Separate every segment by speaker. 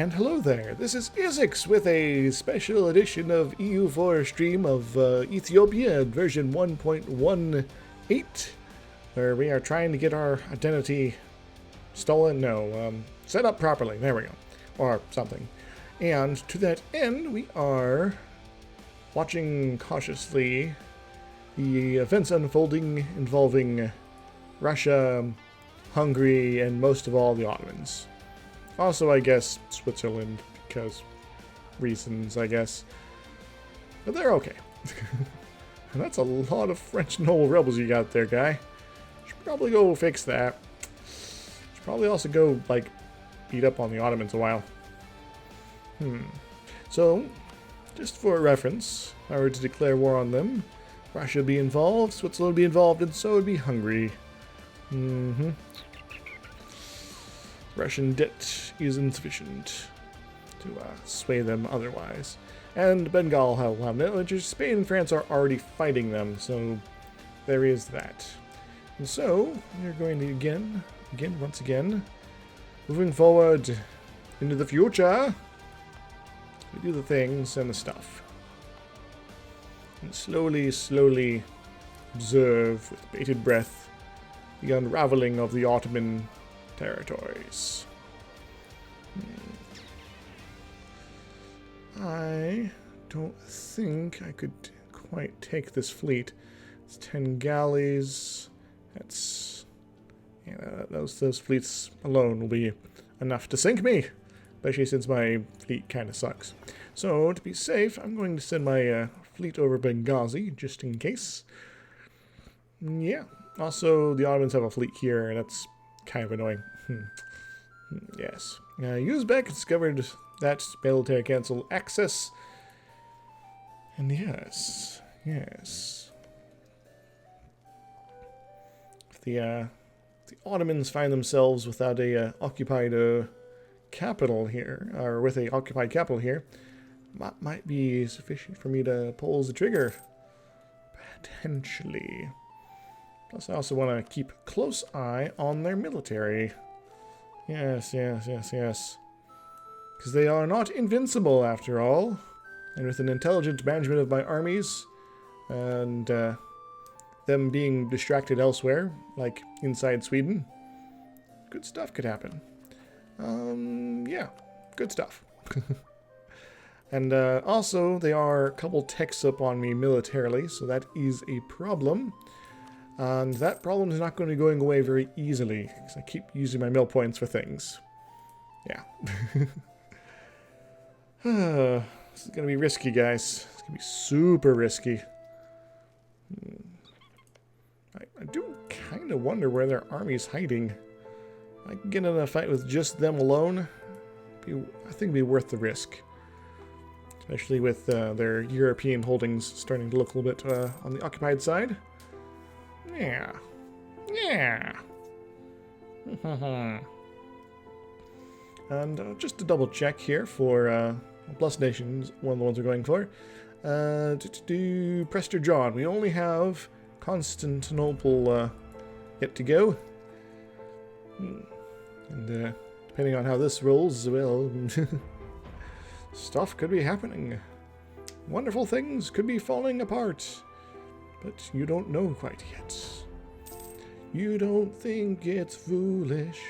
Speaker 1: And hello there, this is Isix with a special edition of EU4 stream of Ethiopia version 1.18, where we are trying to get our identity stolen, set up properly, there we go, or something. And to that end, we are watching cautiously the events unfolding involving Russia, Hungary, and most of all the Ottomans. Also, I guess, Switzerland, because reasons, I guess. But they're okay. And that's a lot of French noble rebels you got there, guy. Should probably go fix that. Should probably also go, like, beat up on the Ottomans a while. So, just for reference, if I were to declare war on them, Russia would be involved, Switzerland would be involved, and so would be Hungary. Russian debt is insufficient to sway them otherwise. And Bengal will have no interest. Spain and France are already fighting them, so there is that. And so, we're going to once again, moving forward into the future, we do the things and the stuff. And slowly observe with bated breath the unraveling of the Ottoman territories. I don't think I could quite take this fleet. It's 10 galleys. That's... yeah, those fleets alone will be enough to sink me, especially since my fleet kind of sucks. So, to be safe, I'm going to send my fleet over Benghazi, just in case. Yeah. Also, the Ottomans have a fleet here, and that's kind of annoying. Yes. Uzbek discovered that military cancel access. And yes. If the Ottomans find themselves without a occupied capital here, or with a occupied capital here, that might be sufficient for me to pull the trigger. Potentially. Plus, I also want to keep a close eye on their military. Yes. Because they are not invincible, after all. And with an intelligent management of my armies, and them being distracted elsewhere, like inside Sweden, good stuff could happen. Yeah, good stuff. And also, they are a couple techs up on me militarily, so that is a problem. And that problem is not going to be going away very easily, because I keep using my mill points for things. Yeah. This is going to be risky, guys. It's going to be super risky. I do kind of wonder where their army's hiding. I can get in a fight with just them alone. I think it'd be worth the risk. Especially with their European holdings starting to look a little bit on the occupied side. Yeah. And just to double check here for Plus Nations, one of the ones we're going for. To Prester John, we only have Constantinople yet to go. And depending on how this rolls, well, stuff could be happening. Wonderful things could be falling apart. But you don't know quite yet. You don't think it's foolish.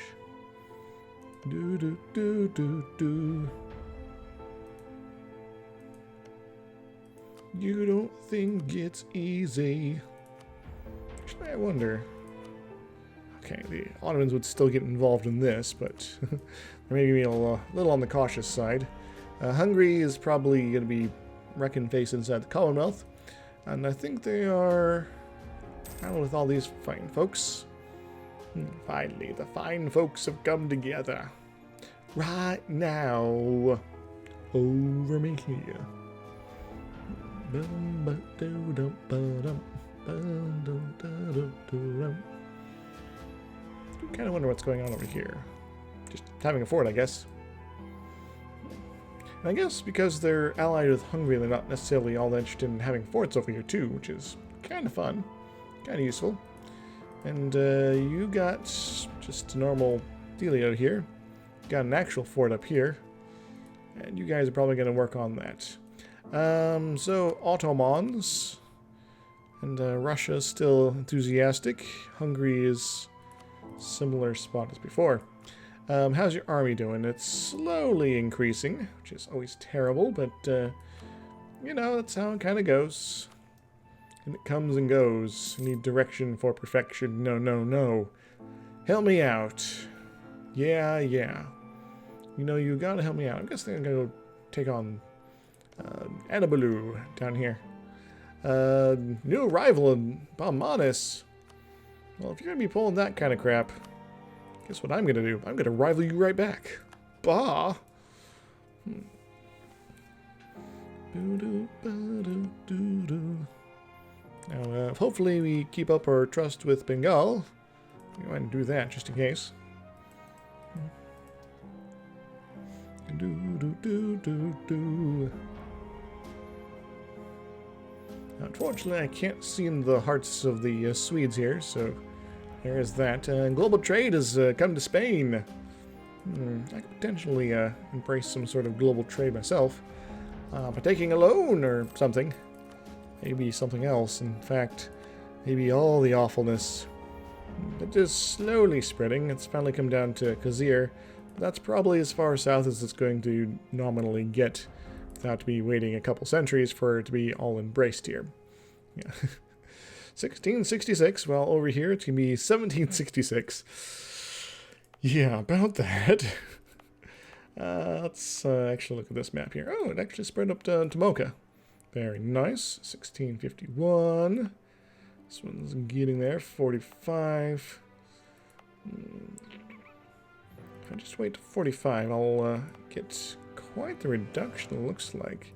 Speaker 1: Do. You don't think it's easy. Actually, I wonder. Okay, the Ottomans would still get involved in this, but they're maybe a little on the cautious side. Hungary is probably going to be wrecking face inside the Commonwealth. And I think they are down with all these fine folks. Finally, the fine folks have come together. Right now. Over me here. Do kind of wonder what's going on over here. Just having a fort, I guess. And I guess because they're allied with Hungary, they're not necessarily all that interested in having forts over here too, which is kind of fun, kind of useful. And you got just a normal dealio here. Got an actual fort up here. And you guys are probably going to work on that. So, Ottomans. And Russia's still enthusiastic. Hungary is similar spot as before. How's your army doing? It's slowly increasing, which is always terrible, but, you know, that's how it kind of goes. And it comes and goes. You need direction for perfection. No, no, no. Help me out. Yeah, yeah. You know, you gotta help me out. I guess I'm gonna go take on Anabalu down here. New arrival in Balmanis. Well, if you're gonna be pulling that kind of crap, guess what I'm gonna do? I'm gonna rival you right back. Bah! Now, hopefully we keep up our trust with Bengal. Go ahead and do that just in case. Unfortunately, I can't see in the hearts of the Swedes here, so there is that. Global trade has come to Spain. I could potentially embrace some sort of global trade myself. By taking a loan or something. Maybe something else. In fact, maybe all the awfulness. But just slowly spreading. It's finally come down to Kazir. That's probably as far south as it's going to nominally get without me waiting a couple centuries for it to be all embraced here. Yeah. 1666. Well, over here it's going to be 1766. Yeah, about that. Let's actually look at this map here. Oh, it actually spread up to Mocha. Very nice. 1651. This one's getting there. 45. If I just wait to 45, I'll get quite the reduction, it looks like.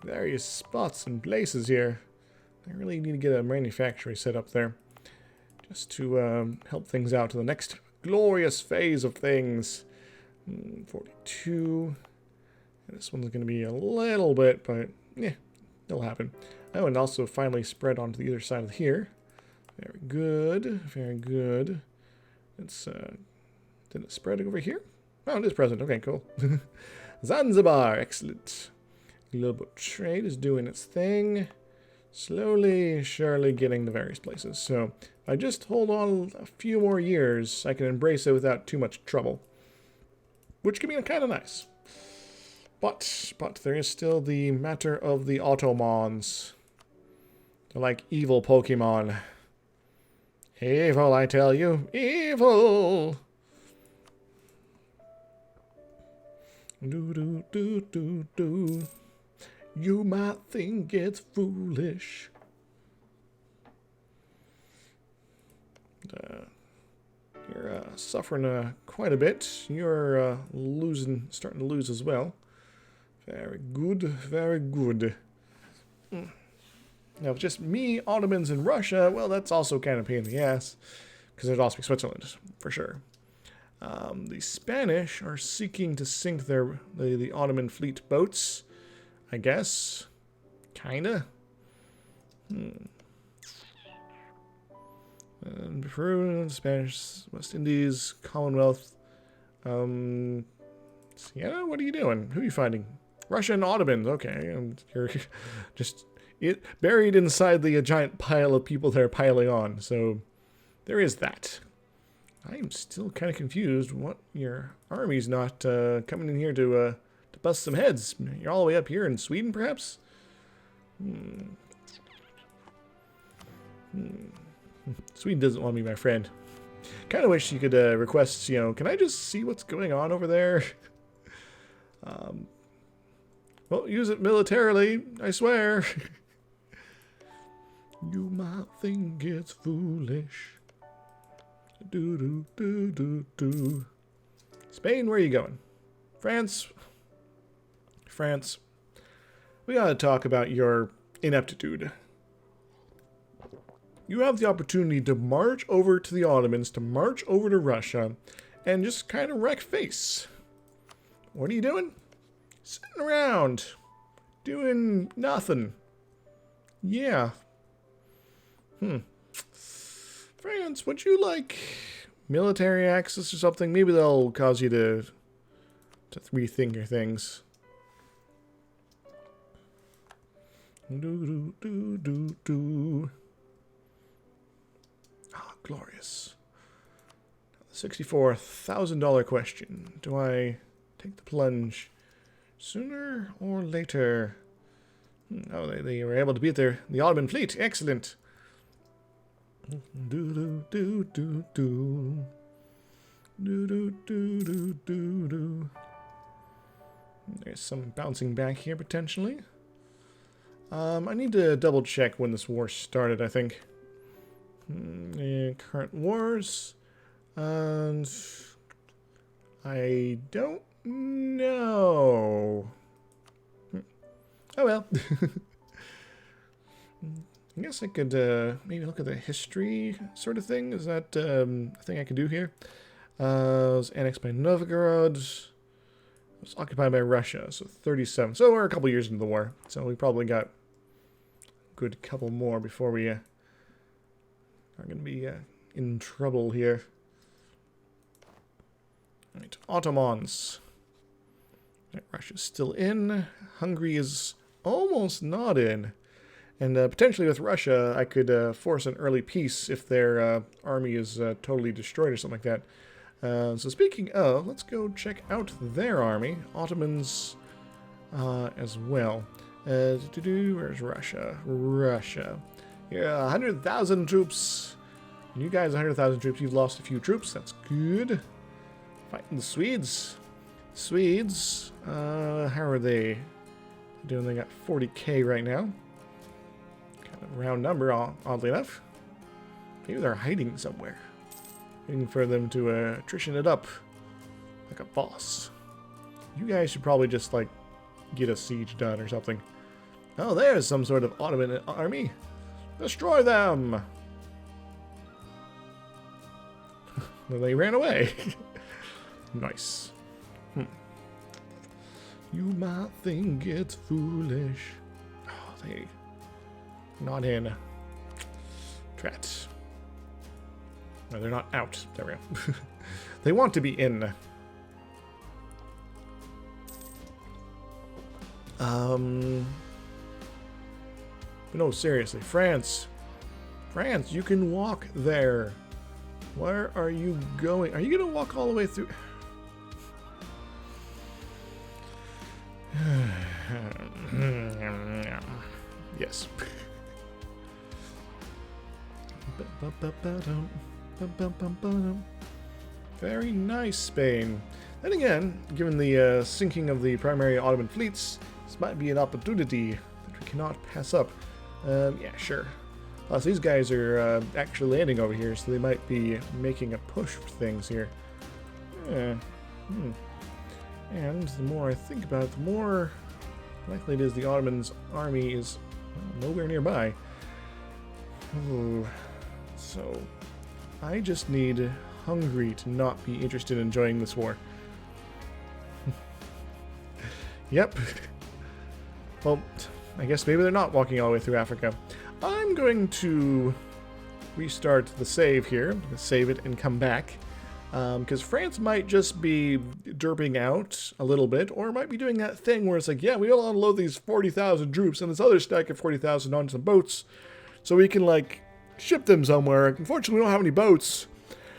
Speaker 1: Various spots and places here. I really need to get a manufactory set up there. Just to help things out to the next glorious phase of things. 42. And this one's going to be a little bit, but yeah, it'll happen. Oh, and also finally spread onto the other side of here. Very good, very good. It's did it spread over here? Oh, it is present. Okay, cool. Zanzibar, excellent. Global trade is doing its thing. Slowly, surely getting to various places. So if I just hold on a few more years, I can embrace it without too much trouble. Which can be kind of nice. But there is still the matter of the Ottomans. They're like evil Pokemon. Evil, I tell you. Evil! Do. You might think it's foolish. You're suffering quite a bit. You're starting to lose as well. Very good, very good. Now, if it's just me, Ottomans, and Russia, well, that's also kind of a pain in the ass. Because they'd all speak Switzerland, for sure. The Spanish are seeking to sink the Ottoman fleet boats, I guess. Kinda. Peru, Spanish, West Indies, Commonwealth. Sienna, what are you doing? Who are you fighting? Russia and Ottomans, okay. And you're just buried inside the giant pile of people that are piling on. So there is that. I am still kind of confused. What, your army's not coming in here to bust some heads? You're all the way up here in Sweden, perhaps? Sweden doesn't want me, my friend. Kind of wish you could request, can I just see what's going on over there? Well, use it militarily, I swear. You might think it's foolish. Do. Spain, where are you going? France. We gotta talk about your ineptitude. You have the opportunity to march over to the Ottomans, to march over to Russia, and just kind of wreck face. What are you doing? Sitting around. Doing nothing. Yeah. France, would you like military access or something? Maybe they'll cause you to rethink your things. Do, do, do, do. Ah, glorious. $64,000 question. Do I take the plunge sooner or later? Oh, they were able to beat the Ottoman fleet. Excellent. Do do do do do. Do do do do do do. There's some bouncing back here potentially. I need to double check when this war started, I think. Current wars. And I don't know. Oh well. I guess I could maybe look at the history sort of thing. Is that a thing I could do here? It was annexed by Novgorod. It was occupied by Russia, so 37. So we're a couple years into the war. So we probably got a good couple more before we are going to be in trouble here. Right, Ottomans. Right, Russia's still in. Hungary is almost not in. And potentially with Russia, I could force an early peace if their army is totally destroyed or something like that. So speaking of, let's go check out their army. Ottomans as well. Where's Russia? Russia. Yeah, 100,000 troops. You guys, 100,000 troops. You've lost a few troops. That's good. Fighting the Swedes. Swedes, how are they doing? They got 40k right now. Kind of a round number, oddly enough. Maybe they're hiding somewhere. Waiting for them to attrition it up like a boss. You guys should probably just, like, get a siege done or something. Oh, there's some sort of Ottoman army. Destroy them! Well, they ran away. Nice. You might think it's foolish. Oh, they not in. Drat. No, they're not out. There we go. They want to be in. But no, seriously, France. France, you can walk there. Where are you going? Are you gonna walk all the way through? Yes. Very nice, Spain. Then again, given the sinking of the primary Ottoman fleets, this might be an opportunity that we cannot pass up. Yeah, sure. Plus, these guys are actually landing over here, so they might be making a push for things here. And the more I think about it, the more likely it is the Ottomans' army is nowhere nearby. Ooh. So, I just need Hungary to not be interested in joining this war. Yep. Well, I guess maybe they're not walking all the way through Africa. I'm going to restart the save here. I'm going to save it and come back. Because France might just be derping out a little bit, or might be doing that thing where it's like, yeah, we'll unload these 40,000 troops and this other stack of 40,000 onto some boats, so we can, like, ship them somewhere. Unfortunately, we don't have any boats,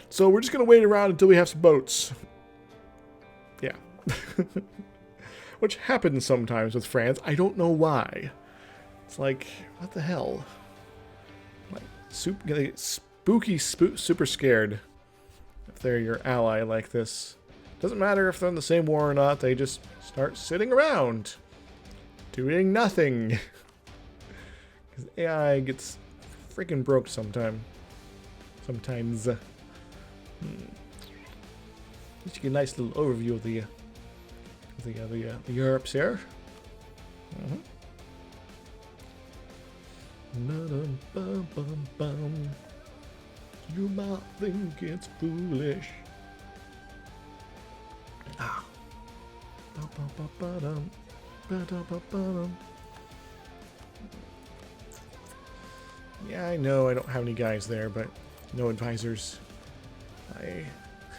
Speaker 1: so we're just going to wait around until we have some boats. Yeah. Which happens sometimes with France. I don't know why. It's like, what the hell? Like, super scared. If they're your ally like this. Doesn't matter if they're in the same war or not, they just start sitting around. Doing nothing. Because AI gets freaking broke sometimes. At least you get a nice little overview of the Europes here. You might think it's foolish. Ah. Yeah, I know I don't have any guys there, but no advisors.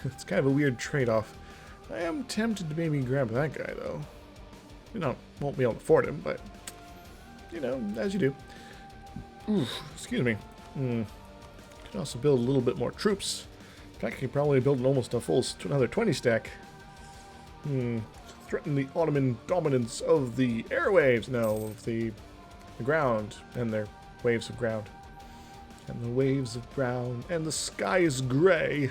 Speaker 1: It's kind of a weird trade-off. I am tempted to maybe grab that guy, though. You know, won't be able to afford him, but you know, as you do. Oof, excuse me. Could also build a little bit more troops. In fact, I could probably build almost a full another 20 stack. Threaten the Ottoman dominance of the airwaves. No, of the ground and their waves of ground. And the waves of ground. And the sky is gray.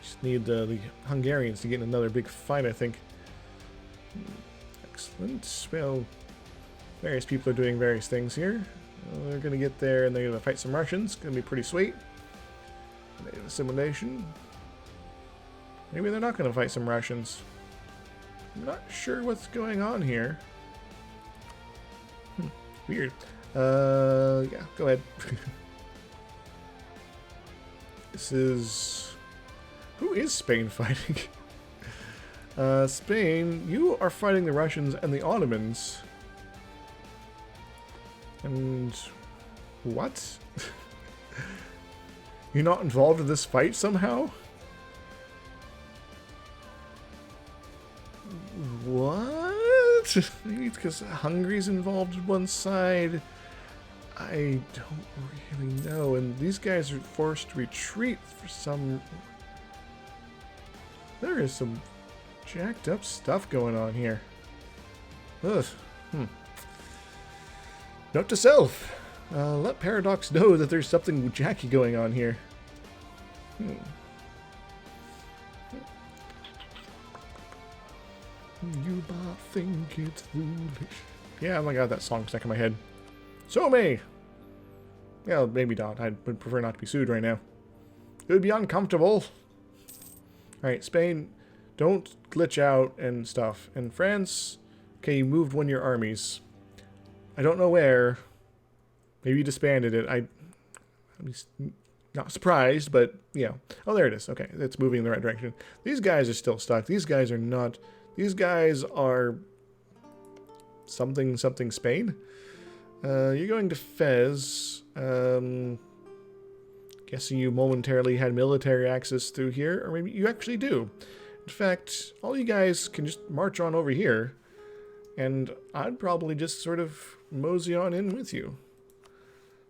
Speaker 1: Just need the Hungarians to get in another big fight, I think. Excellent. Well, various people are doing various things here. They're going to get there and they're going to fight some Russians. Going to be pretty sweet. Assimilation. Maybe they're not going to fight some Russians. I'm not sure what's going on here. Weird. Yeah, go ahead. This is... Who is Spain fighting? Spain, you are fighting the Russians and the Ottomans. And... what? You're not involved in this fight somehow? What? Maybe it's because Hungary's involved in one side. I don't really know. And these guys are forced to retreat for some... There is some jacked up stuff going on here. Ugh. Note to self. Let Paradox know that there's something jacky going on here. You might think it's foolish. Yeah, I got that song stuck in my head. So me! Well, maybe not. I would prefer not to be sued right now. It would be uncomfortable. Alright, Spain, don't glitch out and stuff. And France, okay, you moved one of your armies. I don't know where. Maybe you disbanded it. I'm not surprised, but yeah. Oh, there it is. Okay, it's moving in the right direction. These guys are still stuck. These guys are not... These guys are... something Spain. You're going to Fez. Guessing you momentarily had military access through here, or maybe you actually do. In fact, all you guys can just march on over here, and I'd probably just sort of mosey on in with you.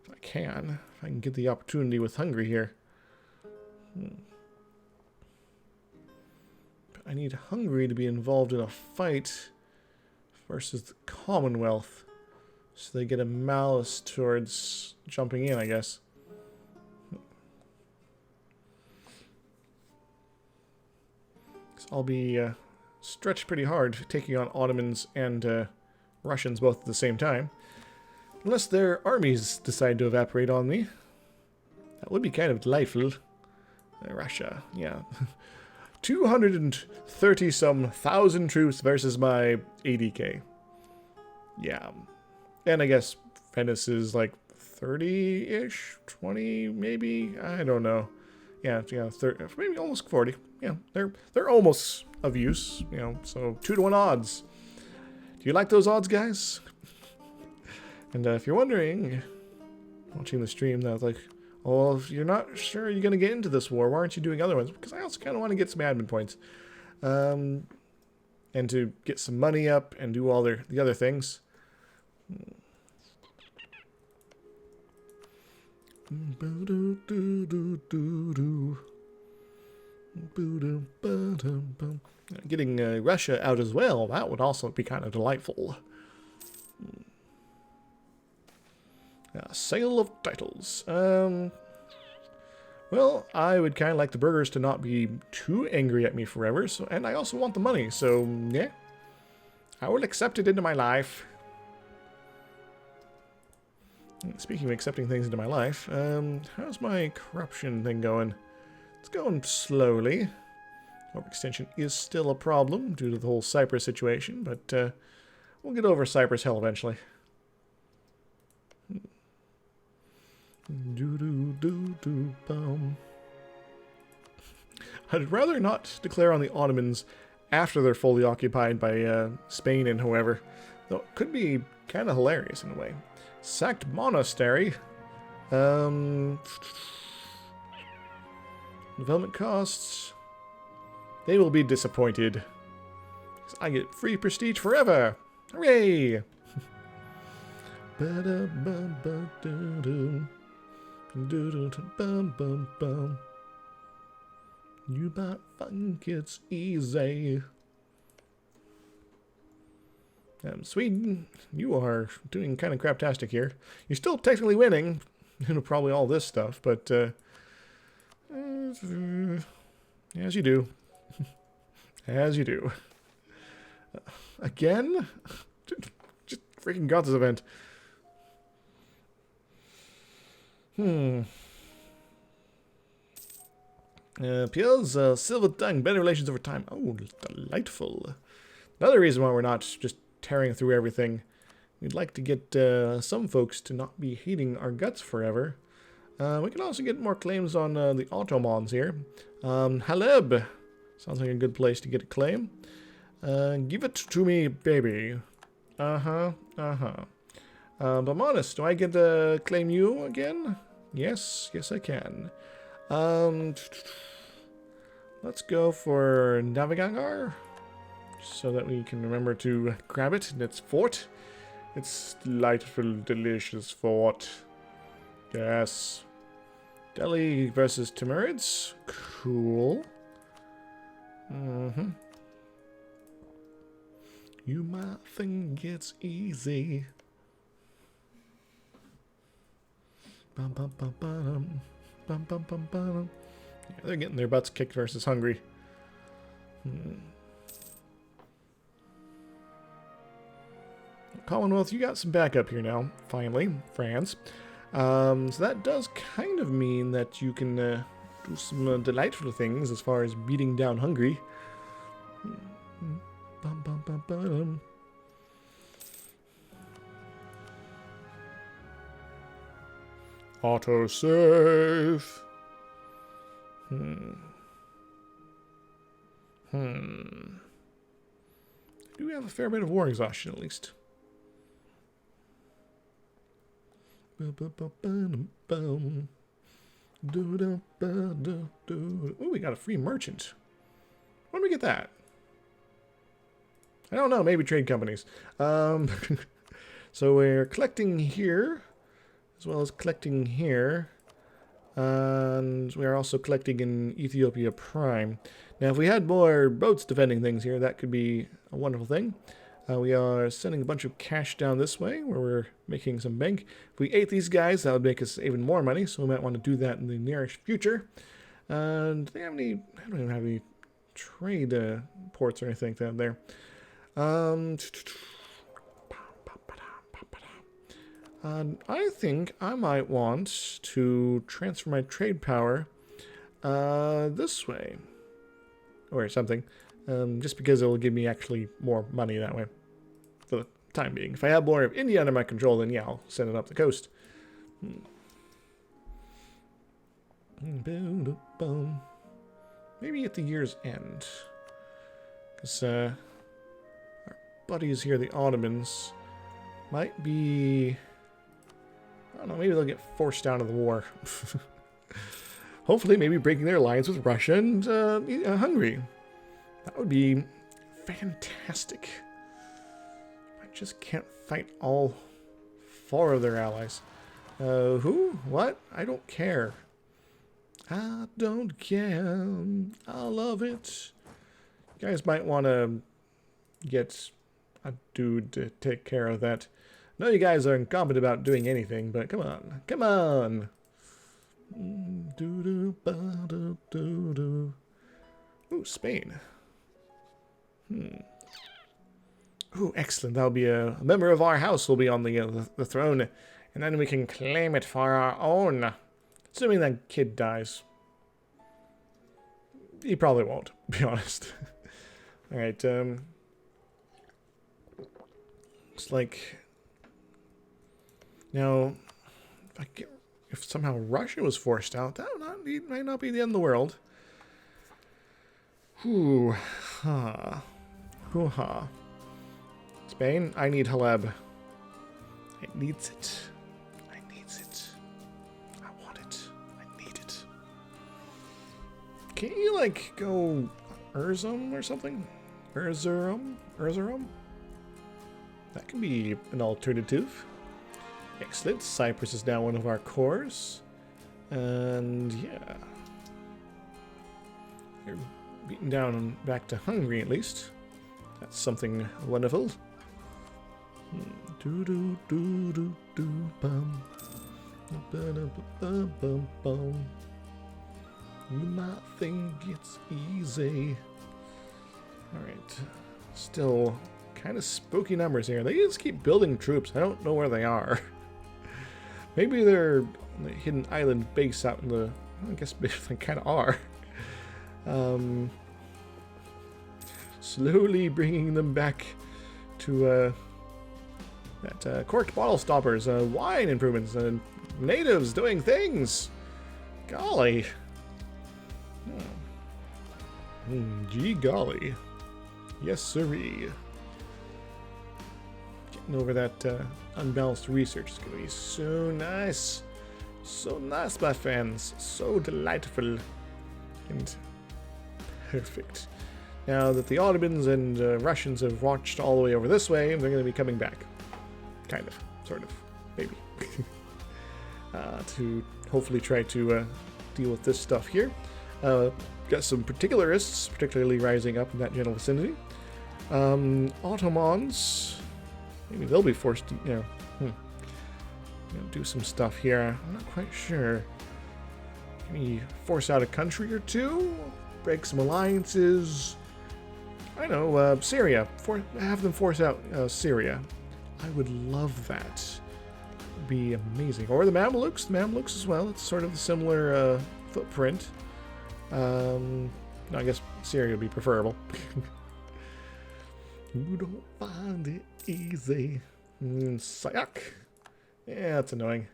Speaker 1: If I can get the opportunity with Hungary here. But I need Hungary to be involved in a fight versus the Commonwealth, so they get a malice towards jumping in, I guess. I'll be stretched pretty hard taking on Ottomans and Russians both at the same time. Unless their armies decide to evaporate on me. That would be kind of delightful. Russia, yeah. 230-some thousand troops versus my 80k. Yeah. And I guess Venice is like 30-ish? 20 maybe? I don't know. Yeah, 30, maybe almost 40. Yeah, they're almost of use, you know, so 2-to-1 odds. Do you like those odds, guys? And if you're wondering, watching the stream, that like, well, if you're not sure you're going to get into this war, why aren't you doing other ones? Because I also kind of want to get some admin points. And to get some money up and do all the other things. Getting Russia out as well, that would also be kind of delightful. Sale of titles. Well, I would kind of like the burghers to not be too angry at me forever, so, and I also want the money, so yeah. I will accept it into my life. Speaking of accepting things into my life, how's my corruption thing going? It's going slowly. Overextension is still a problem due to the whole Cyprus situation, but we'll get over Cyprus hell eventually. I'd rather not declare on the Ottomans after they're fully occupied by Spain and whoever, though it could be kind of hilarious in a way. Sacked monastery. Development costs. They will be disappointed. I get free prestige forever. Hooray! Ba-da-bum-ba-doo-doo. Do-do-do-bum-bum-bum. You might think it's easy. Sweden, you are doing kind of craptastic here. You're still technically winning, probably all this stuff, but as you do. As you do. Again? Just freaking got this event. Appeals, silver tongue, better relations over time. Oh, delightful. Another reason why we're not just tearing through everything. We'd like to get some folks to not be hating our guts forever. We can also get more claims on the Ottomans here. Haleb. Sounds like a good place to get a claim. Give it to me, baby. Bamonus, do I get to claim you again? Yes, I can. Let's go for Navigangar, so that we can remember to grab it in its fort. Its delightful, delicious fort. Yes. Delhi versus Timurids. Cool. You might think it's easy. Bum, bum, bum, bum. Bum, bum, bum, bum. Yeah, they're getting their butts kicked versus Hungary. Commonwealth, you got some backup here now, finally. France. So that does kind of mean that you can do some delightful things as far as beating down Hungary. Bum, bum, bum, bum. Autosave. Do we have a fair bit of war exhaustion at least? Ooh, we got a free merchant. When did we get that? I don't know, maybe trade companies. So we're collecting here, as well as collecting here. And we are also collecting in Ethiopia Prime. Now, if we had more boats defending things here, that could be a wonderful thing. We are sending a bunch of cash down this way, where we're making some bank. If we ate these guys, that would make us even more money, so we might want to do that in the nearest future. And do they have any... I don't even have any trade ports or anything like that there. I think I might want to transfer my trade power this way. Or something. Just because it will give me actually more money that way. For the time being. If I have more of India under my control, then yeah, I'll send it up the coast. Maybe at the year's end. Because our buddies here, the Ottomans, might be... I don't know, maybe they'll get forced out of the war. Hopefully, maybe breaking their alliance with Russia and Hungary. That would be fantastic. I just can't fight all 4 of their allies. Who? What? I don't care. I don't care. I love it. You guys might want to get a dude to take care of that. I know you guys are incompetent about doing anything, but come on. Come on. Ooh, Spain. Ooh, excellent. That'll be a member of our house will be on the throne, and then we can claim it for our own. Assuming that kid dies. He probably won't, to be honest. Alright, looks like... Now, if somehow Russia was forced out, that might not be the end of the world. Hoo-ha. Hoo-ha. Spain, I need Haleb. It needs it. I needs it. I want it. I need it. Can't you, like, go Erzurum or something? Erzurum? That can be an alternative. Excellent. Cyprus is now one of our cores. And yeah. They're beaten down and back to Hungary at least. That's something wonderful. Do do do do do bum. Bum bum. You might think it's easy. Alright. Still kind of spooky numbers here. They just keep building troops. I don't know where they are. Maybe they're on the hidden island base out in the... I guess they kind of are. Slowly bringing them back to that corked bottle stoppers, wine improvements, and natives doing things. Golly. Gee golly. Yes, sirree. Getting over that unbalanced research is going to be so nice. So nice, my friends. So delightful. And perfect. Now that the Ottomans and Russians have watched all the way over this way, they're going to be coming back. Kind of. Sort of. Maybe. To hopefully try to deal with this stuff here. Got some particularists, particularly rising up in that general vicinity. Ottomans, maybe they'll be forced to, do some stuff here. I'm not quite sure. Can we force out a country or two? Break some alliances? I know, Syria. Have them force out Syria. I would love that. Be amazing. Or the Mamelukes. The Mamelukes as well. It's sort of a similar footprint. No, I guess Syria would be preferable. You don't find it easy. Suck. Yeah, that's annoying.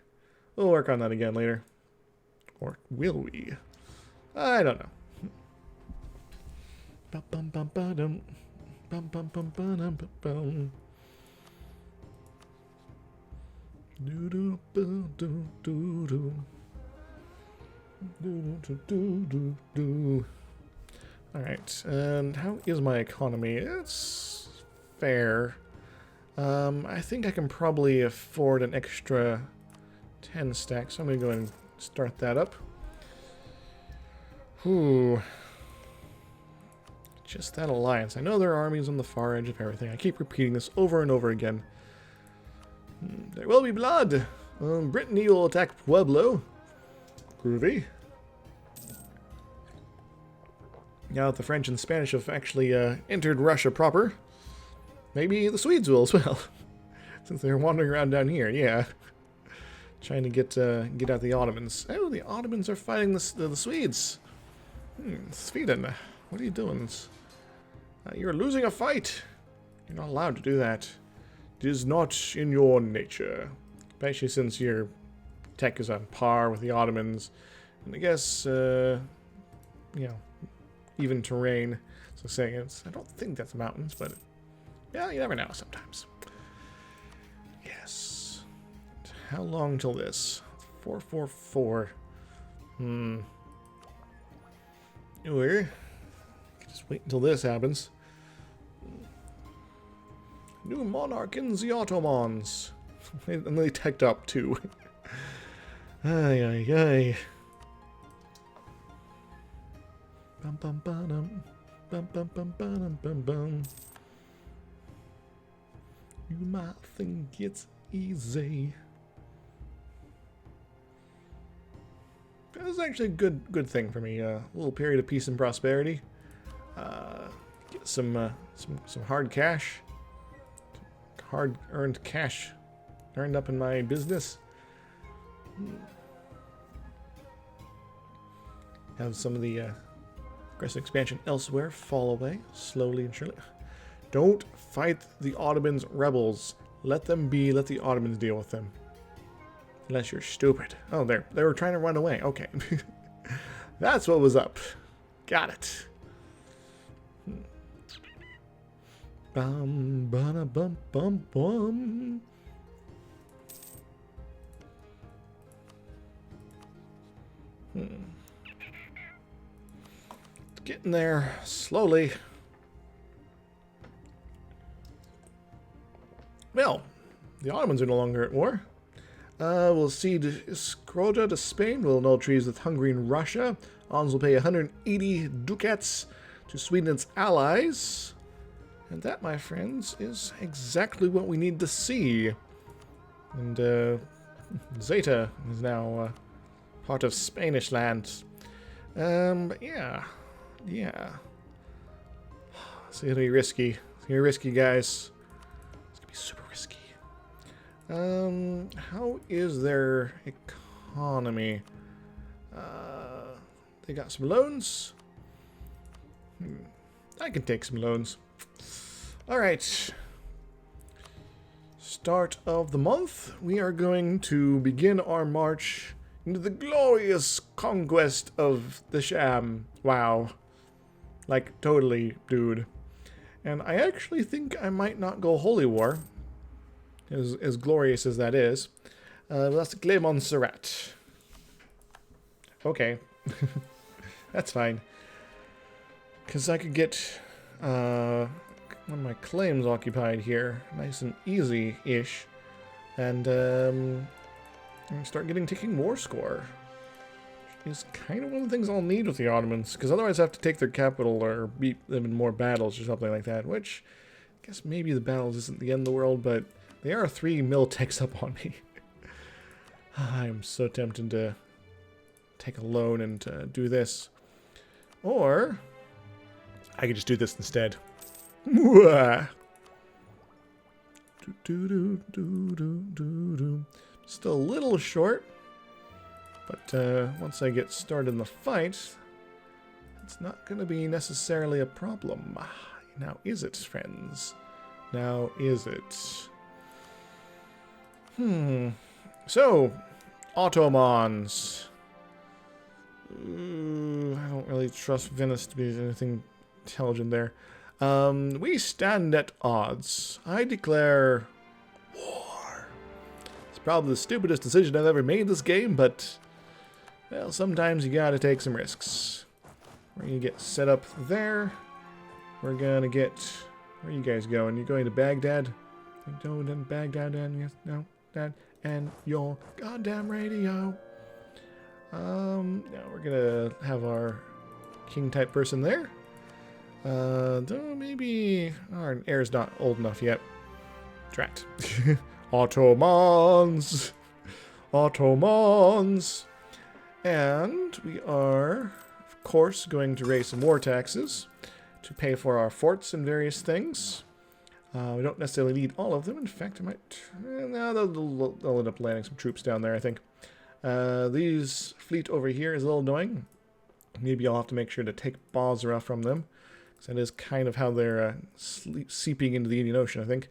Speaker 1: We'll work on that again later. Or will we? I don't know. Alright, and how is my economy? It's fair. I think I can probably afford an extra 10 stacks, so I'm going to go ahead and start that up. Whew. Just that alliance. I know there are armies on the far edge of everything. I keep repeating this over and over again. There will be blood. Brittany will attack Pueblo. Groovy. Now that the French and Spanish have actually entered Russia proper, maybe the Swedes will as well. Since they're wandering around down here, yeah. Trying to get out the Ottomans. Oh, the Ottomans are fighting the Swedes. Sweden, what are you doing? You're losing a fight. You're not allowed to do that. It is not in your nature. Especially since your tech is on par with the Ottomans. And I guess, even terrain. So saying it's, I don't think that's mountains, but yeah, you never know sometimes. Yes. How long till this? 444. Or just wait until this happens. New monarch in the Ottomans. And they teched up too. Ay ay ay. Bum bum bum bum bum bum bum bum bum. You might think it's easy. This is actually a good thing for me. A little period of peace and prosperity. Get some hard cash. Hard-earned cash earned up in my business. Have some of the aggressive expansion elsewhere fall away, slowly and surely. Don't fight the Ottomans' rebels. Let them be. Let the Ottomans deal with them. Unless you're stupid. Oh, they were trying to run away. Okay. That's what was up. Got it. Bum, bum, bum, bum, bum. Getting there slowly. The Ottomans are no longer at war. We'll cede Skroja to Spain. We'll annul treaties with Hungary and Russia. Ons will pay 180 ducats to Sweden and its allies. And that, my friends, is exactly what we need to see. And Zeta is now part of Spanish lands. But yeah. It's gonna be risky. It's gonna be risky, guys. It's gonna be super risky. How is their economy? They got some loans. I can take some loans. Alright. Start of the month. We are going to begin our march into the glorious conquest of the Sham. Wow. Like, totally, dude. And I actually think I might not go Holy War. As glorious as that is. That's Cle Montserrat. Okay. That's fine. Because I could get one of my claims occupied here. Nice and easy-ish. And start getting ticking war score. Which is kind of one of the things I'll need with the Ottomans. Because otherwise I have to take their capital or beat them in more battles or something like that. Which, I guess maybe the battles isn't the end of the world, but they are 3 mil techs up on me. I'm so tempted to take a loan and do this. Or I could just do this instead. Still a little short, but once I get started in the fight, it's not going to be necessarily a problem. Now is it, friends? Now is it? So, Ottomans. I don't really trust Venice to be anything intelligent there. We stand at odds. I declare war. It's probably the stupidest decision I've ever made in this game, but, well, sometimes you gotta take some risks. We're gonna get set up there. We're gonna get... Where are you guys going? You're going to Baghdad? No, then Baghdad and... Yes, no, Dad, and your goddamn radio. Now we're gonna have our king-type person there. Though maybe our heir's not old enough yet. Drat. Ottomans! Ottomans! And we are, of course, going to raise some war taxes to pay for our forts and various things. We don't necessarily need all of them. In fact, I might... No, they'll end up landing some troops down there, I think. These fleet over here is a little annoying. Maybe I'll have to make sure to take Basra from them. Because that is kind of how they're seeping into the Indian Ocean, I think.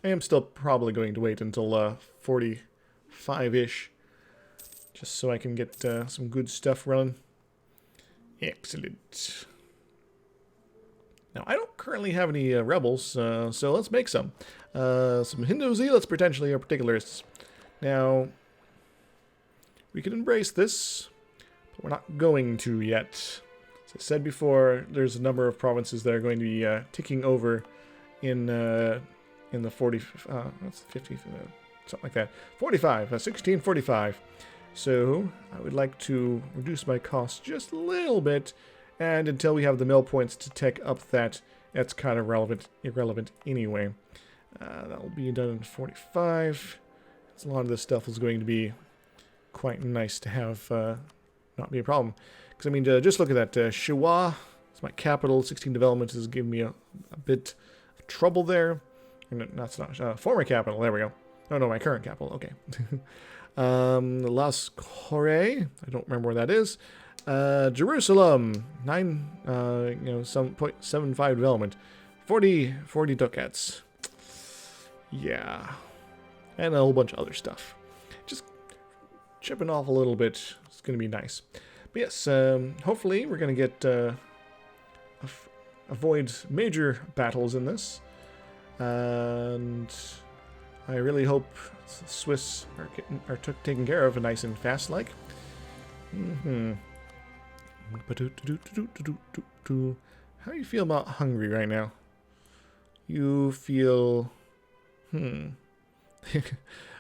Speaker 1: I am still probably going to wait until 45-ish. Just so I can get some good stuff running. Excellent. Now, I don't currently have any rebels, so let's make some. Some Hindu zealots, potentially, or particularists. Now, we can embrace this, but we're not going to yet. As I said before, there's a number of provinces that are going to be ticking over in the 40... that's 50... something like that. 1645. So, I would like to reduce my costs just a little bit, and until we have the mill points to take up that's kind of irrelevant anyway. That will be done in 45. So a lot of this stuff is going to be quite nice to have not be a problem. Because, I mean, just look at that. Shiwa, it's my capital. 16 development is giving me a bit of trouble there. That's not former capital. There we go. No, my current capital. Okay. Las Corre, I don't remember where that is. Jerusalem, 0.75 development, 40 ducats. Yeah, and a whole bunch of other stuff. Just chipping off a little bit. It's gonna be nice. But yes, hopefully we're gonna get avoid major battles in this, and I really hope Swiss are taken care of nice and fast like. How do you feel about Hungary right now? You feel...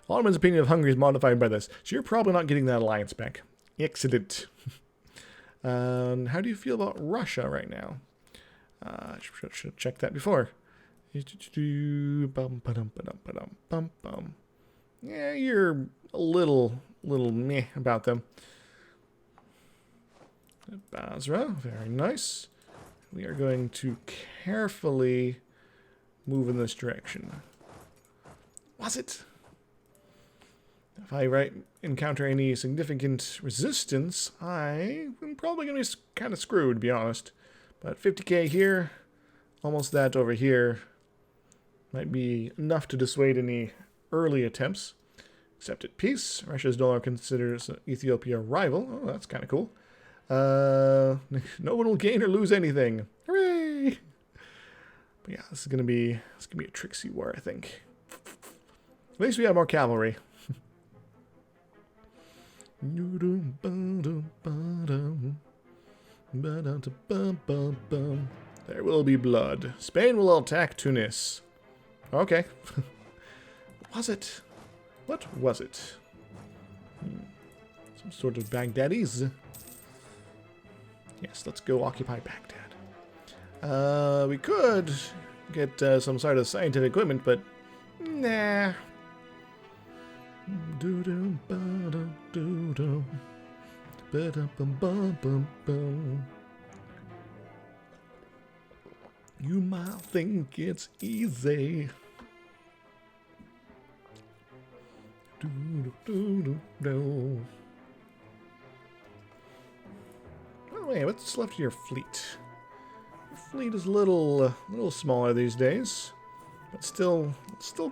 Speaker 1: Ottoman's opinion of Hungary is modified by this. So you're probably not getting that alliance back. Excellent. How do you feel about Russia right now? Should have checked that before. Yeah, you're a little meh about them. Basra, very nice. We are going to carefully move in this direction. Was it? If I encounter any significant resistance, I'm probably going to be kind of screwed, to be honest. But 50k here, almost that over here, might be enough to dissuade any early attempts. Accepted peace. Russia's no longer considers Ethiopia a rival. Oh, that's kind of cool. No one will gain or lose anything. Hooray! But yeah, this is gonna be a tricksy war, I think. At least we have more cavalry. There will be blood. Spain will attack Tunis. Okay. Was it? What was it? Some sort of Baghdadis? Yes, let's go occupy Baghdad. We could get some sort of scientific equipment, but nah. You might think it's easy. Oh wait, what's left of your fleet? Your fleet is a little smaller these days, but still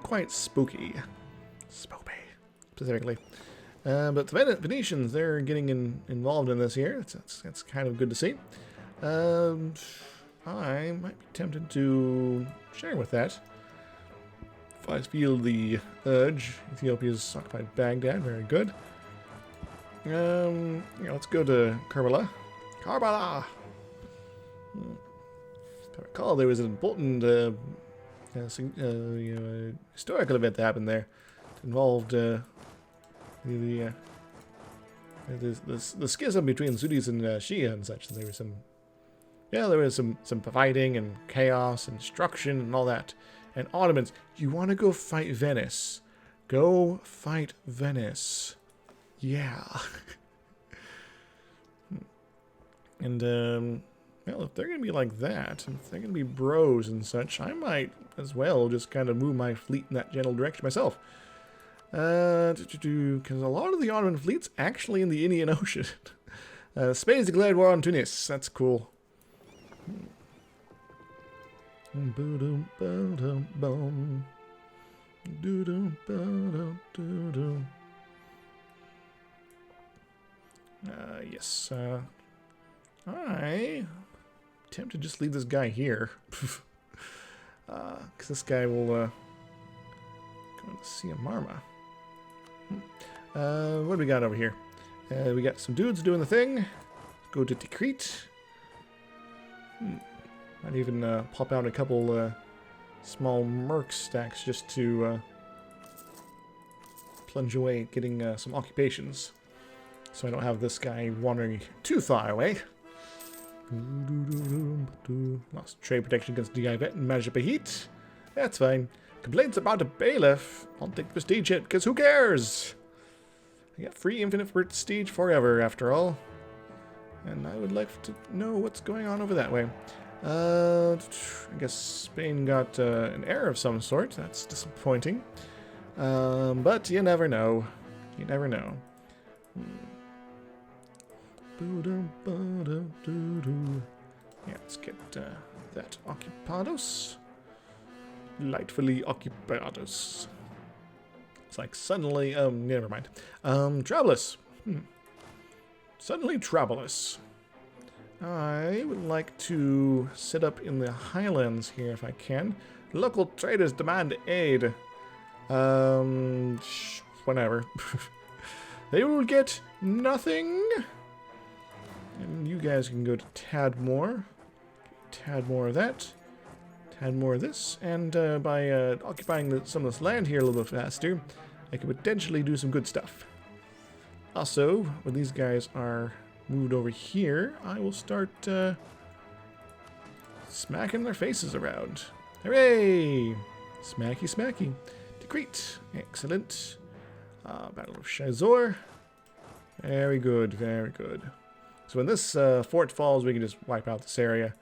Speaker 1: quite spooky. Spoopy, specifically. But the Venetians, they're getting involved in this here. That's kind of good to see. I might be tempted to share with that. If I feel the urge. Ethiopia's occupied Baghdad, very good. Yeah, let's go to Karbala. Karbala! If I recall, there was an important historical event that happened there. It involved the schism between Sunnis and Shia and such. There was some fighting and chaos and destruction and all that. And Ottomans, you want to go fight Venice? Go fight Venice. Yeah. And well, if they're gonna be like that, if they're gonna be bros and such, I might as well just kind of move my fleet in that general direction myself. Because a lot of the Ottoman fleet's actually in the Indian Ocean. Spain's declared war on Tunis. That's cool. Yes. I attempt to just leave this guy here. Because this guy will go to see a Marma. What do we got over here? We got some dudes doing the thing. Go to Tikrit. Might even pop out a couple small merc stacks just to plunge away at getting some occupations. So I don't have this guy wandering too far away. Lost trade protection against Diavet and Majapahit. That's fine. Complaints about a bailiff. I'll take the prestige hit, because who cares? I got free infinite prestige forever, after all. And I would like to know what's going on over that way. I guess Spain got an heir of some sort. That's disappointing. But you never know. You never know. Yeah, let's get that occupados. Lightfully occupados. It's like suddenly, never mind. Travelers. Suddenly travelers. I would like to set up in the highlands here if I can. Local traders demand aid. Whatever. They will get nothing. And you guys can go to tad more of that, tad more of this, and by occupying some of this land here a little bit faster, I could potentially do some good stuff. Also, when these guys are moved over here, I will start smacking their faces around. Hooray! Smacky, smacky. Decrete. Excellent. Battle of Shazor. Very good, very good. So when this fort falls, we can just wipe out this area.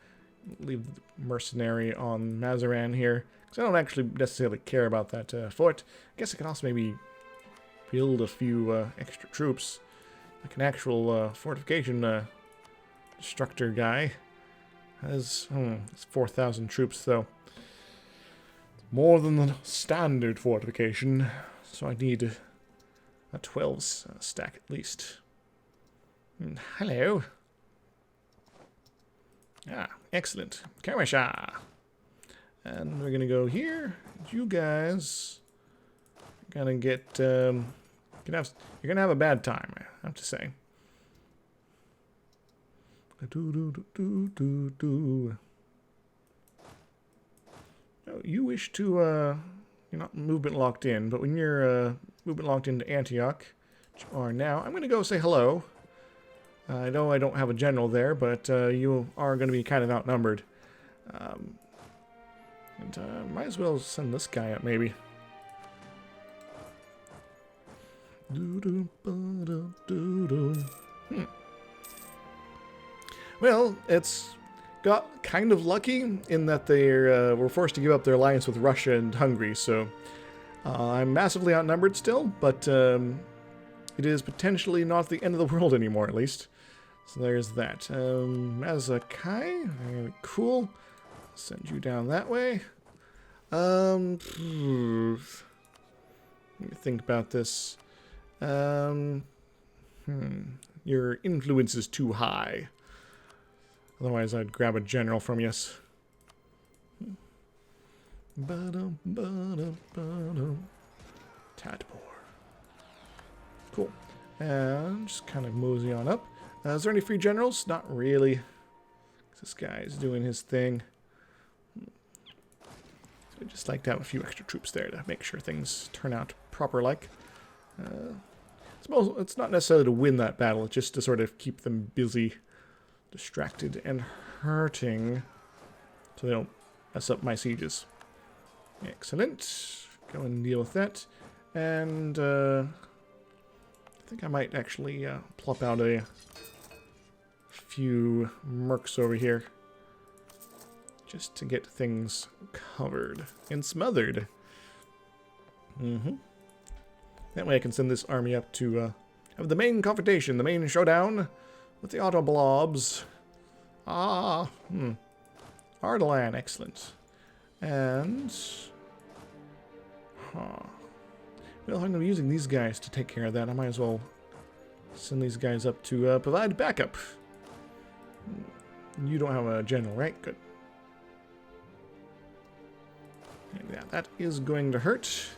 Speaker 1: Leave the mercenary on Mazaran here. Because I don't actually necessarily care about that fort. I guess I can also maybe build a few extra troops. Like an actual fortification destructor guy. Has 4,000 troops, though. More than the standard fortification. So I need a 12 stack at least. Hello. Ah, excellent. Kamasha. And we're gonna go here. You guys are gonna get you're gonna have a bad time, I have to say. Oh, you wish to you're not movement locked in, but when you're movement locked into Antioch, which you are now, I'm gonna go say hello. I know I don't have a general there, but you are going to be kind of outnumbered. And might as well send this guy up, maybe. Well, it's got kind of lucky in that they were forced to give up their alliance with Russia and Hungary, so I'm massively outnumbered still, but it is potentially not the end of the world anymore, at least. So there's that. Mazakai, very cool. Send you down that way. Let me think about this. Your influence is too high. Otherwise, I'd grab a general from you. Tadpore. Cool. And just kind of mosey on up. Is there any free generals? Not really. This guy is doing his thing. So I'd just like to have a few extra troops there to make sure things turn out proper-like. It's not necessarily to win that battle, it's just to sort of keep them busy, distracted, and hurting, so they don't mess up my sieges. Excellent. Go and deal with that. And I think I might actually plop out a few mercs over here just to get things covered and smothered. That way I can send this army up to have the main confrontation, the main showdown with the Autoblobs. Ardalan, excellent. And well, I'm going to be using these guys to take care of that. I might as well send these guys up to provide backup. You don't have a general, right? Good. And yeah, that is going to hurt.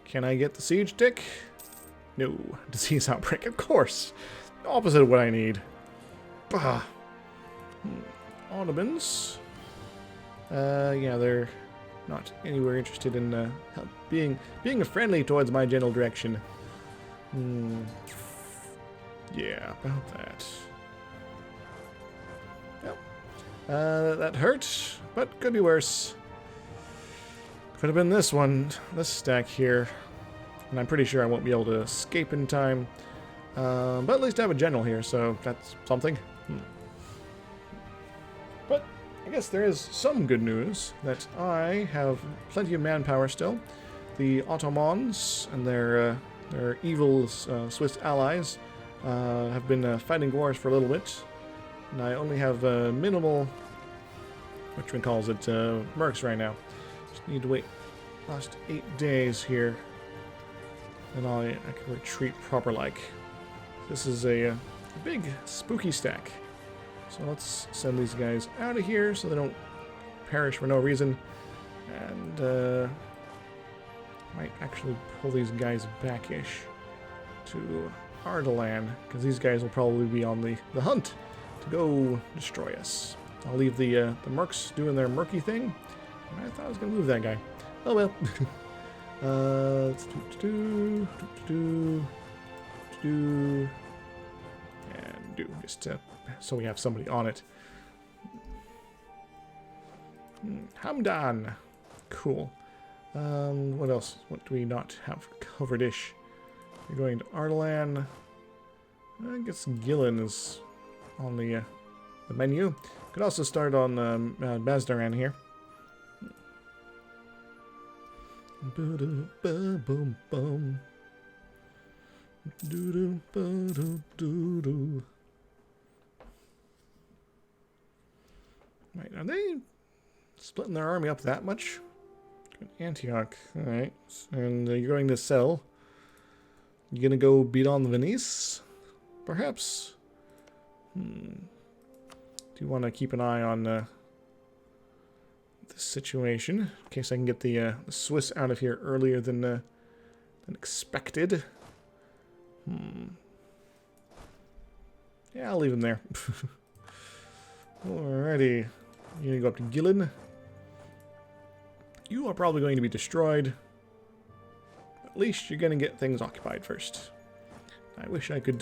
Speaker 1: Can I get the siege tick? No. Disease outbreak, of course. Opposite of what I need. Bah. Ottomans. Yeah, they're not anywhere interested in being friendly towards my general direction. Yeah, about that. Yep. That hurt, but could be worse. Could have been this one, this stack here. And I'm pretty sure I won't be able to escape in time. But at least I have a general here, so that's something. But I guess there is some good news that I have plenty of manpower still. The Ottomans and their evil Swiss allies have been fighting wars for a little bit. And I only have minimal, which one calls it, mercs right now. Just need to wait last 8 days here. And I can retreat proper-like. This is a big, spooky stack. So let's send these guys out of here so they don't perish for no reason. And might actually pull these guys back-ish to Ardalan, because these guys will probably be on the hunt to go destroy us. I'll leave the mercs doing their murky thing. I thought I was going to move that guy. Oh well. Let's do, and do, just so we have somebody on it. Hamdan. Cool. What else? What do we not have covered-ish? We're going to Ardalan. I guess Gillen is on the menu. Could also start on Bazdaran here. Right, are they splitting their army up that much? Antioch, alright. And you're going to sell. You gonna go beat on the Venice? Perhaps? Do you want to keep an eye on this situation in case I can get the Swiss out of here earlier than expected? Yeah, I'll leave him there. Alrighty. You're gonna go up to Gillen. You are probably going to be destroyed. At least you're gonna get things occupied first. I wish I could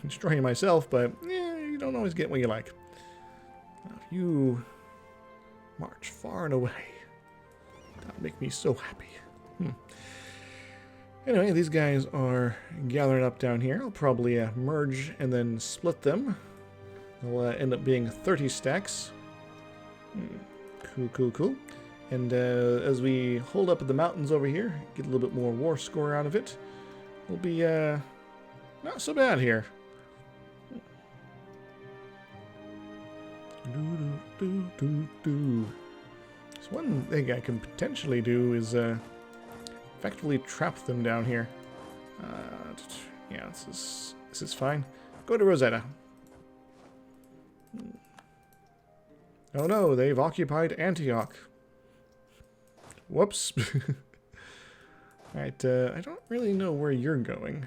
Speaker 1: destroy you myself, but you don't always get what you like. Now, if you march far and away, that'll make me so happy. Anyway, these guys are gathering up down here. I'll probably merge and then split them. They'll end up being 30 stacks. Cool. And as we hold up at the mountains over here, get a little bit more war score out of it, we'll be not so bad here. So one thing I can potentially do is effectively trap them down here. Yeah, this is fine. Go to Rosetta. Oh no, they've occupied Antioch. Whoops. Alright, I don't really know where you're going.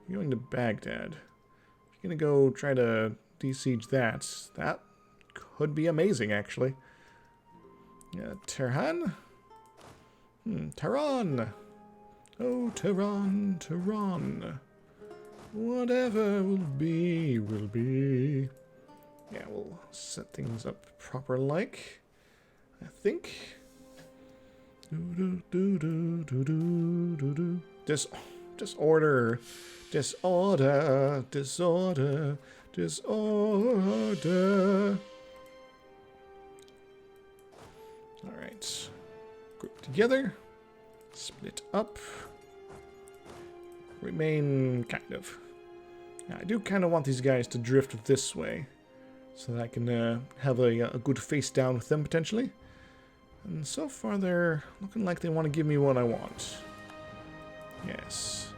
Speaker 1: You're going to Baghdad. If you're going to go try to besiege that could be amazing, actually. Tehran? Tehran! Oh, Tehran. Whatever will be, will be. Yeah, we'll set things up proper like, I think. Disorder. Alright. Group together. Split up. Remain, kind of. Now, I do kind of want these guys to drift this way, so that I can have a good face down with them, potentially. And so far, they're looking like they want to give me what I want. Yes.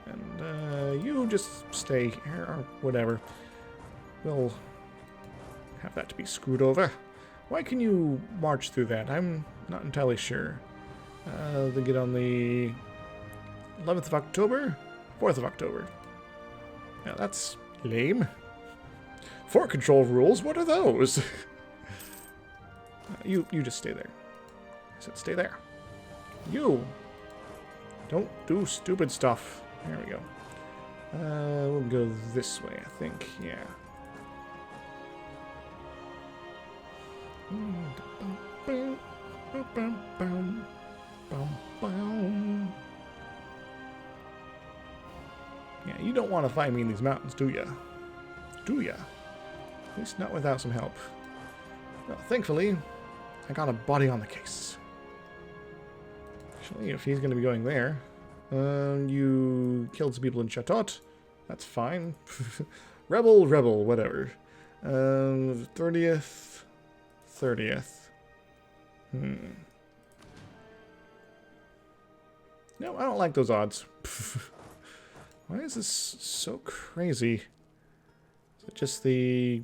Speaker 1: And you just stay here, or whatever. We'll have that to be screwed over. Why can you march through that? I'm not entirely sure. They get on the 11th of October? 4th of October. Now that's lame. Fort control rules? What are those? You just stay there. I said stay there. You! Don't do stupid stuff. There we go. We'll go this way, I think. Yeah. Yeah, you don't want to find me in these mountains, do ya? Do ya? At least not without some help. Well, thankfully, I got a body on the case. Actually, if he's going to be going there, you killed some people in Chatot. That's fine. Rebel, whatever. 30th. No, I don't like those odds. Why is this so crazy? Is it just the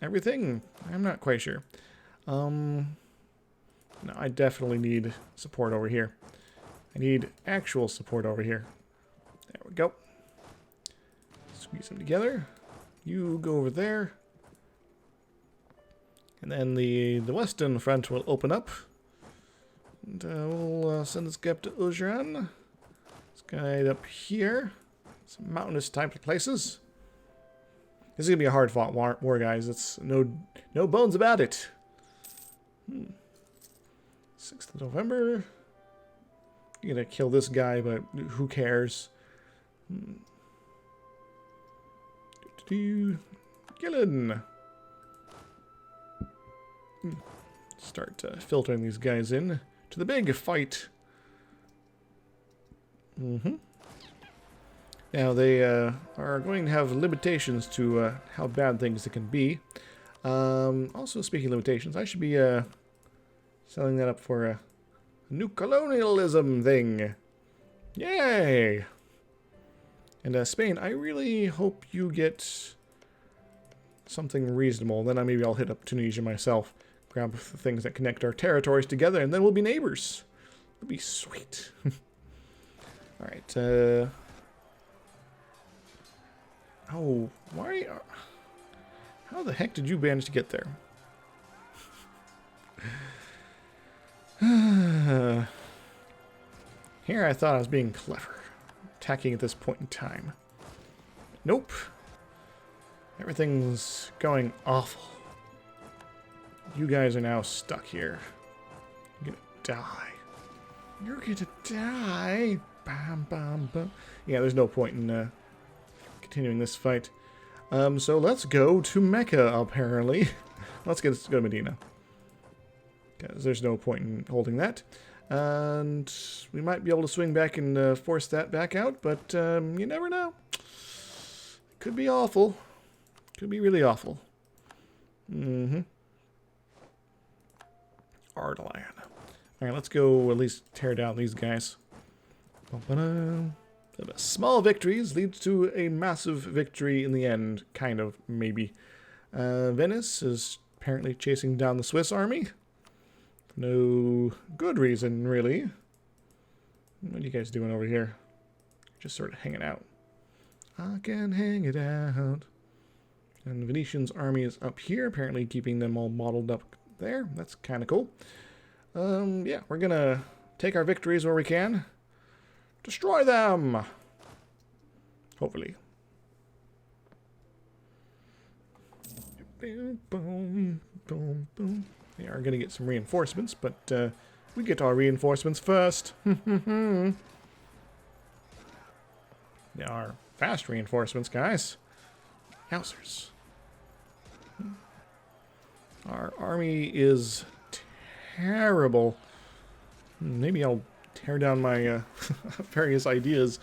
Speaker 1: everything? I'm not quite sure. No, I definitely need support over here. I need actual support over here. There we go. Squeeze them together. You go over there. And then the western front will open up. And we'll send this guy up to Ujran. This guy up here. Some mountainous type of places. This is going to be a hard-fought war, guys. It's no bones about it. 6th of November. You're going to kill this guy, but who cares? Gillen. Start filtering these guys in to the big fight. Now they are going to have limitations to how bad things can be. Also, speaking of limitations, I should be selling that up for a new colonialism thing. Yay! And Spain, I really hope you get something reasonable. Then maybe I'll hit up Tunisia myself. Grab the things that connect our territories together, and then we'll be neighbors. It'll be sweet. Alright, oh, why... How the heck did you manage to get there? Here I thought I was being clever. Attacking at this point in time. Nope. Everything's going awful. You guys are now stuck here. You're gonna die. You're gonna die. Bam, bam, bam. Yeah, there's no point in continuing this fight. So let's go to Mecca, apparently. Let's go to Medina. Because there's no point in holding that. And we might be able to swing back and force that back out, but you never know. It could be awful. Could be really awful. Ardalan. Alright, let's go at least tear down these guys. Small victories leads to a massive victory in the end. Kind of, maybe. Venice is apparently chasing down the Swiss army. No good reason, really. What are you guys doing over here? Just sort of hanging out. I can hang it out. And the Venetian's army is up here, apparently keeping them all modeled up there. That's kind of cool. Yeah, we're gonna take our victories where we can. Destroy them! Hopefully. Boom, boom, boom, boom. We are going to get some reinforcements, but we get our reinforcements first. They are fast reinforcements, guys. Yowzers. Our army is terrible. Maybe I'll tear down my various ideas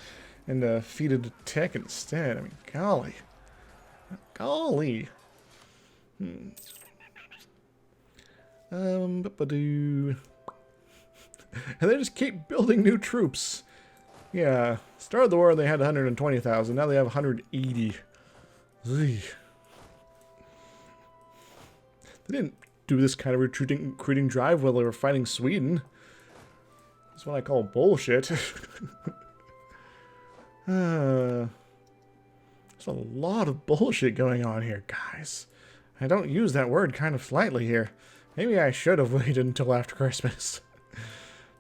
Speaker 1: and feed it to tech instead. I mean, golly. Golly. And they just keep building new troops. Yeah, start of the war they had 120,000. Now they have 180. They didn't do this kind of recruiting drive while they were fighting Sweden. That's what I call bullshit. There's a lot of bullshit going on here, guys. I don't use that word kind of lightly here. Maybe I should have waited until after Christmas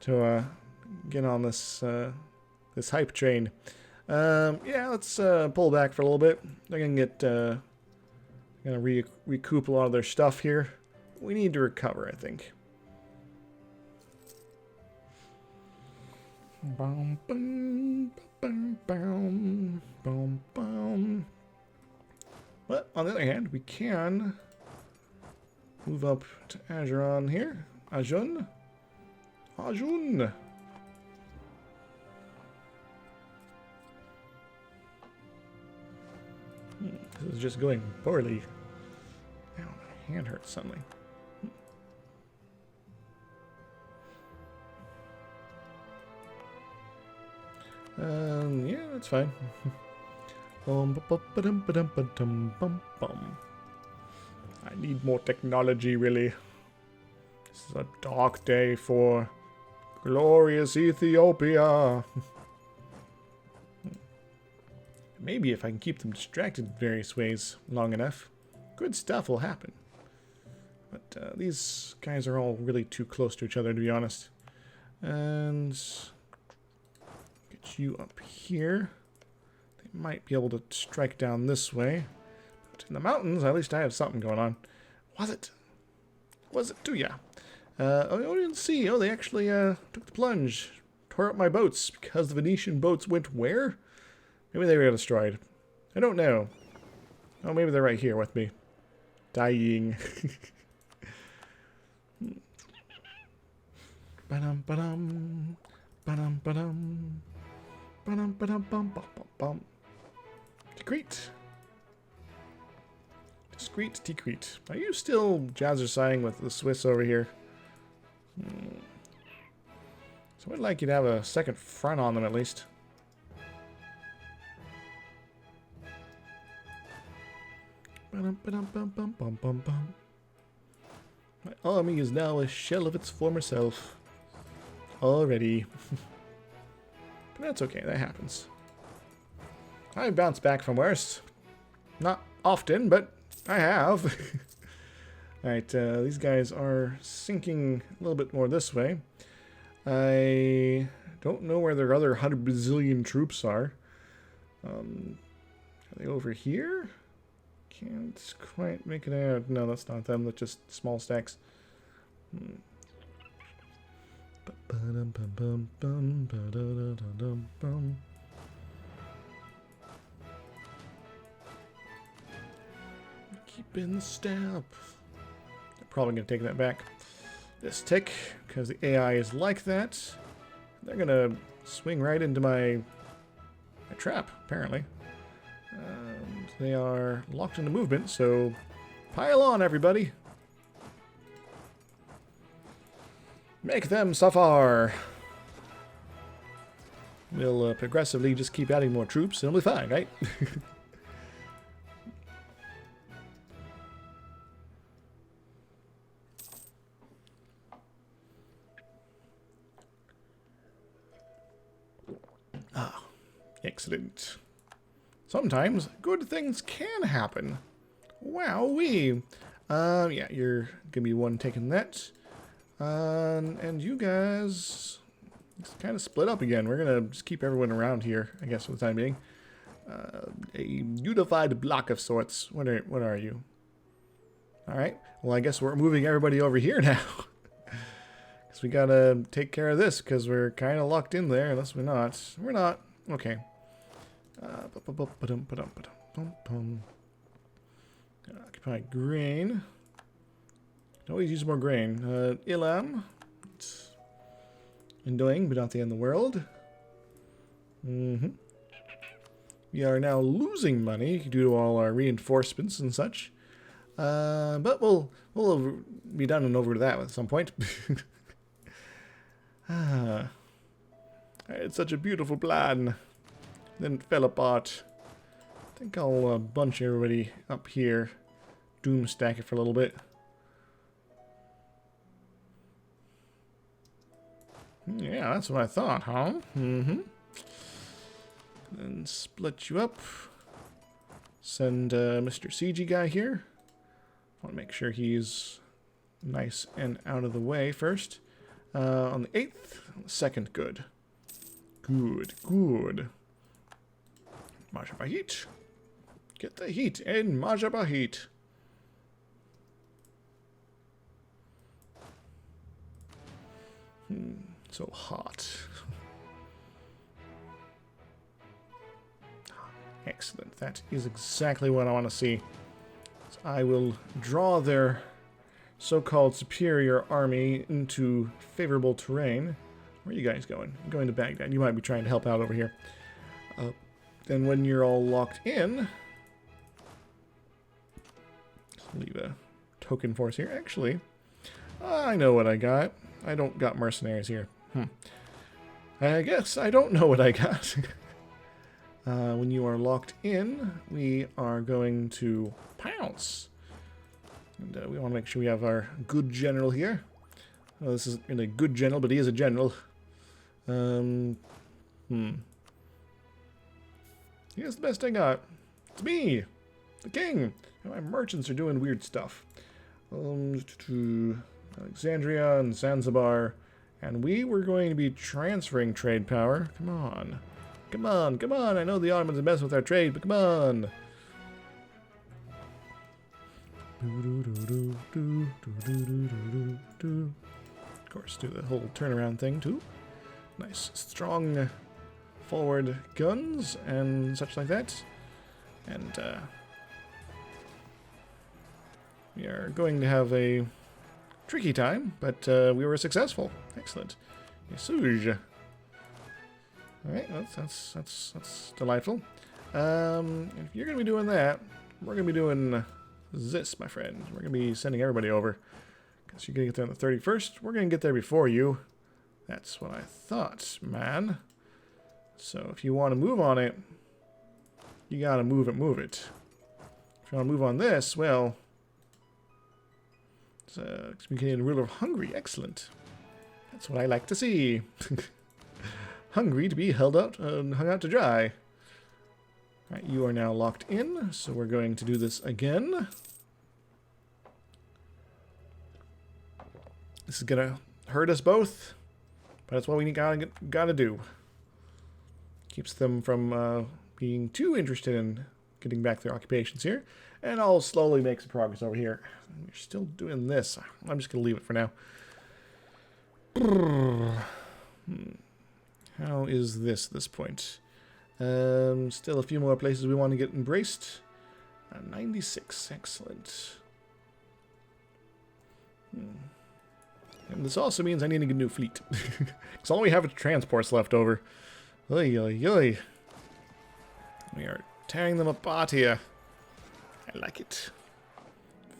Speaker 1: to get on this this hype train. Yeah, let's pull back for a little bit. They're gonna recoup a lot of their stuff here. We need to recover, I think. Bum, bum, bum, bum, bum, bum. But on the other hand, we can move up to Ajuran here. Ajun. Ajun. This is just going poorly. Ow, my hand hurts suddenly. Yeah, that's fine. I need more technology, really. This is a dark day for glorious Ethiopia. Maybe if I can keep them distracted in various ways long enough, good stuff will happen. But these guys are all really too close to each other, to be honest. And get you up here. They might be able to strike down this way. But in the mountains, at least I have something going on. Was it? Was it? Do ya? Oh, I didn't see. Oh, they actually took the plunge. Tore up my boats because the Venetian boats went where? Maybe they were destroyed. I don't know. Oh, maybe they're right here with me. Dying. Ba-dum, ba-dum. Ba-dum, ba-dum. Ba-dum, ba-dum, bum, bum, bum, bum. Discreet. Discreet, decreet. Are you still jazzercising with the Swiss over here? So I'd like you to have a second front on them at least. Ba-dum, ba-dum, bum, bum, bum, bum, bum. My army is now a shell of its former self. Already. But that's okay, that happens. I bounce back from worse. Not often, but I have. Alright, these guys are sinking a little bit more this way. I don't know where their other 100 bazillion troops are. Are they over here? Can't quite make it out. No, that's not them. That's just small stacks. Keep in the step. They're probably going to take that back. This tick, because the AI is like that. They're going to swing right into my trap, apparently. And they are locked into movement, so pile on, everybody. Make them suffer. We'll progressively just keep adding more troops, and it'll be fine, right? Ah, excellent. Sometimes good things can happen. Wowee. Yeah, you're gonna be one taking that. And you guys kind of split up again. We're gonna just keep everyone around here, I guess, for the time being. A unified block of sorts. What are you? Alright. Well, I guess we're moving everybody over here now. Because we gotta take care of this, because we're kind of locked in there, unless we're not. We're not. Okay. Occupy grain. Can always use more grain. Ilam. It's annoying, but not the end of the world. We are now losing money due to all our reinforcements and such. But we'll be done and over to that at some point. I had such a beautiful plan. Then it fell apart. I think I'll bunch everybody up here. Doom stack it for a little bit. Yeah, that's what I thought, huh? Then split you up. Send Mr. CG guy here. I want to make sure he's nice and out of the way first. On the 8th, on the 2nd, good. Good. Majapahit. Get the heat in Majapahit. So hot. Excellent. That is exactly what I want to see. So I will draw their so-called superior army into favorable terrain. Where are you guys going? You're going to Baghdad. You might be trying to help out over here. Then when you're all locked in, leave a token force here. Actually, I know what I got. I don't got mercenaries here. I guess I don't know what I got. When you are locked in, we are going to pounce. And we want to make sure we have our good general here. Well, this isn't really a good general, but he is a general. Here's the best I got. It's me, the king. And my merchants are doing weird stuff. To Alexandria and Zanzibar. And we were going to be transferring trade power. Come on. Come on, come on. I know the Ottomans are messing with our trade, but come on. Of course, do the whole turnaround thing too. Nice, strong forward guns and such like that. And we are going to have a tricky time, but we were successful. Excellent. Yes, alright, that's delightful. If you're going to be doing that, we're going to be doing this, my friend. We're going to be sending everybody over. Because you're going to get there on the 31st. We're going to get there before you. That's what I thought, man. So if you want to move on it, you got to move it. If you want to move on this, well, it's a excommunicated ruler of Hungary. Excellent. That's what I like to see. Hungry to be held out and hung out to dry. Alright, you are now locked in, so we're going to do this again. This is gonna hurt us both, but that's what we gotta do. Keeps them from being too interested in getting back their occupations here, and I'll slowly make some progress over here. We're still doing this. I'm just gonna leave it for now. How is this at this point? Still a few more places we want to get embraced. 96, excellent. And this also means I need to get a new fleet. Because all we have is transports left over. Oy, oy, oy. We are tearing them apart here. I like it.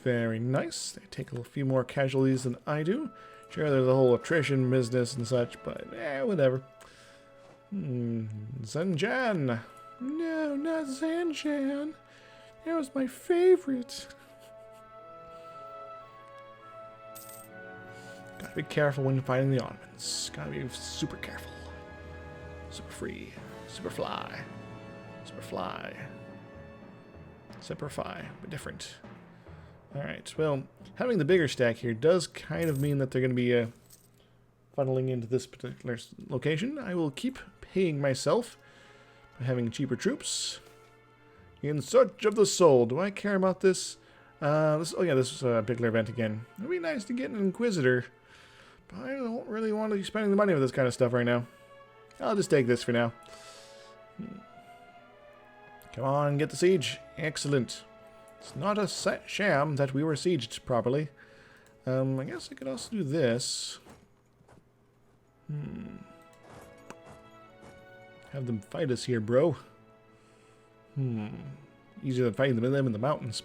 Speaker 1: Very nice. They take a few more casualties than I do. Sure, there's a whole attrition business and such, but whatever. Zanjan. No, not Zanjan. That was my favorite. Gotta be careful when fighting the Ottomans. Gotta be super careful. Super free. Super fly. Super fly. Super fly, but different. Alright, well, having the bigger stack here does kind of mean that they're going to be funneling into this particular location. I will keep paying myself by having cheaper troops. In search of the soul. Do I care about this? This is a particular event again. It'd be nice to get an Inquisitor, but I don't really want to be spending the money with this kind of stuff right now. I'll just take this for now. Come on, get the siege. Excellent. It's not a sham that we were sieged properly. I guess I could also do this. Have them fight us here, bro. Easier than fighting them in the mountains.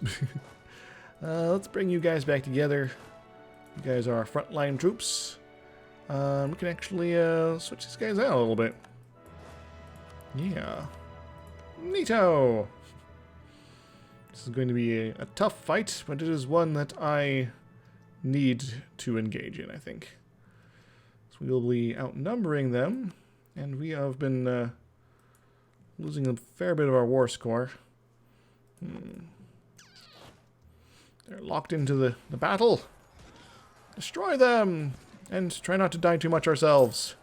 Speaker 1: Let's bring you guys back together. You guys are our frontline troops. We can actually switch these guys out a little bit. Yeah. Neato! This is going to be a tough fight, but it is one that I need to engage in, I think. So we will be outnumbering them, and we have been losing a fair bit of our war score. They're locked into the battle. Destroy them! And try not to die too much ourselves.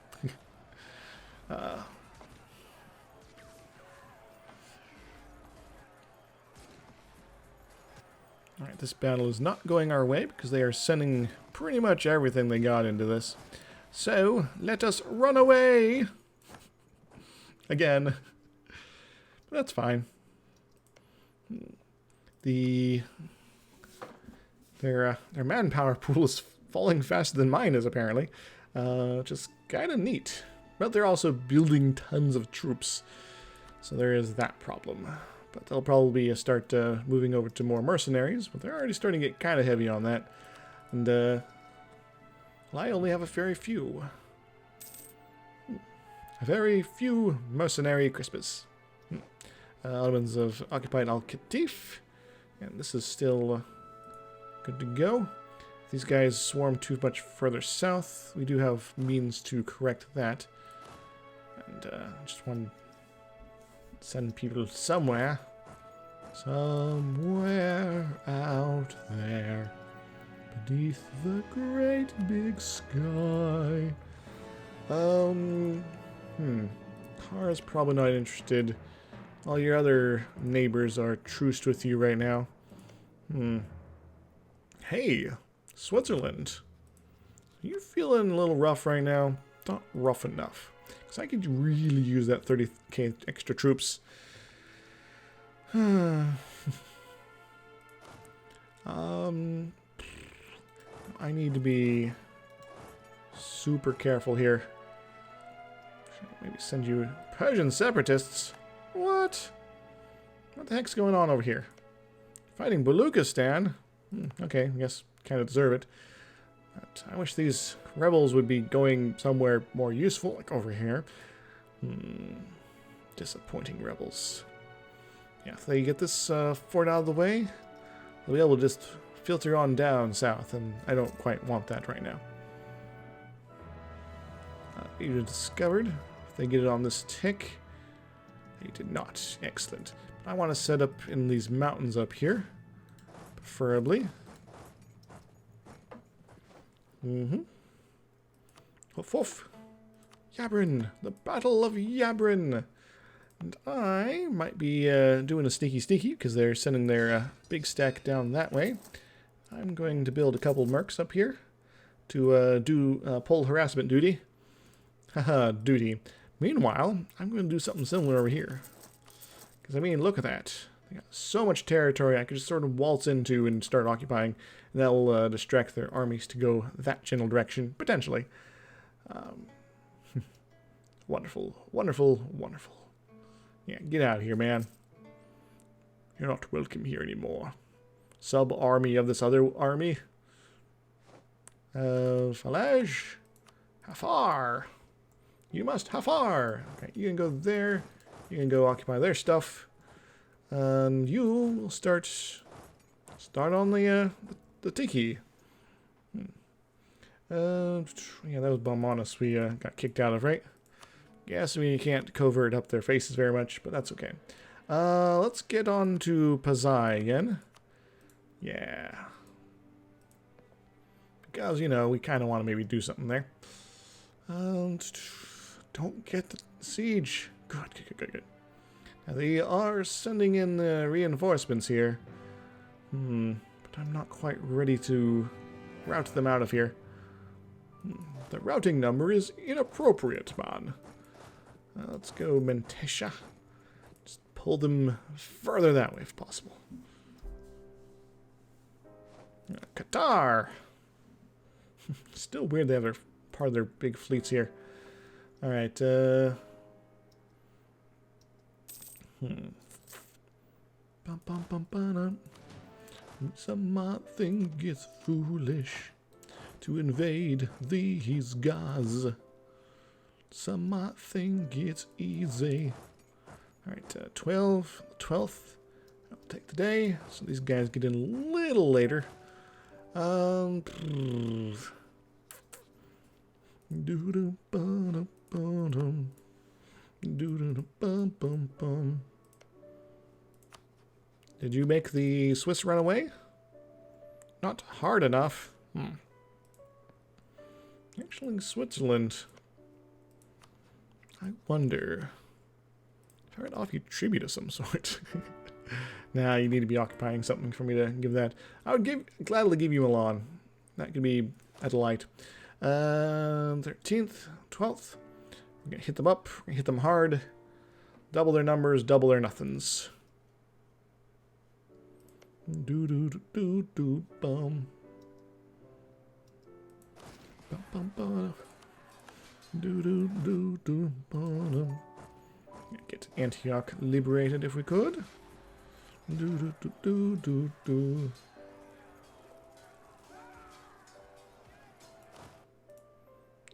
Speaker 1: Alright, this battle is not going our way because they are sending pretty much everything they got into this. So, let us run away! Again. But that's fine. Their manpower pool is falling faster than mine is, apparently. Which is kind of neat. But they're also building tons of troops. So there is that problem. But they'll probably start moving over to more mercenaries. But they're already starting to get kind of heavy on that. And well, I only have a very few. A very few mercenary Crispus. Ottomans have occupied Al-Qatif. And this is still good to go. If these guys swarm too much further south, we do have means to correct that. And just one... Send people somewhere. Somewhere out there. Beneath the great big sky. Car's probably not interested. All your other neighbors are truced with you right now. Hey, Switzerland. Are you feeling a little rough right now? Not rough enough. Because I could really use that 30k extra troops. I need to be super careful here. Maybe send you Persian separatists. What? What the heck's going on over here? Fighting Baluchistan? Okay, I guess kind of deserve it. But I wish these rebels would be going somewhere more useful, like over here. Disappointing rebels. Yeah, if they get this fort out of the way, they'll be able to just filter on down south, and I don't quite want that right now. You discovered. If they get it on this tick, they did not. Excellent. I want to set up in these mountains up here, preferably. Hoof hoof. Yabrin, the Battle of Yabrin. And I might be doing a sneaky because they're sending their big stack down that way. I'm going to build a couple mercs up here to do pole harassment duty. Haha, duty. Meanwhile, I'm going to do something similar over here. Because, I mean, look at that. They got so much territory I could just sort of waltz into and start occupying. And that'll distract their armies to go that general direction, potentially. Wonderful, wonderful, wonderful. Yeah, get out of here, man. You're not welcome here anymore. Sub-army of this other army. Falaj. Hafar. You must Hafar. Okay, you can go there. You can go occupy their stuff. And you will start on the tiki. Yeah, that was Balmonus we got kicked out of, right? Guess we can't covert up their faces very much, but that's okay. Let's get on to Pazai again. Yeah. Because, you know, we kind of want to maybe do something there. Don't get the siege. Good. Now, they are sending in reinforcements here. But I'm not quite ready to rout them out of here. The routing number is inappropriate, man. Let's go Mentesha. Just pull them further that way if possible. Qatar. Still weird they have their part of their big fleets here. Alright, Some might think it's foolish to invade these guys. Some might think it's easy. Alright, 12th. I'll take the day. So these guys get in a little later. Did you make the Swiss run away? Not hard enough. Actually, Switzerland. I wonder if I would offer you tribute of some sort. Nah, you need to be occupying something for me to give that. I would gladly give you Milan. That could be a delight. 13th, 12th. We're gonna hit them up. We're gonna hit them hard. Double their numbers, double their nothings. Bum. Bum. Get Antioch liberated if we could.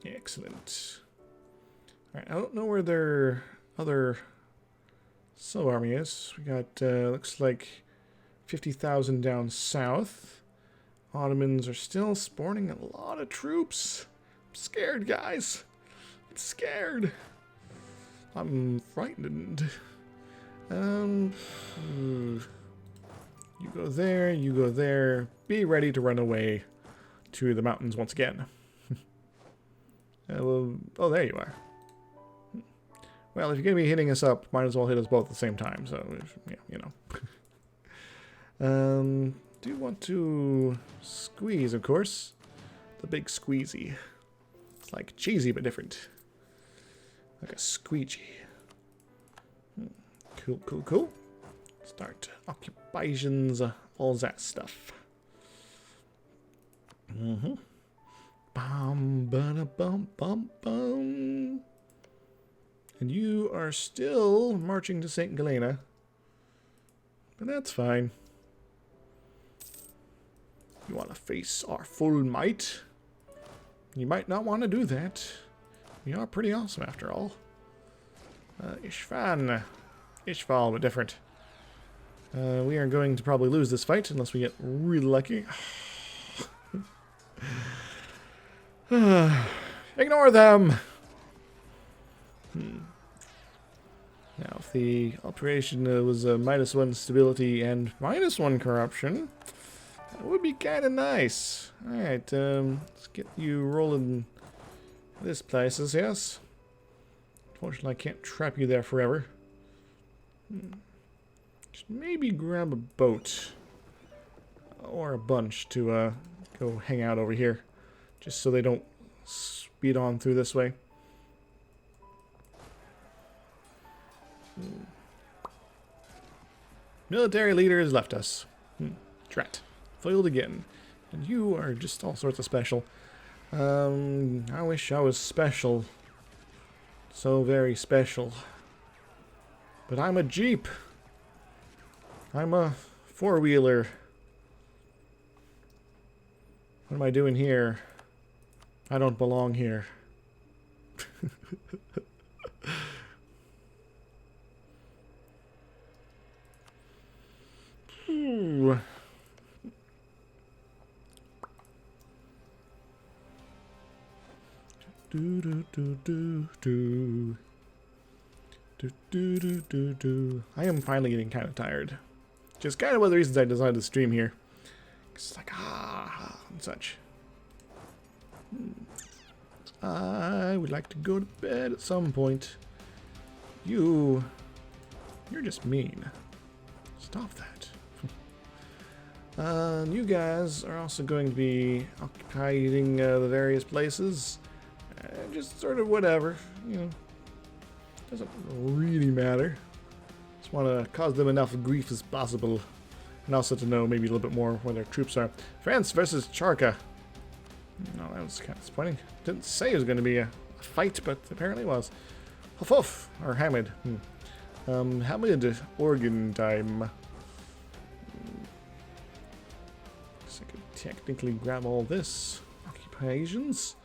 Speaker 1: Excellent. Alright, I don't know where their other sub-army is. We got, looks like 50,000 down south. Ottomans are still spawning a lot of troops. I'm scared, guys. I'm scared. I'm frightened. You go there, you go there. Be ready to run away to the mountains once again. Oh, there you are. Well, if you're going to be hitting us up, might as well hit us both at the same time, so, yeah, you know. Do want to squeeze, of course. The big squeezy. It's like cheesy, but different. Like a squeegee. Cool, cool, cool. Start occupations, all that stuff. Bum, bum, bum, bum, bum. And you are still marching to St. Galena. But that's fine. You want to face our full might? You might not want to do that. We are pretty awesome after all. Ishvan. Ishval, but different. We are going to probably lose this fight unless we get really lucky. Ignore them! Now, if the operation was -1 stability and -1 corruption, that would be kind of nice. Alright, let's get you rolling this places, yes? Unfortunately, I can't trap you there forever. Just maybe grab a boat. Or a bunch to go hang out over here. Just so they don't speed on through this way. Military leader has left us. Drat. Foiled again. And you are just all sorts of special. I wish I was special. So very special. But I'm a Jeep. I'm a four-wheeler. What am I doing here? I don't belong here. Ooh. Do do do do do. Do do do do do. I am finally getting kind of tired. Just kind of one of the reasons I decided to stream here. It's like and such. I would like to go to bed at some point. You're just mean. Stop that. You guys are also going to be occupying the various places. Just sort of whatever, you know. Doesn't really matter. Just want to cause them enough grief as possible. And also to know maybe a little bit more where their troops are. France versus Charka. No, that was kind of disappointing. Didn't say it was going to be a fight, but apparently it was. Huff, or Hamid. Hamid, Organ time. So I could technically grab all this. Occupations.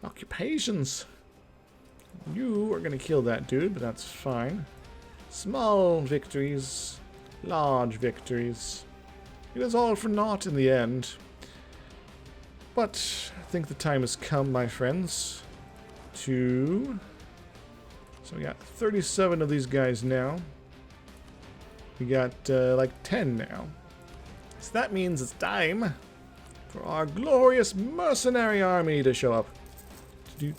Speaker 1: Occupations. You are going to kill that dude, but that's fine. Small victories. Large victories. It is all for naught in the end. But I think the time has come, my friends, to... So we got 37 of these guys now. We got like 10 now. So that means it's time for our glorious mercenary army to show up. So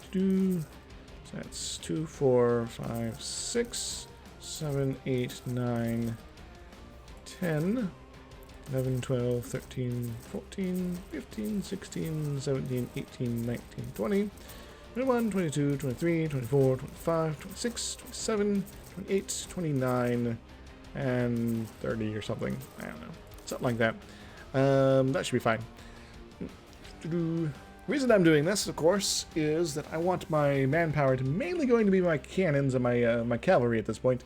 Speaker 1: that's 2, 4, 5, 6, 7, 8, 9, 10, 11, 12, 13, 14, 15, 16, 17, 18, 19, 20, 21, 22, 23, 24, 25, 26, 27, 28, 29, and 30 or something. I don't know. Something like that. That should be fine. The reason I'm doing this, of course, is that I want my manpower to mainly going to be my cannons and my cavalry at this point.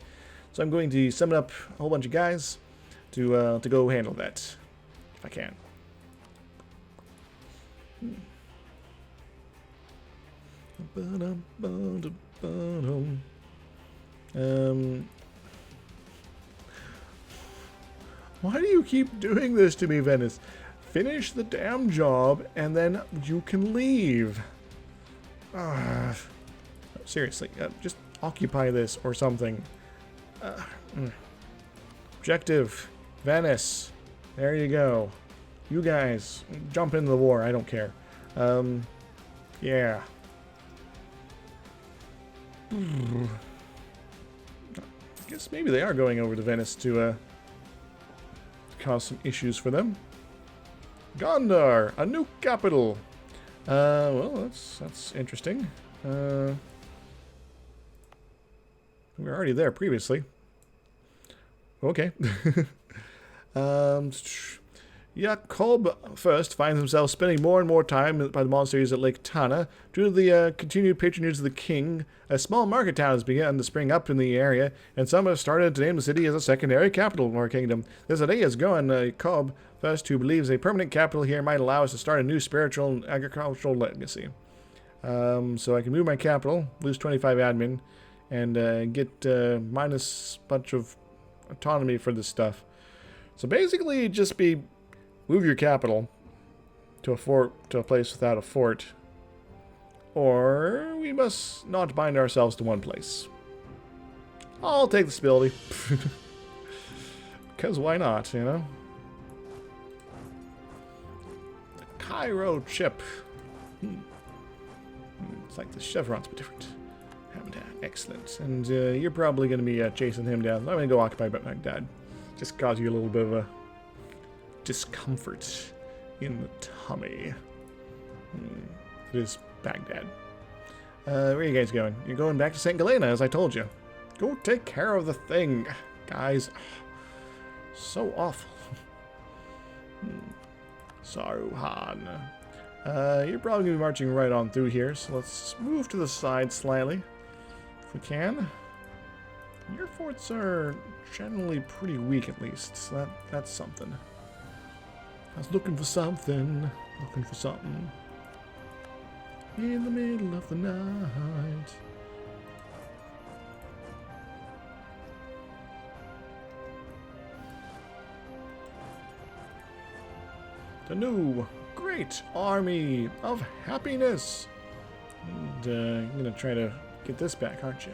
Speaker 1: So I'm going to summon up a whole bunch of guys to go handle that, if I can. Why do you keep doing this to me, Venice? Finish the damn job, and then you can leave. Seriously, just occupy this or something. Objective. Venice. There you go. You guys, jump into the war. I don't care. Yeah. I guess maybe they are going over to Venice to cause some issues for them. Gondar, a new capital. Well, that's interesting. We were already there previously. Okay. Jakob first finds himself spending more and more time by the monasteries at Lake Tana. Due to the continued patronage of the king, a small market town has begun to spring up in the area, and some have started to name the city as a secondary capital of our kingdom. This idea is growing. Jakob first, who believes a permanent capital here might allow us to start a new spiritual and agricultural legacy. So I can move my capital, lose 25 admin, and get minus a bunch of autonomy for this stuff. So basically, just be move your capital to a place without a fort, or we must not bind ourselves to one place. I'll take the stability, because why not? You know. The Cairo chip. It's like the chevrons, but different. Excellent. And you're probably going to be chasing him down. I'm going to go occupy Baghdad. Just cause you a little bit of a discomfort in the tummy. It is Baghdad. Where are you guys going? You're going back to St. Galena, as I told you. Go take care of the thing, guys. So awful. Saruhan. You're probably going to be marching right on through here, so let's move to the side slightly, if we can. Your forts are generally pretty weak, at least, so that's something. I was looking for something, in the middle of the night. The new great army of happiness. And you're gonna try to get this back, aren't you?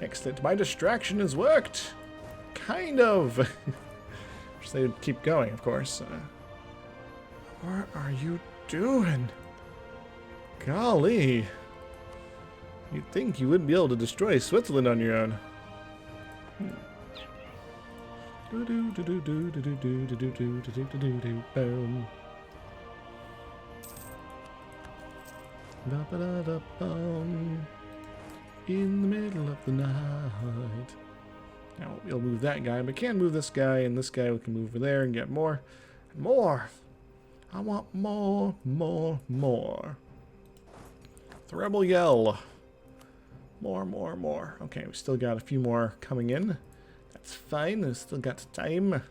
Speaker 1: Excellent. My distraction has worked. Kind of. Wish they would keep going, of course. What are you doing? Golly. You'd think you wouldn't be able to destroy Switzerland on your own. Boom. In the middle of the night. Now we'll move that guy, but can't move this guy, and this guy we can move over there and get more. And more! I want more, more, more. The rebel yell. More, more, more. Okay, we still got a few more coming in. That's fine, we've still got time.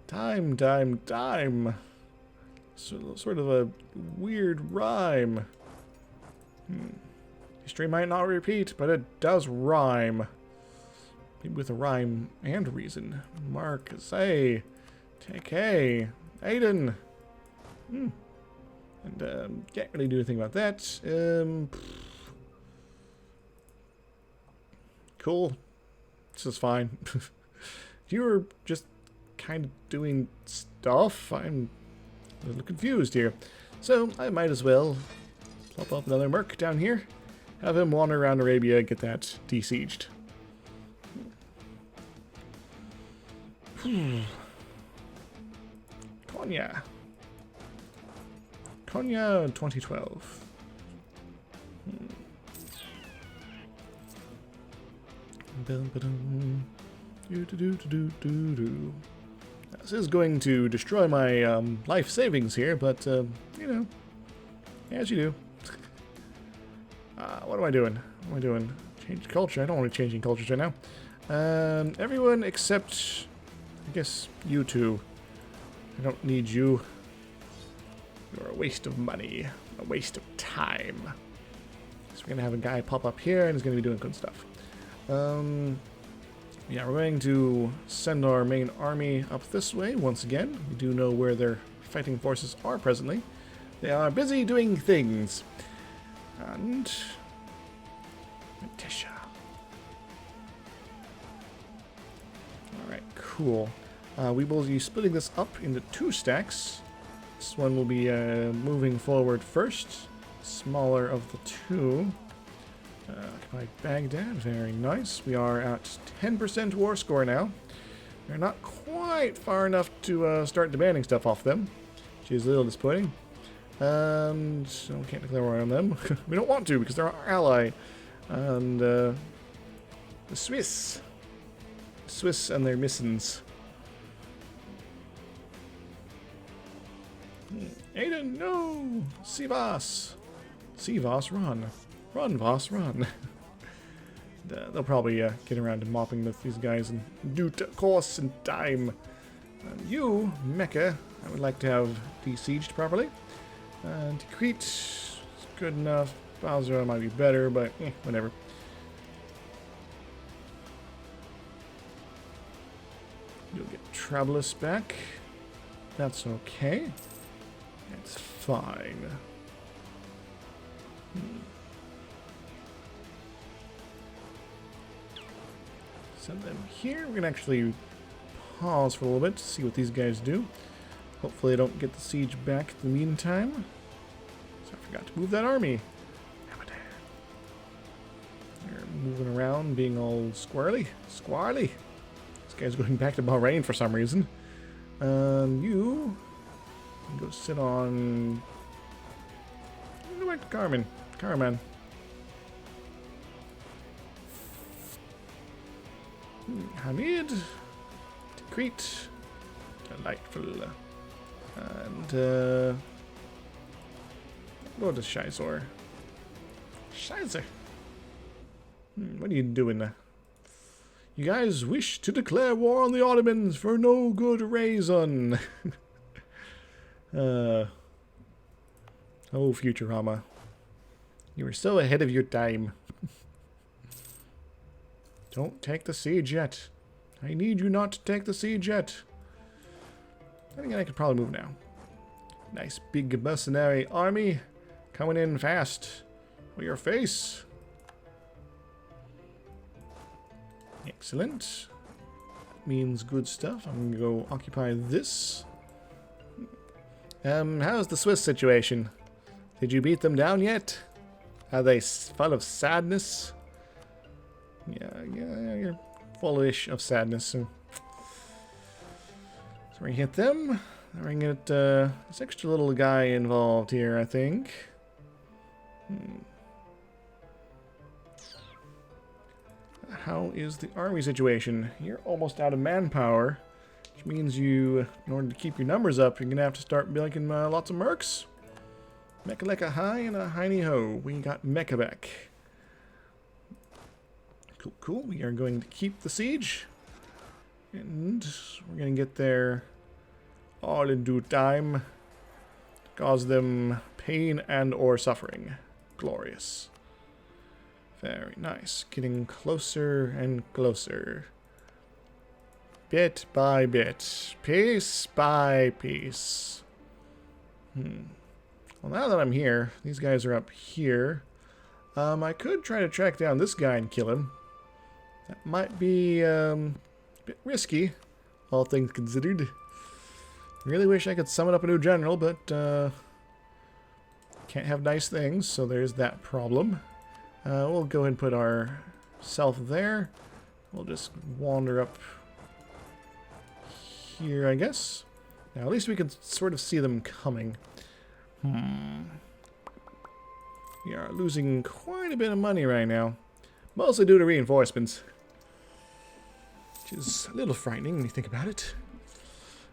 Speaker 1: Time. Sort of a weird rhyme. History might not repeat, but it does rhyme. Maybe with a rhyme and reason. Marcus, A. Take A. Aiden. And can't really do anything about that. Cool. This is fine. You were just kind of doing stuff. I'm a little confused here. So I might as well plop up another merc down here. Have him wander around Arabia and get that besieged. Konya 2012. This is going to destroy my life savings here, but you know, as you do. What am I doing? Change culture? I don't want to be changing cultures right now. Everyone except, I guess, you two. I don't need you. You're a waste of money. A waste of time. So we're going to have a guy pop up here, and he's going to be doing good stuff. Yeah, we're going to send our main army up this way once again. We do know where their fighting forces are presently. They are busy doing things. And Tisha. Alright, cool. We will be splitting this up into 2 stacks. This one will be moving forward first. Smaller of the 2. Occupied Baghdad, very nice. We are at 10% war score now. We're not quite far enough to start demanding stuff off them, which is a little disappointing. And so we can't declare war on them. We don't want to because they're our ally. And the Swiss and their missions. Aiden, no! Sivas, run. Run, Voss, run. They'll probably get around to mopping with these guys in due course and time. You, Mecca, I would like to have besieged properly. Tikrit is good enough. Basra might be better, but whatever. You'll get Trablus back. That's okay. That's fine. Send them here. We're going to actually pause for a little bit to see what these guys do. Hopefully I don't get the siege back in the meantime. So I forgot to move that army. They're moving around, being all squirrely. This guy's going back to Bahrain for some reason. You can go sit on... Go back to Carman. Hamid, Tikrit, delightful, and go to Shizor. What are you doing? You guys wish to declare war on the Ottomans for no good reason. Oh, Futurama, you were so ahead of your time. Don't take the siege yet. I need you not to take the siege yet. I think I could probably move now. Nice big mercenary army coming in fast for your face. Excellent. Means good stuff. I'm gonna go occupy this. How's the Swiss situation? Did you beat them down yet? Are they full of sadness? Yeah, you're full-ish of sadness. So we hit them. Then we get this extra little guy involved here, I think. How is the army situation? You're almost out of manpower, which means you, in order to keep your numbers up, you're gonna have to start making lots of mercs. Mecha like a high and a hiney ho. We got Mecha back. Cool. We are going to keep the siege. And we're going to get there all in due time. Cause them pain and or suffering. Glorious. Very nice. Getting closer and closer. Bit by bit. Piece by piece. Well, now that I'm here, these guys are up here. I could try to track down this guy and kill him. That might be a bit risky, all things considered. Really wish I could summon up a new general, but can't have nice things, so there's that problem. We'll go ahead and put our self there. We'll just wander up here, I guess. Now, at least we can sort of see them coming. We are losing quite a bit of money right now. Mostly due to reinforcements. Which is a little frightening when you think about it.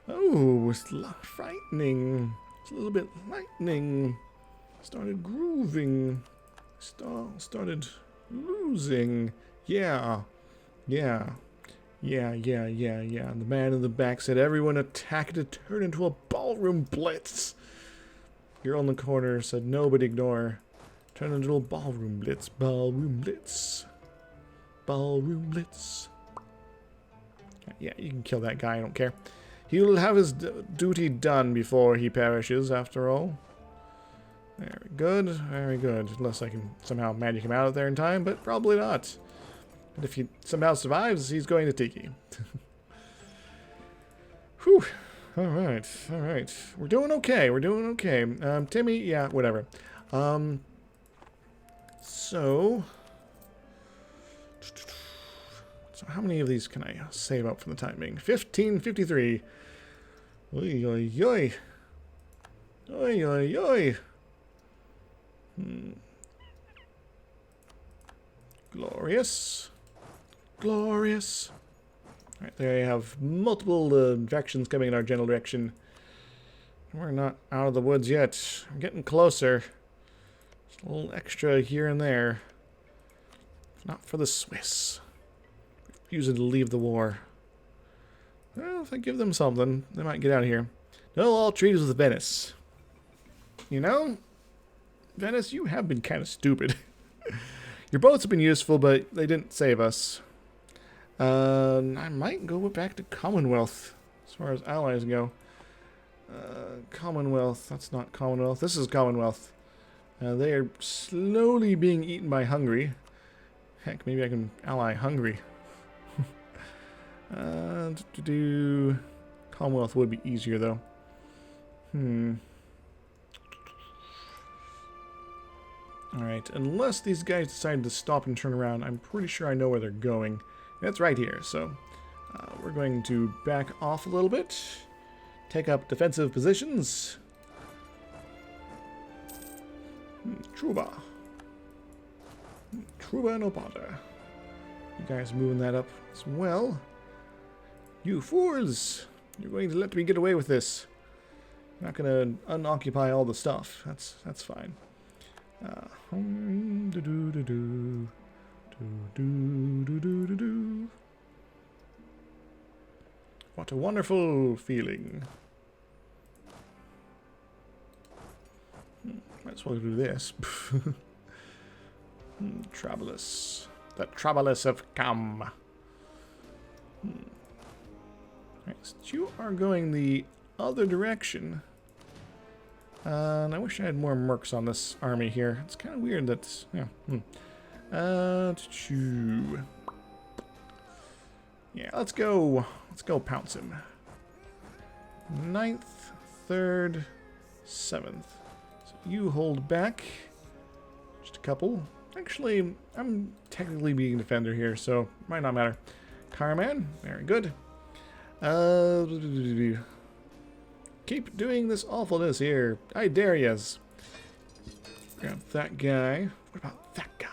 Speaker 1: Oh, it's frightening. It's a little bit lightning. Started grooving. Started losing. Yeah. The man in the back said everyone attacked to turn into a ballroom blitz. Girl in the corner said nobody ignore. Turn into a ballroom blitz. Ballroom blitz. Yeah, you can kill that guy, I don't care. He'll have his duty done before he perishes, after all. Very good, very good. Unless I can somehow magic him out of there in time, but probably not. But if he somehow survives, he's going to Tiki. Whew. All right, all right. We're doing okay. We're doing okay. Timmy, yeah, whatever. So how many of these can I save up for the time being? 1553. Oi, oi, oi. Oi, oi, oi. Glorious. Glorious. Alright, there you have multiple directions coming in our general direction. We're not out of the woods yet. We're getting closer. Just a little extra here and there. Not for the Swiss. Refusing to leave the war. Well, if I give them something, they might get out of here. No, all treaties with Venice. You know, Venice, you have been kind of stupid. Your boats have been useful, but they didn't save us. I might go back to Commonwealth as far as allies go. Commonwealth, that's not Commonwealth. This is Commonwealth. They are slowly being eaten by Hungary. Heck, maybe I can ally Hungary. Commonwealth would be easier, though. Alright, unless these guys decide to stop and turn around, I'm pretty sure I know where they're going. That's right here, so we're going to back off a little bit. Take up defensive positions. Truba. Truba no bother. You guys moving that up as well. You fools! You're going to let me get away with this. I'm not going to unoccupy all the stuff. That's fine. What a wonderful feeling. Might as well do this. Troublous. The troublous have come. Right, so you are going the other direction. And I wish I had more mercs on this army here. It's kind of weird that... Yeah. Yeah, let's go. Let's go pounce him. 9th, 3rd, 7th. So you hold back. Just a couple. Actually, I'm technically being defender here, so might not matter. Carman, very good. Keep doing this awfulness here. I dare yas. Grab that guy. What about that guy?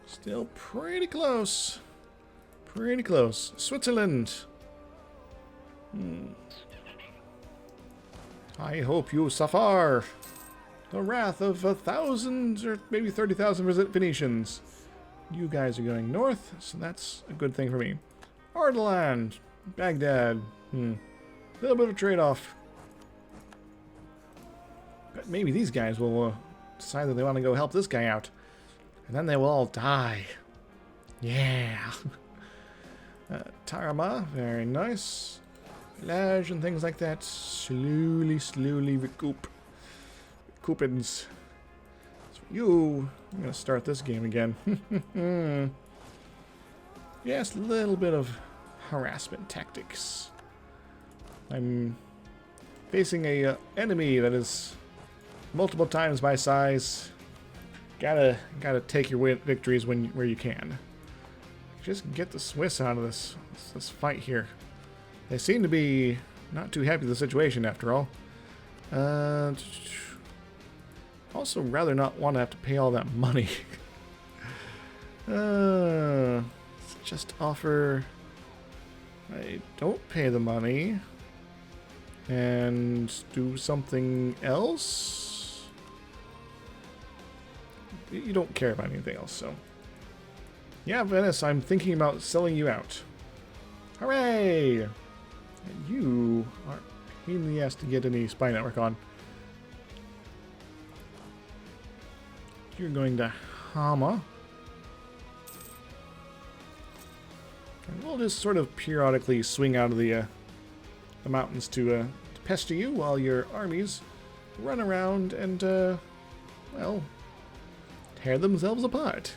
Speaker 1: Still pretty close. Pretty close. Switzerland. I hope you suffer the wrath of 1,000 or maybe 30,000 Venetians. You guys are going north, so that's a good thing for me. Ardalan. Baghdad. Little bit of trade-off. But maybe these guys will decide that they want to go help this guy out. And then they will all die. Yeah. Tarama, very nice. Lage and things like that. Slowly recoup. Recoupins. So you, I'm going to start this game again. Yes, a little bit of harassment tactics. I'm facing a enemy that is multiple times my size. Gotta take your victories where you can. Just get the Swiss out of this fight here. They seem to be not too happy with the situation after all. Also rather not want to have to pay all that money. Just offer... I don't pay the money. And do something else? You don't care about anything else, so... Yeah, Venice, I'm thinking about selling you out. Hooray! And you are a pain in the ass to get any spy network on. You're going to Hama. And we'll just sort of periodically swing out of the mountains to pester you while your armies run around and, well, tear themselves apart.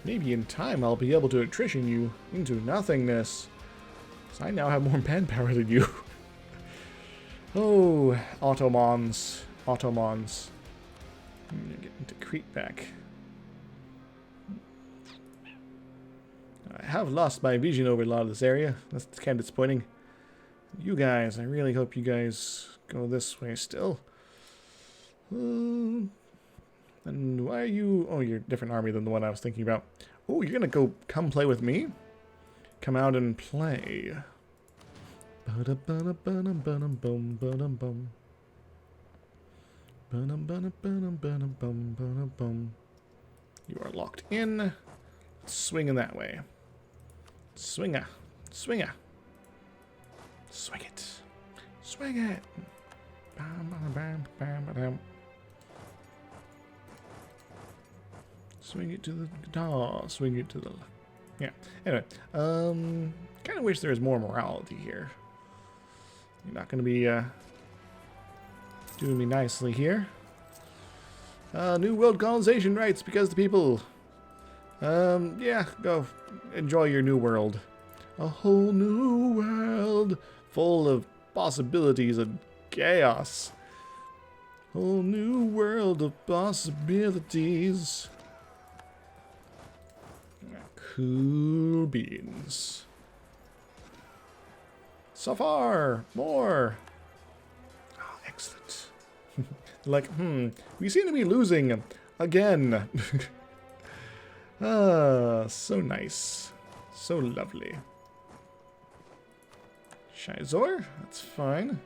Speaker 1: Maybe in time I'll be able to attrition you into nothingness. Because I now have more manpower than you. Oh, Ottomans. Ottomans. I'm gonna get into Crete back. I have lost my vision over a lot of this area. That's kind of disappointing. You guys, I really hope you guys go this way still. And why are you... Oh, you're a different army than the one I was thinking about. Oh, you're gonna come play with me? Come out and play. You are locked in. Swinging that way. Swinger. Swinger. Swing it. Swing it. Swing it to the guitar. Swing it to the... Yeah. Anyway. Kind of wish there was more morality here. You're not going to be doing me nicely here. New world colonization rights because the people... yeah, go enjoy your new world. A whole new world full of possibilities and chaos. Whole new world of possibilities. Cool beans. So far, more. Oh, excellent. Like, we seem to be losing again. Ah, so nice. So lovely. Shizor? That's fine.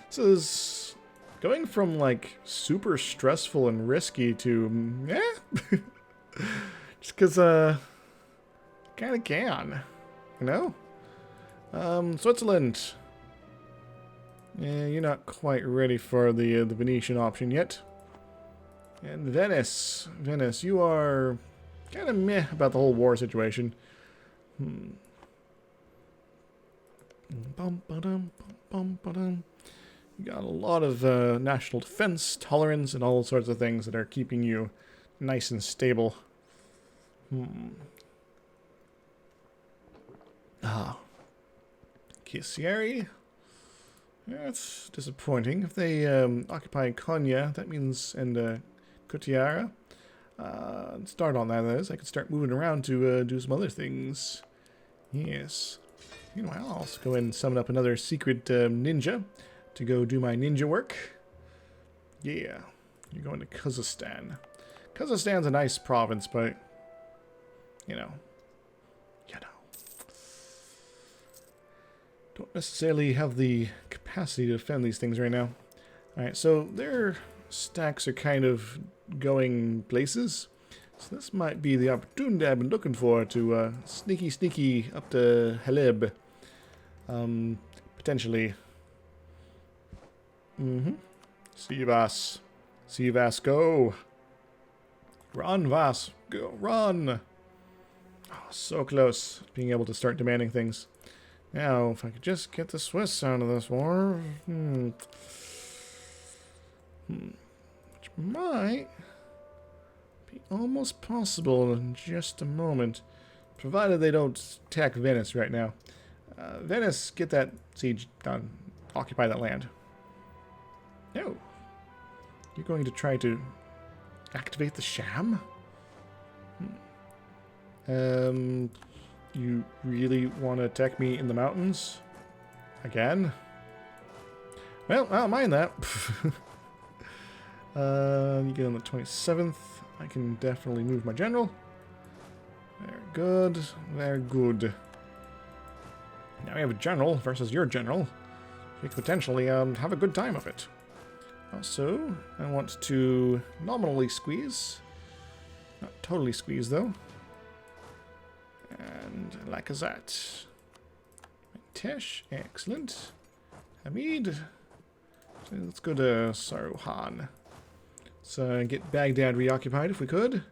Speaker 1: This is going from, like, super stressful and risky to, eh? Just because, kind of can. You know? Switzerland. Yeah, you're not quite ready for the Venetian option yet. And Venice. Venice, you are... kind of meh about the whole war situation. You got a lot of national defense, tolerance, and all sorts of things that are keeping you nice and stable. Kissieri? That's disappointing. If they occupy Konya, that means, and Kutiara. Start on that is. I could start moving around to do some other things. Yes. Meanwhile, I'll also go ahead and summon up another secret ninja to go do my ninja work. Yeah. You're going to Kazakhstan. Kazakhstan's a nice province, but, you know. Don't necessarily have the capacity to defend these things right now. Alright, so their stacks are kind of going places. So this might be the opportunity I've been looking for to sneaky up to Haleb. Potentially. See you, Vas. See you, Vas, go. Run, Vas. Go, run. Oh, so close to being able to start demanding things. Now, if I could just get the Swiss out of this war. Which might be almost possible in just a moment. Provided they don't attack Venice right now. Venice, get that siege done. Occupy that land. No. You're going to try to activate the sham? You really want to attack me in the mountains? Again? Well, I don't mind that. You get on the 27th. I can definitely move my general. Very good. Very good. Now we have a general versus your general. You could potentially have a good time of it. Also, I want to nominally squeeze. Not totally squeeze, though. And like as that. Tesh, excellent. Hamid. So let's go to Saruhan. Let's get Baghdad reoccupied if we could.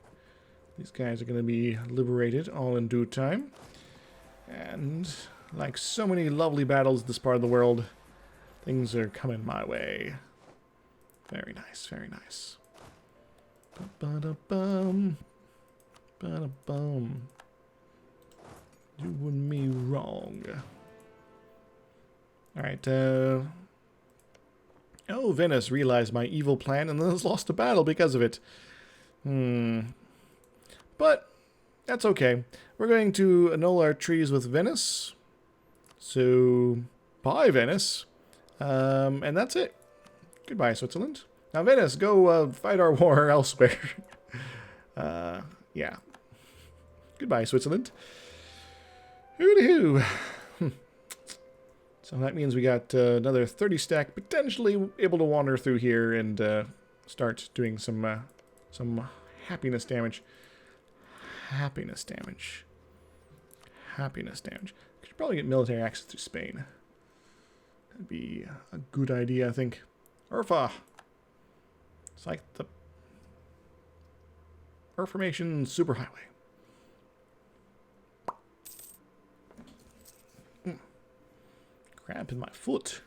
Speaker 1: These guys are going to be liberated all in due time. And like so many lovely battles in this part of the world, things are coming my way. Very nice, very nice. Ba-ba-da-bum. Ba-da-bum. Doing me wrong. Alright, oh, Venice realized my evil plan and then has lost a battle because of it. But, that's okay. We're going to annul our treaties with Venice. So, bye, Venice. And that's it. Goodbye, Switzerland. Now, Venice, go fight our war elsewhere. Yeah. Goodbye, Switzerland. Hoo-dee-hoo. So that means we got another 30 stack, potentially able to wander through here and start doing some happiness damage. Happiness damage. Happiness damage. Could probably get military access through Spain. That'd be a good idea, I think. Urfa. It's like the Information Superhighway. Cramp in my foot.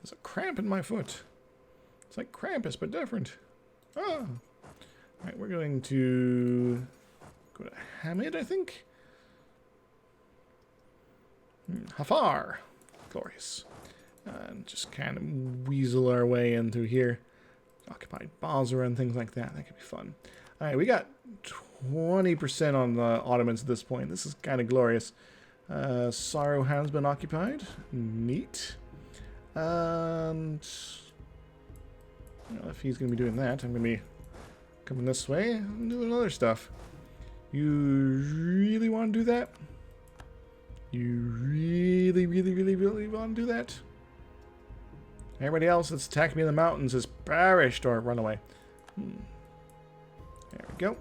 Speaker 1: There's a cramp in my foot. It's like Krampus, but different. Ah. Alright, we're going to go to Hamid, I think. Hafar. Glorious. And just kind of weasel our way in through here. Occupied Basra and things like that. That could be fun. Alright, we got 20% on the Ottomans at this point. This is kind of glorious. Sorrow has been occupied. Neat. And well, if he's going to be doing that, I'm going to be coming this way and doing other stuff. You really want to do that? You really want to do that? Everybody else that's attacked me in the mountains has perished or run away. There we go.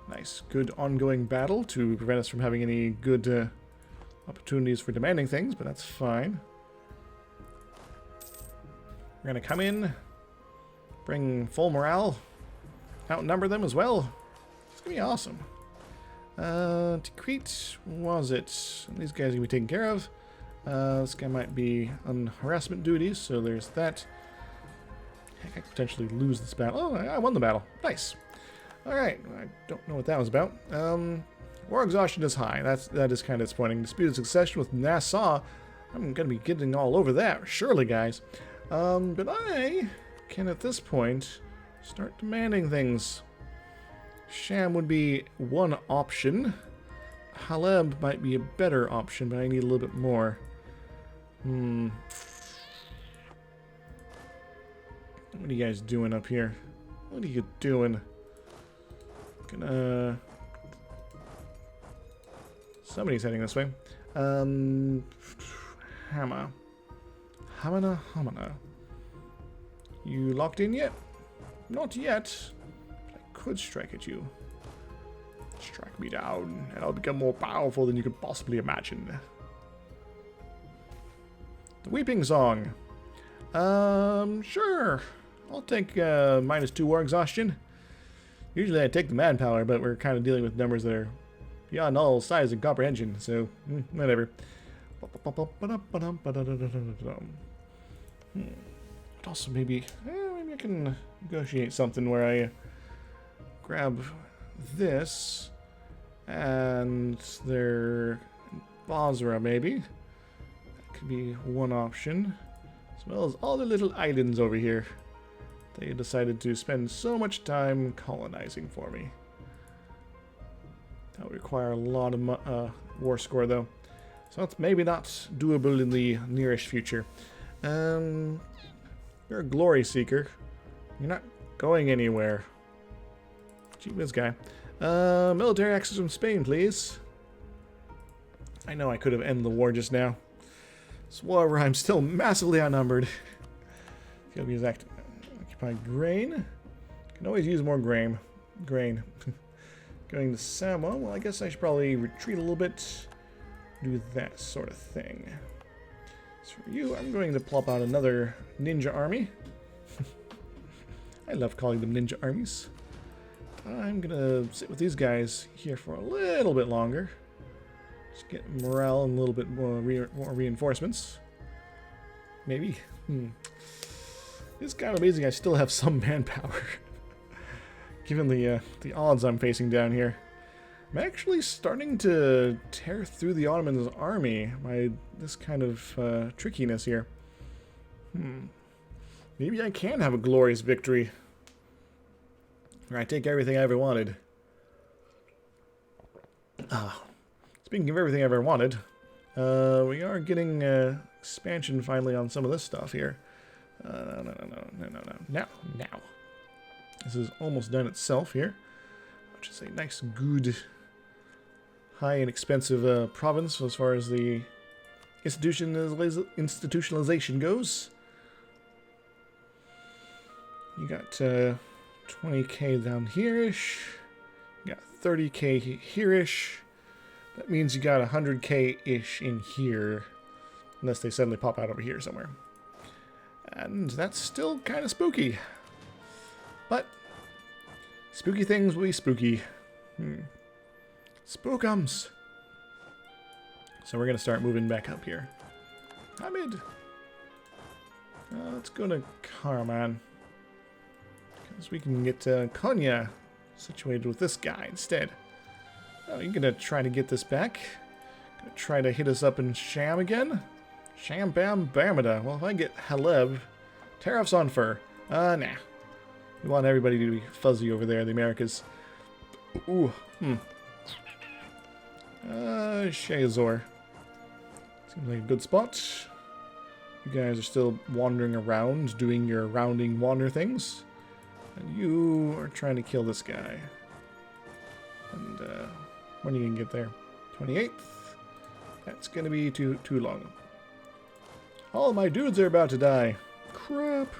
Speaker 1: Nice, good ongoing battle to prevent us from having any good opportunities for demanding things, but that's fine. We're going to come in, bring full morale, outnumber them as well. It's going to be awesome. Tikrit, was it? These guys are going to be taken care of. This guy might be on harassment duties, so there's that. Heck, I could potentially lose this battle. Oh, I won the battle. Nice. Alright, I don't know what that was about. War exhaustion is high. That is kind of disappointing. Disputed succession with Nassau. I'm going to be getting all over that, surely, guys. But I can, at this point, start demanding things. Sham would be one option. Haleb might be a better option, but I need a little bit more. What are you guys doing up here? What are you doing? Gonna... Somebody's heading this way. Hammer. Hamana. You locked in yet? Not yet. I could strike at you. Strike me down, and I'll become more powerful than you could possibly imagine. The Weeping Song. Sure. I'll take -2 war exhaustion. Usually I take the manpower, but we're kind of dealing with numbers that are beyond all size and comprehension, so whatever. But also maybe I can negotiate something where I grab this and their Basra, maybe. That could be one option. As well as all the little islands over here. They decided to spend so much time colonizing for me. That would require a lot of war score, though. So it's maybe not doable in the nearest future. You're a glory seeker. You're not going anywhere. Gee whiz guy. Military access from Spain, please. I know I could have ended the war just now. However, I'm still massively outnumbered. Ethiopia's occupied grain. Can always use more grain. Going to Samoa. Well, I guess I should probably retreat a little bit. Do that sort of thing. As for you, I'm going to plop out another ninja army. I love calling them ninja armies. I'm gonna sit with these guys here for a little bit longer. Just get morale and a little bit more, more reinforcements. Maybe. It's kind of amazing I still have some manpower. given the odds I'm facing down here. I'm actually starting to tear through the Ottoman army by this kind of trickiness here. Maybe I can have a glorious victory. Where I take everything I ever wanted. Speaking of everything I ever wanted, we are getting expansion finally on some of this stuff here. No. Now. This is almost done itself here. Which is a nice, good, high and expensive province as far as the institutionalization goes. You got 20k down here-ish. You got 30k here-ish. That means you got 100k-ish in here. Unless they suddenly pop out over here somewhere. And that's still kind of spooky. But spooky things will be spooky. Spookums. So we're going to start moving back up here. Hamid. Let's go to Karaman. Because we can get Konya situated with this guy instead. Oh, you're going to try to get this back? Going to try to hit us up in Sham again? Sham Bam Bamada. Well, if I get Haleb, tariffs on fur. Nah. We want everybody to be fuzzy over there in the Americas. Ooh. Shazor. Seems like a good spot. You guys are still wandering around, doing your rounding wander things. And you are trying to kill this guy. And, when are you gonna get there? 28th? That's gonna be too long. All my dudes are about to die. Crap.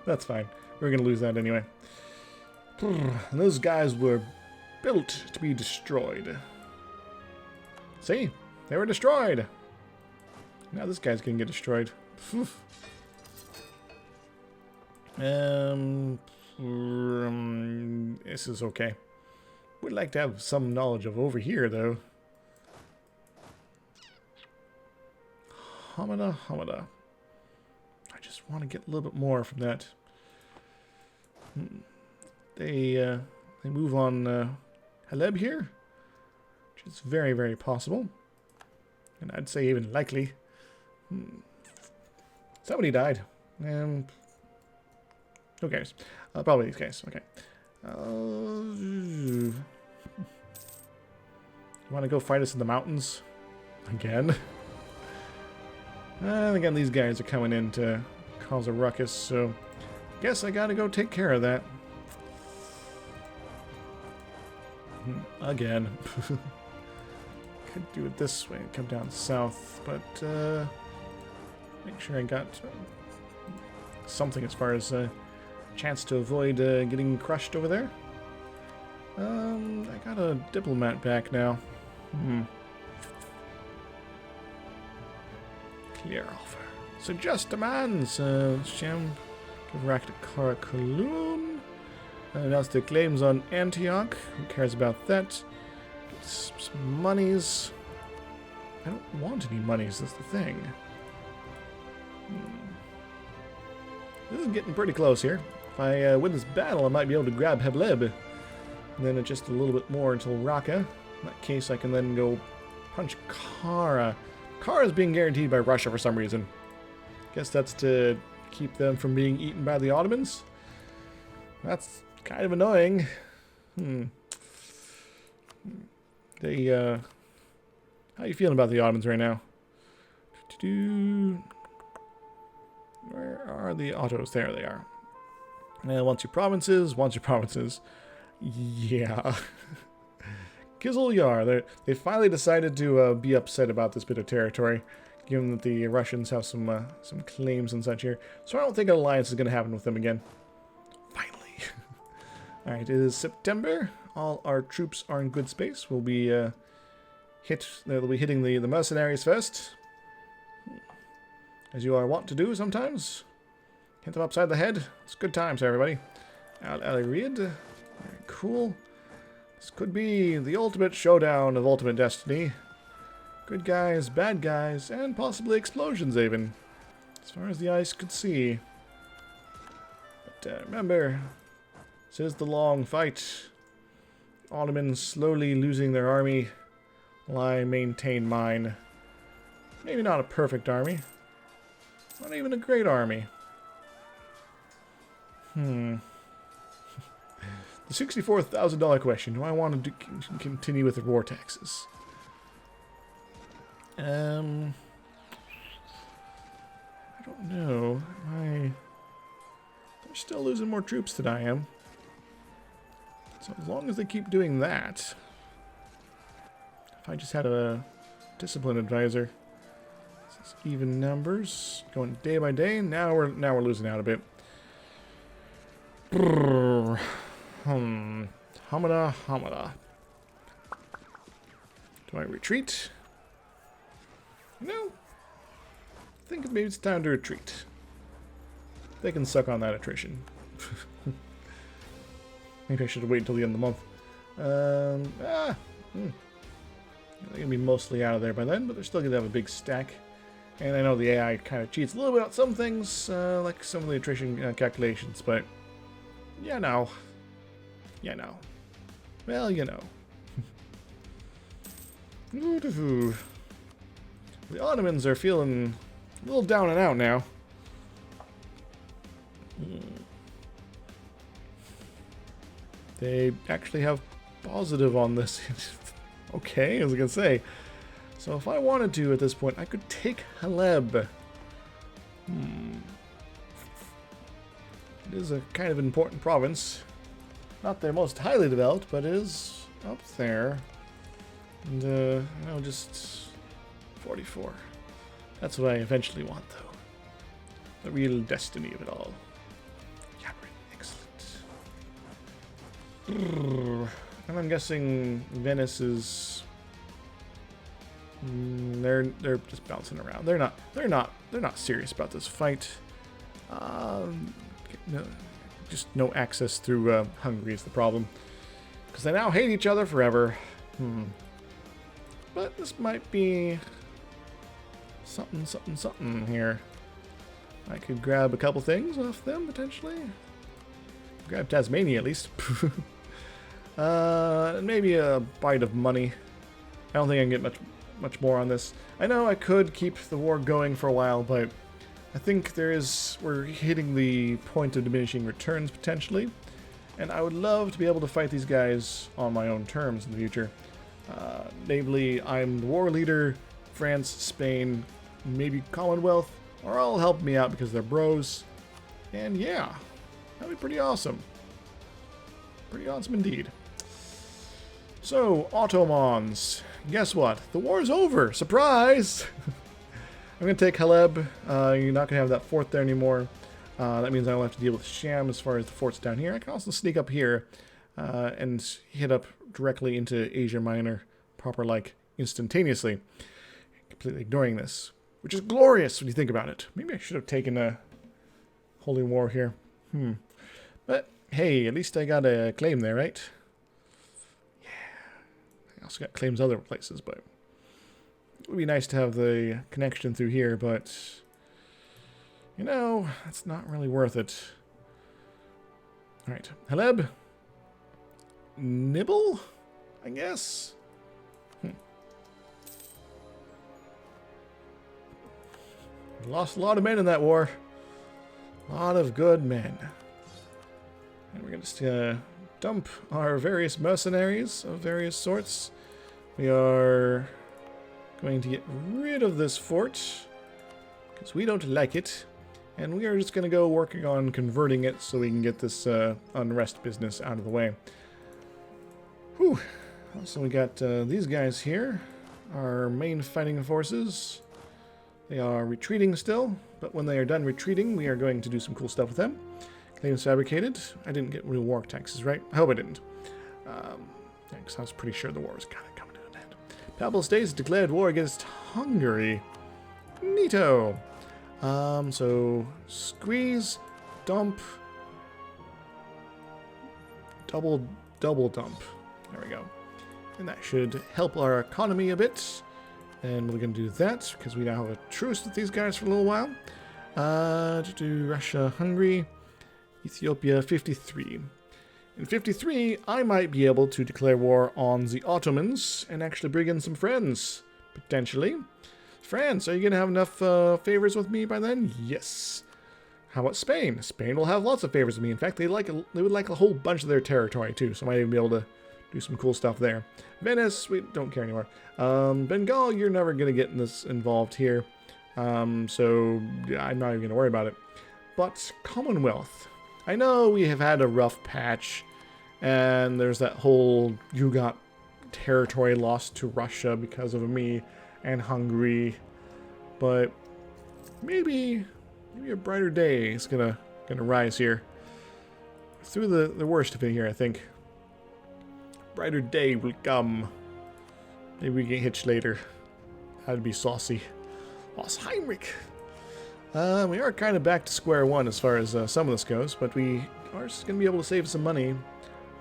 Speaker 1: That's fine. We're gonna lose that anyway. And those guys were built to be destroyed. See? They were destroyed. Now this guy's gonna get destroyed. This is okay. Would like to have some knowledge of over here, though. Hamada. I just want to get a little bit more from that. They move on Haleb here, which is very, very possible. And I'd say even likely. Somebody died. Who cares? Probably these guys. Okay. You want to go fight us in the mountains? Again? And again, these guys are coming in to cause a ruckus, so guess I gotta go take care of that. Again. Could do it this way, come down south, but make sure I got something as far as chance to avoid getting crushed over there. I got a diplomat back now. Clear offer. Suggest demands. Sham Givrak to Karakulum. Announce their claims on Antioch. Who cares about that? Get some monies. I don't want any monies, that's the thing. This is getting pretty close here. If I win this battle, I might be able to grab Hebleb. And then just a little bit more until Raqqa. In that case, I can then go punch Kara. Kara is being guaranteed by Russia for some reason. Guess that's to keep them from being eaten by the Ottomans. That's kind of annoying. They, how you feeling about the Ottomans right now? Where are the Ottos? There they are. Want your provinces. Yeah. Kizilyar. They finally decided to be upset about this bit of territory, given that the Russians have some claims and such here. So I don't think an alliance is going to happen with them again. Finally. Alright, it is September. All our troops are in good space. We'll be they'll be hitting the mercenaries first. As you are wont to do sometimes. Hit them upside the head. It's good times, everybody. Al-Alirid. Very cool. This could be the ultimate showdown of Ultimate Destiny. Good guys, bad guys, and possibly explosions even. As far as the eyes could see. But remember, This is the long fight. Ottomans slowly losing their army while I maintain mine. Maybe not a perfect army. Not even a great army. The $64,000 question. Do I want to continue with the war taxes? I don't know. They're still losing more troops than I am. So as long as they keep doing that, if I just had a discipline advisor, this is even numbers going day by day. Now we're losing out a bit. Hamada. Do I retreat? No. I think maybe it's time to retreat. They can suck on that attrition. Maybe I should wait until the end of the month. They're going to be mostly out of there by then, but they're still going to have a big stack. And I know the AI kind of cheats a little bit on some things, like some of the attrition calculations, but you know. Well, you know. The Ottomans are feeling a little down and out now. They actually have positive on this. Okay, I was going to say. So if I wanted to at this point, I could take Haleb. It is a kind of important province. Not their most highly developed, but it is up there. And, just 44. That's what I eventually want, though. The real destiny of it all. Yeah, excellent. And I'm guessing Venice is... they're just bouncing around. They're not serious about this fight. Just no access through Hungary is the problem. Because they now hate each other forever. But this might be something here. I could grab a couple things off them, potentially. Grab Tasmania, at least. Maybe a bite of money. I don't think I can get much more on this. I know I could keep the war going for a while, but I think we're hitting the point of diminishing returns, potentially. And I would love to be able to fight these guys on my own terms in the future. Namely, I'm the war leader. France, Spain, maybe Commonwealth are all helping me out because they're bros. And yeah, that'd be pretty awesome. Pretty awesome indeed. So, Ottomans. Guess what? The war's over. Surprise! I'm going to take Haleb. You're not going to have that fort there anymore. That means I don't have to deal with Sham as far as the forts down here. I can also sneak up here and hit up directly into Asia Minor proper, like, instantaneously. Completely ignoring this. Which is glorious when you think about it. Maybe I should have taken a holy war here. But, hey, at least I got a claim there, right? Yeah. I also got claims other places, but it would be nice to have the connection through here, but you know, it's not really worth it. Alright, Haleb. Nibble, I guess? Lost a lot of men in that war. A lot of good men. And we're just gonna dump our various mercenaries of various sorts. We are going to get rid of this fort because we don't like it, and we are just going to go working on converting it so we can get this unrest business out of the way. Whew. So we got these guys here, our main fighting forces. They are retreating still, but when they are done retreating, we are going to do some cool stuff with them. Claims fabricated. I didn't get real war taxes, right? I hope I didn't. Because I was pretty sure the war was kind of coming to an end. Papal States declared war against Hungary. Neato. So squeeze, dump, double dump. There we go. And that should help our economy a bit. And we're going to do that because we now have a truce with these guys for a little while. To do Russia, Hungary, Ethiopia 53. In 53, I might be able to declare war on the Ottomans and actually bring in some friends, potentially. France, are you going to have enough favors with me by then? Yes. How about Spain? Spain will have lots of favors with me. In fact, they would like a whole bunch of their territory too, so I might even be able to do some cool stuff there. Venice, we don't care anymore. Bengal, you're never going to get involved here, so I'm not even going to worry about it. But Commonwealth, I know we have had a rough patch, and there's that whole you got territory lost to Russia because of me and Hungary, but maybe a brighter day is gonna rise here. Through the worst of it here, I think. Brighter day will come. Maybe we get hitched later. That'd be saucy. Lost Heinrich. We are kind of back to square one as far as some of this goes, but we are going to be able to save some money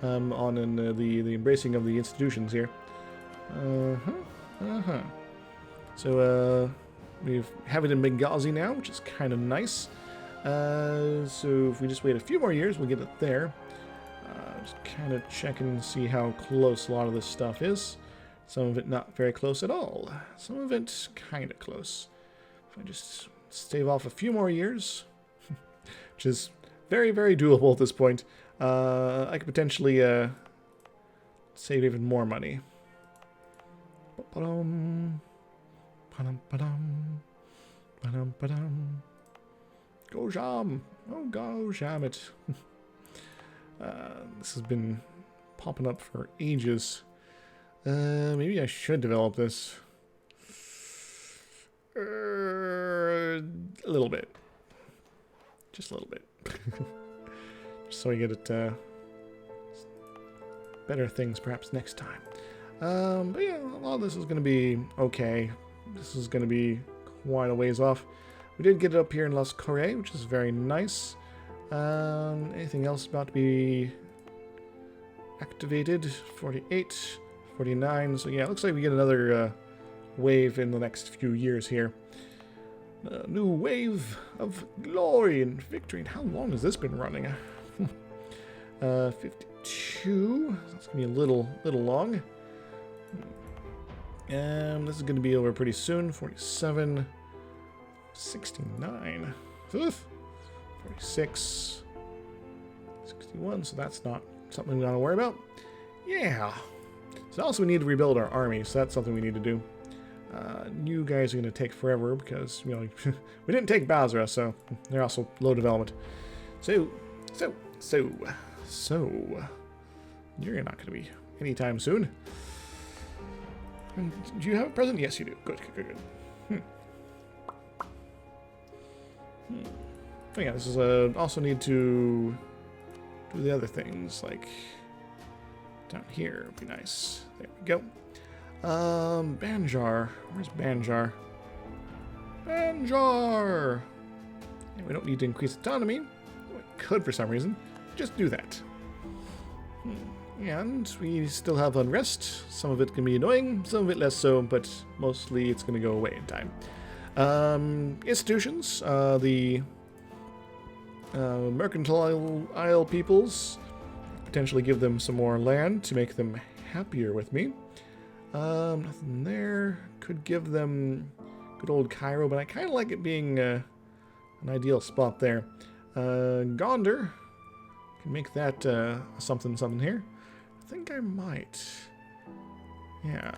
Speaker 1: on the embracing of the institutions here. So we have it in Benghazi now, which is kind of nice. So if we just wait a few more years, we'll get it there. Just kind of check and see how close a lot of this stuff is. Some of it not very close at all. Some of it kind of close. If I just stave off a few more years, which is very, very doable at this point, I could potentially save even more money. Go jam! Oh, go jam it! This has been popping up for ages. Maybe I should develop this. A little bit. Just a little bit. Just so I get it, better things perhaps next time. But yeah, a lot of this is going to be okay. This is going to be quite a ways off. We did get it up here in Las Corées, which is very nice. Anything else about to be activated? 48, 49. So yeah, it looks like we get another wave in the next few years here. A new wave of glory and victory. And how long has this been running? 52. That's gonna be a little long. And this is gonna be over pretty soon. 47, 69. Oof. 46, 61. So that's not something we gotta worry about. Yeah. So also we need to rebuild our army. So that's something we need to do. You guys are going to take forever because, you know, we didn't take Basra, so they're also low development. So, you're not going to be anytime soon. And do you have a present? Yes, you do. Good. Oh yeah, this is also need to do the other things, like down here would be nice. There we go. Banjar. Where's Banjar? Banjar! Yeah, we don't need to increase autonomy. We could for some reason. Just do that. And we still have unrest. Some of it can be annoying, some of it less so, but mostly it's going to go away in time. Institutions. The mercantile isle peoples. Potentially give them some more land to make them happier with me. Nothing there. Could give them good old Cairo, but I kind of like it being an ideal spot there. Gondar. Can make that something here. I think I might. Yeah.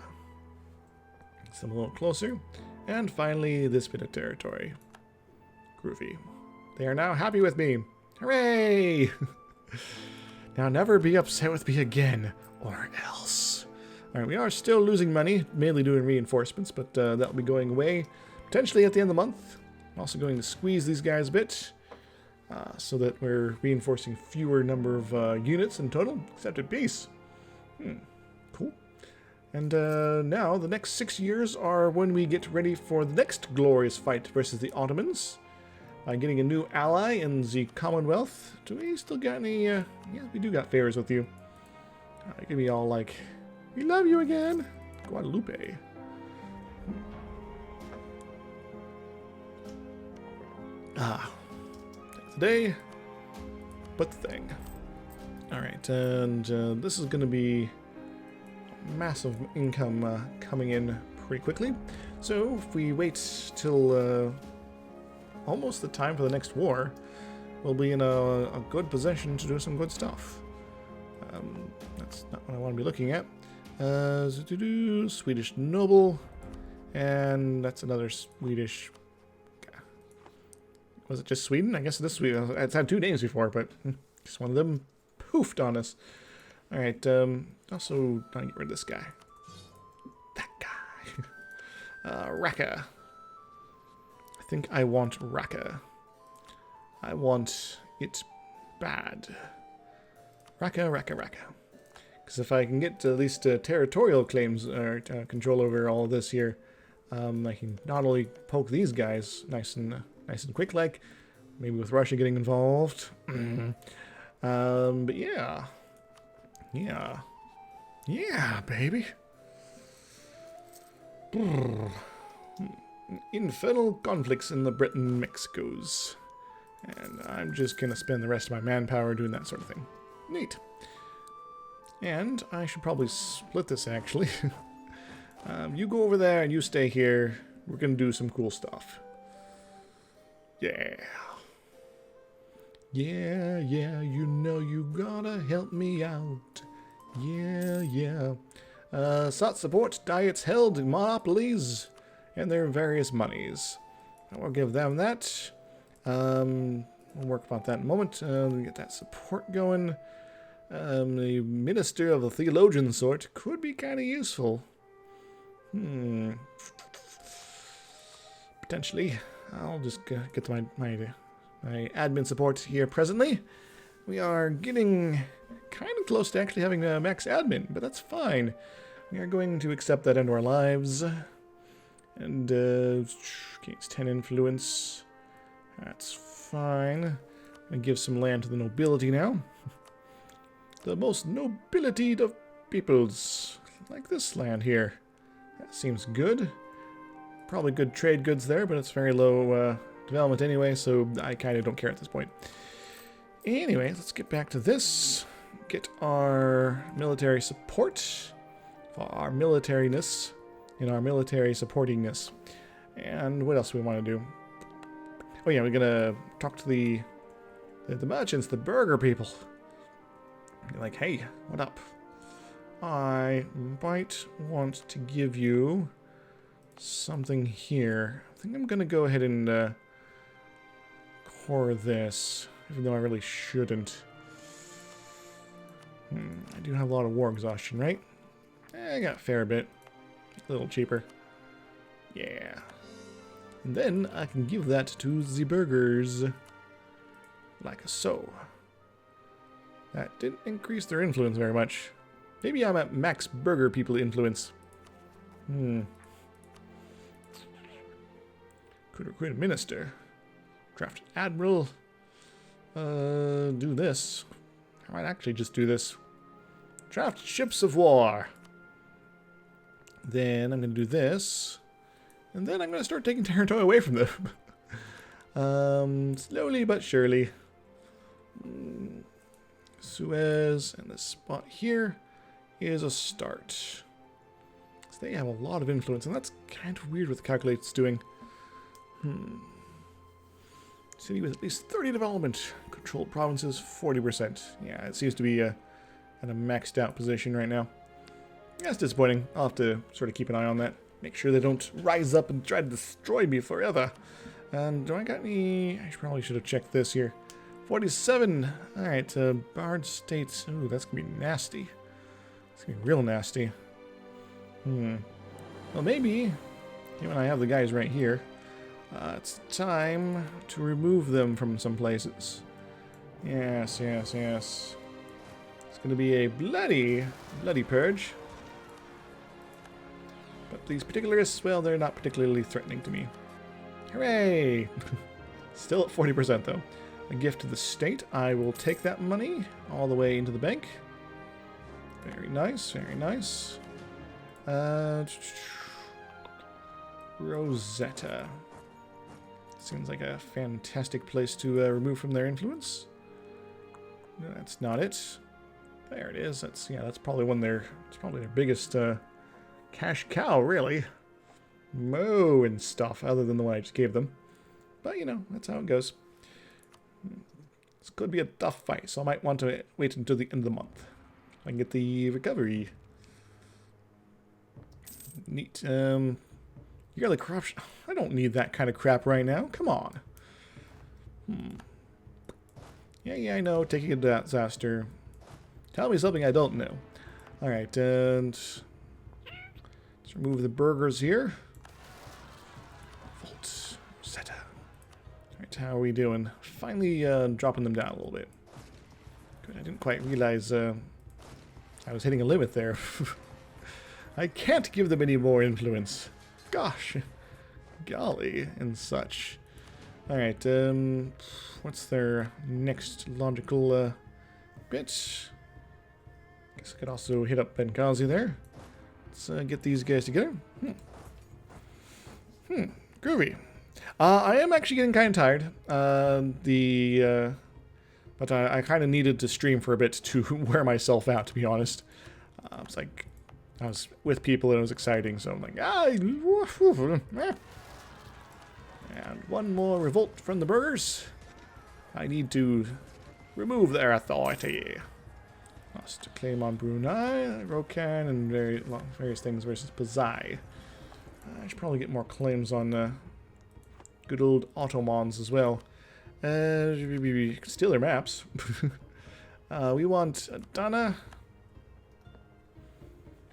Speaker 1: Some a little closer. And finally, this bit of territory. Groovy. They are now happy with me. Hooray! Now never be upset with me again, or else. Alright, we are still losing money, mainly doing reinforcements, but that'll be going away potentially at the end of the month. I'm also going to squeeze these guys a bit, so that we're reinforcing fewer number of units in total. Accepted peace. Cool. And now, the next 6 years are when we get ready for the next glorious fight versus the Ottomans. Getting a new ally in the Commonwealth. Do we still got any... yeah, we do got favors with you. You can be all like, we love you again. Guadalupe. Take the day. But the thing. Alright, and this is going to be massive income coming in pretty quickly. So if we wait till almost the time for the next war, we'll be in a good position to do some good stuff. That's not what I want to be looking at. Swedish noble, and that's another Swedish. Was it just Sweden? I guess this Sweden. It's had two names before, but just one of them poofed on us. All right. Also, trying to get rid of this guy. That guy. Raqqa. I think I want Raqqa. I want it bad. Raqqa. Because if I can get at least territorial claims or control over all this here, I can not only poke these guys nice and quick, like maybe with Russia getting involved. But yeah, baby. Infernal conflicts in the Britain-Mexicos. And I'm just going to spend the rest of my manpower doing that sort of thing. Neat. And I should probably split this, actually. You go over there and you stay here. We're going to do some cool stuff. Yeah. Yeah, you know you gotta help me out. Yeah. Sought support diets held in monopolies and their various monies. I will give them that. We'll work about that in a moment. Get that support going. A minister of the theologian sort could be kind of useful. Potentially. I'll just get to my admin support here presently. We are getting kind of close to actually having a max admin, but that's fine. We are going to accept that into our lives. And gains 10 influence. That's fine. I'm going to give some land to the nobility now. The most nobility of peoples. Like this land here. That seems good. Probably good trade goods there, but it's very low development anyway, so I kind of don't care at this point. Anyway, let's get back to this. Get our military support. Our militariness. And our military supportingness. And what else do we want to do? Oh yeah, we're going to talk to the merchants, the burger people. Be like, hey, what up? I might want to give you something here. I think I'm going to go ahead and core this, even though I really shouldn't. I do have a lot of war exhaustion, right? I got a fair bit. A little cheaper. Yeah. And then I can give that to the burgers. Like so. That didn't increase their influence very much. Maybe I'm at max burger people influence. Could recruit a minister. Draft an admiral. Do this. I might actually just do this. Draft ships of war. Then I'm going to do this. And then I'm going to start taking territory away from them. Slowly but surely. Suez and this spot here is a start. So they have a lot of influence, and that's kind of weird what the calculate's doing. City with at least 30 development. Controlled provinces, 40%. Yeah, it seems to be at a maxed out position right now. That's disappointing. I'll have to sort of keep an eye on that. Make sure they don't rise up and try to destroy me forever. And do I got any... I probably should have checked this here. 47. Alright, Bard States. Ooh, that's going to be nasty. It's going to be real nasty. Well, maybe, when I have the guys right here, it's time to remove them from some places. Yes. It's going to be a bloody purge. But these particularists, well, they're not particularly threatening to me. Hooray! Still at 40% though. A gift to the state. I will take that money all the way into the bank. Very nice. Rosetta. Seems like a fantastic place to remove from their influence. No, that's not it. There it is. That's that's probably it's probably their biggest cash cow, really. Mo and stuff, other than the one I just gave them. But you know, that's how it goes. This could be a tough fight, so I might want to wait until the end of the month. I can get the recovery. Neat. You got the corruption. I don't need that kind of crap right now. Come on. Yeah, I know. Taking a disaster. Tell me something I don't know. Alright, and let's remove the burgers here. Volt. Zeta. Alright, how are we doing? Finally dropping them down a little bit. Good, I didn't quite realize I was hitting a limit there. I can't give them any more influence. Gosh. Golly, and such. Alright, what's their next logical bit? Guess I could also hit up Benghazi there. Let's get these guys together. Groovy. I am actually getting kind of tired. But I kind of needed to stream for a bit to wear myself out, to be honest. It's like I was with people and it was exciting, so I'm like, and one more revolt from the burgers. I need to remove their authority. Lost a claim on Brunei, Rokan, and various things versus Pazai. I should probably get more claims on good old Ottomans as well. Steal their maps. We want Adana.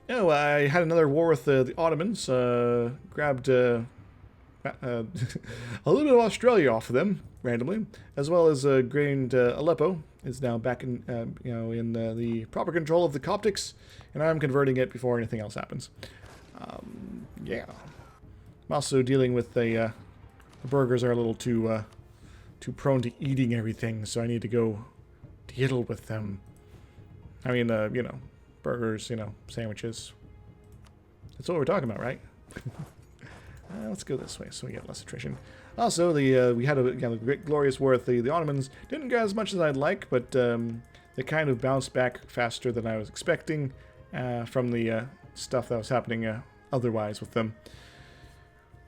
Speaker 1: Oh, I had another war with the Ottomans. Grabbed a little bit of Australia off of them randomly, as well as gained Aleppo. Is now back in in the proper control of the Coptics, and I'm converting it before anything else happens. Yeah, I'm also dealing with the burgers are a little too prone to eating everything, so I need to go deal with them. I mean, burgers, sandwiches. That's what we're talking about, right? Let's go this way so we get less attrition. Also, we had a great glorious war with the Ottomans. Didn't go as much as I'd like, but they kind of bounced back faster than I was expecting from the stuff that was happening otherwise with them.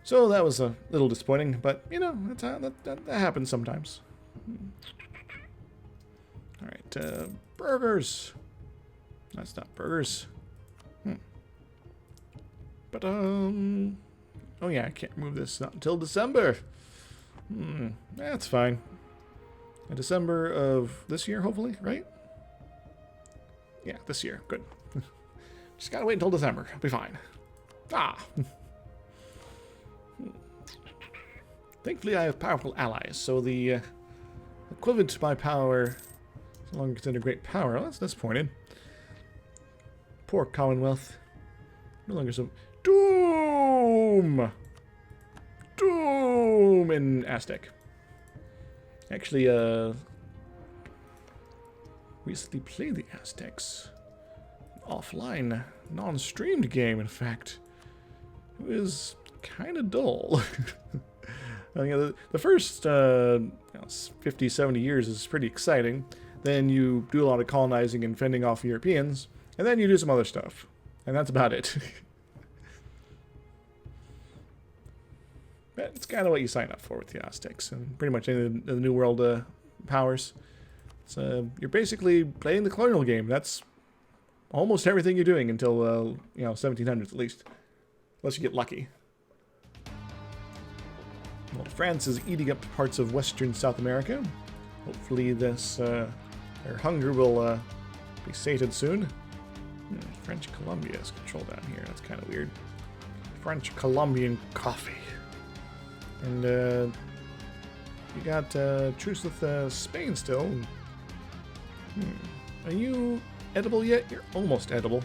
Speaker 1: So that was a little disappointing, but that happens sometimes. All right, burgers. That's not burgers. But oh yeah, I can't remove this not until December. That's fine. December of this year, hopefully, right? Yeah, this year. Good. Just gotta wait until December. I'll be fine. Thankfully, I have powerful allies, so the equivalent to my power is no longer considered great power. Oh, that's disappointing. Poor Commonwealth. No longer so... Doom! Doom in Aztec. Actually, recently played the Aztecs. Offline, non-streamed game, in fact. It was kind of dull. The first 50, 70 years is pretty exciting. Then you do a lot of colonizing and fending off Europeans. And then you do some other stuff. And that's about it. But it's kind of what you sign up for with the Aztecs. And pretty much any of the New World powers. So you're basically playing the colonial game. That's almost everything you're doing until, 1700s at least. Unless you get lucky. Well, France is eating up parts of western South America. Hopefully their hunger will be sated soon. French Colombia is controlled down here. That's kind of weird. French Colombian coffee. And you got truce with Spain still. Are you edible yet? You're almost edible.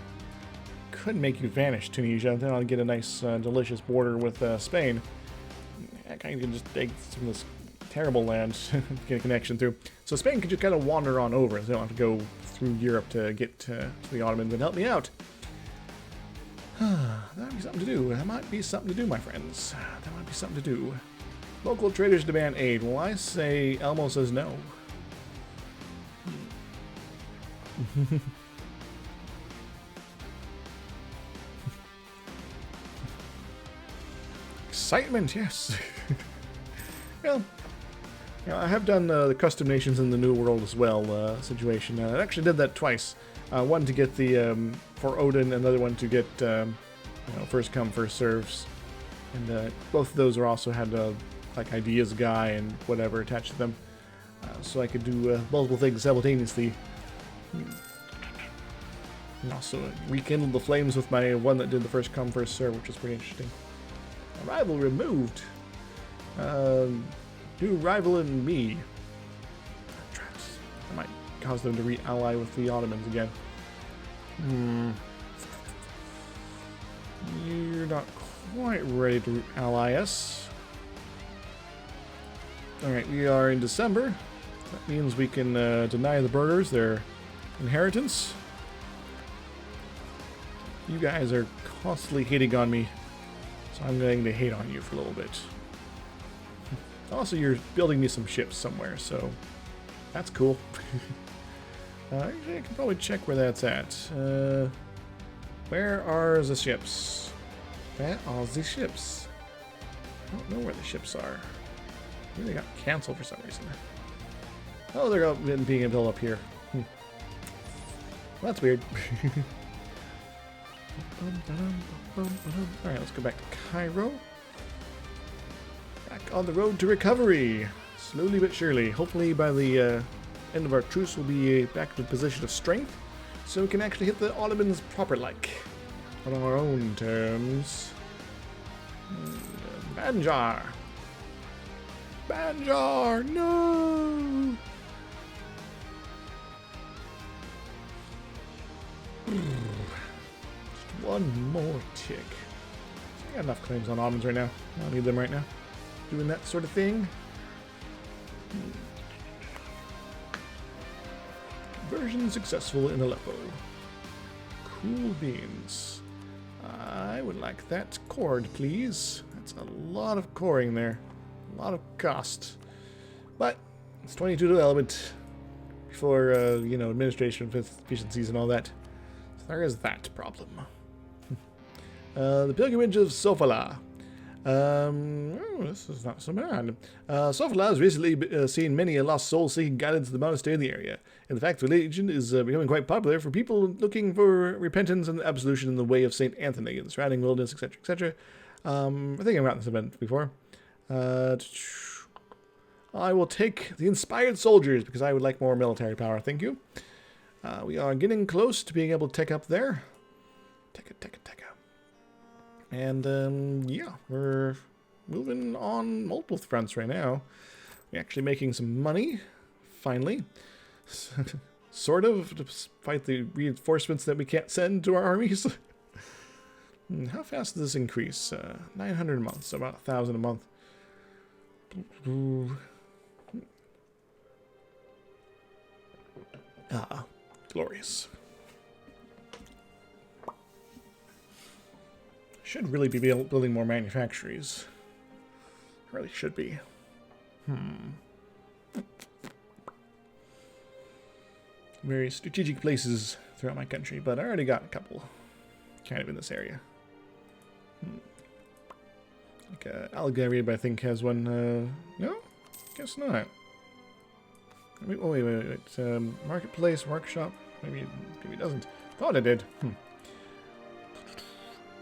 Speaker 1: Could make you vanish, Tunisia. Then I'll get a nice, delicious border with Spain. I kind of just take some of this terrible land to get a connection through. So Spain could just kind of wander on over. They don't have to go through Europe to get to the Ottomans and help me out. That might be something to do. That might be something to do, my friends. That might be something to do. Local traders demand aid. Well, I say Elmo says no. excitement, yes. Well, I have done the custom nations in the New World as well situation. I actually did that twice. One to get the, for Odin, another one to get, first come, first serves. And both of those are also had, like, ideas guy and whatever attached to them. So I could do multiple things simultaneously. And also rekindled the flames with my one that did the first come, first serve, which is pretty interesting. Rival removed. New rival in me. Traps. I might cause them to re-ally with the Ottomans again. You're not quite ready to ally us. Alright, we are in December. That means we can deny the burghers their inheritance. You guys are constantly hating on me, so I'm going to hate on you for a little bit. Also, you're building me some ships somewhere, so that's cool. Actually, I can probably check where that's at. Where are the ships? Where are the ships? I don't know where the ships are. Maybe they got canceled for some reason. Oh, they're being built up here. Well, that's weird. Alright, let's go back to Cairo. Back on the road to recovery. Slowly but surely. Hopefully by the end of our truce we'll be back to a position of strength. So we can actually hit the Ottomans proper like. On our own terms. Banjar! Banjar! No! Just one more tick. I got enough claims on Ottomans right now. I don't need them right now. Doing that sort of thing. Conversion successful in Aleppo. Cool beans. I would like that cord, please. That's a lot of coring there. A lot of cost. But it's 22 development before, administration efficiencies and all that. So there is that problem. The pilgrimage of Sofala. This is not so bad. Sofala has recently seen many lost souls seeking guidance in the monastery in the area. In fact, the religion is becoming quite popular for people looking for repentance and absolution in the way of St. Anthony and the surrounding wilderness, etc., etc. I think I've gotten this event before. I will take the inspired soldiers because I would like more military power. Thank you. We are getting close to being able to take up there. Take it. And, yeah, we're moving on multiple fronts right now. We're actually making some money, finally. Sort of, despite the reinforcements that we can't send to our armies. How fast does this increase? 900 a month, so about 1,000 a month. Ah, glorious. Should really be building more manufactories. Really should be. Very strategic places throughout my country, but I already got a couple kind of in this area. Like Algeria, I think, has one. No? Guess not. Wait. Marketplace, workshop. Maybe it doesn't. Thought it did.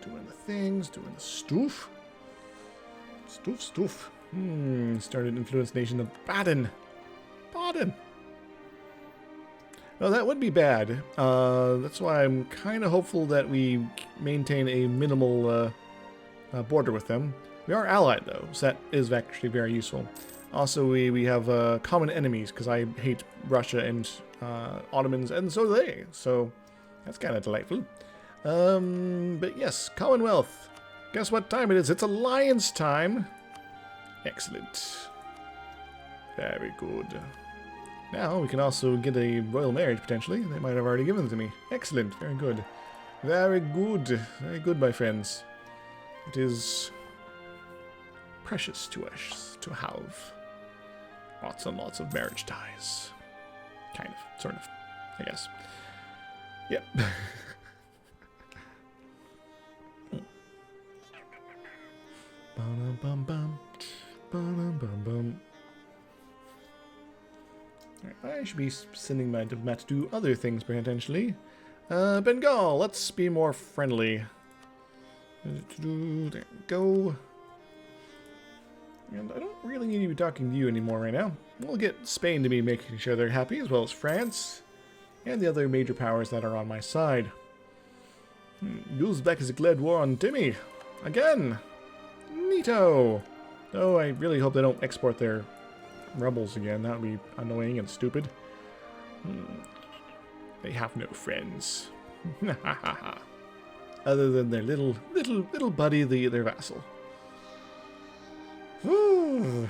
Speaker 1: Doing the things, doing the stoof. Stoof. Started influence nation of Baden. Well, that would be bad. That's why I'm kind of hopeful that we maintain a minimal border with them. We are allied, though, so that is actually very useful. Also, we have common enemies, because I hate Russia and Ottomans, and so do they. So that's kind of delightful. But yes, Commonwealth. Guess what time it is? It's alliance time. Excellent. Very good. Now we can also get a royal marriage, potentially. They might have already given it to me. Excellent. Very good. Very good, my friends. It is precious to us to have lots and lots of marriage ties. Kind of. Sort of. I guess. Yep. Alright, I should be sending my diplomat to do other things, potentially. Bengal, let's be more friendly. There we go. And I don't really need to be talking to you anymore right now. We'll get Spain to be making sure they're happy, as well as France, and the other major powers that are on my side. Uzbek has declared war on Timmy. Again! Neato! Oh, I really hope they don't export their rebels again. That would be annoying and stupid. They have no friends. Other than their little buddy, their vassal. Ooh.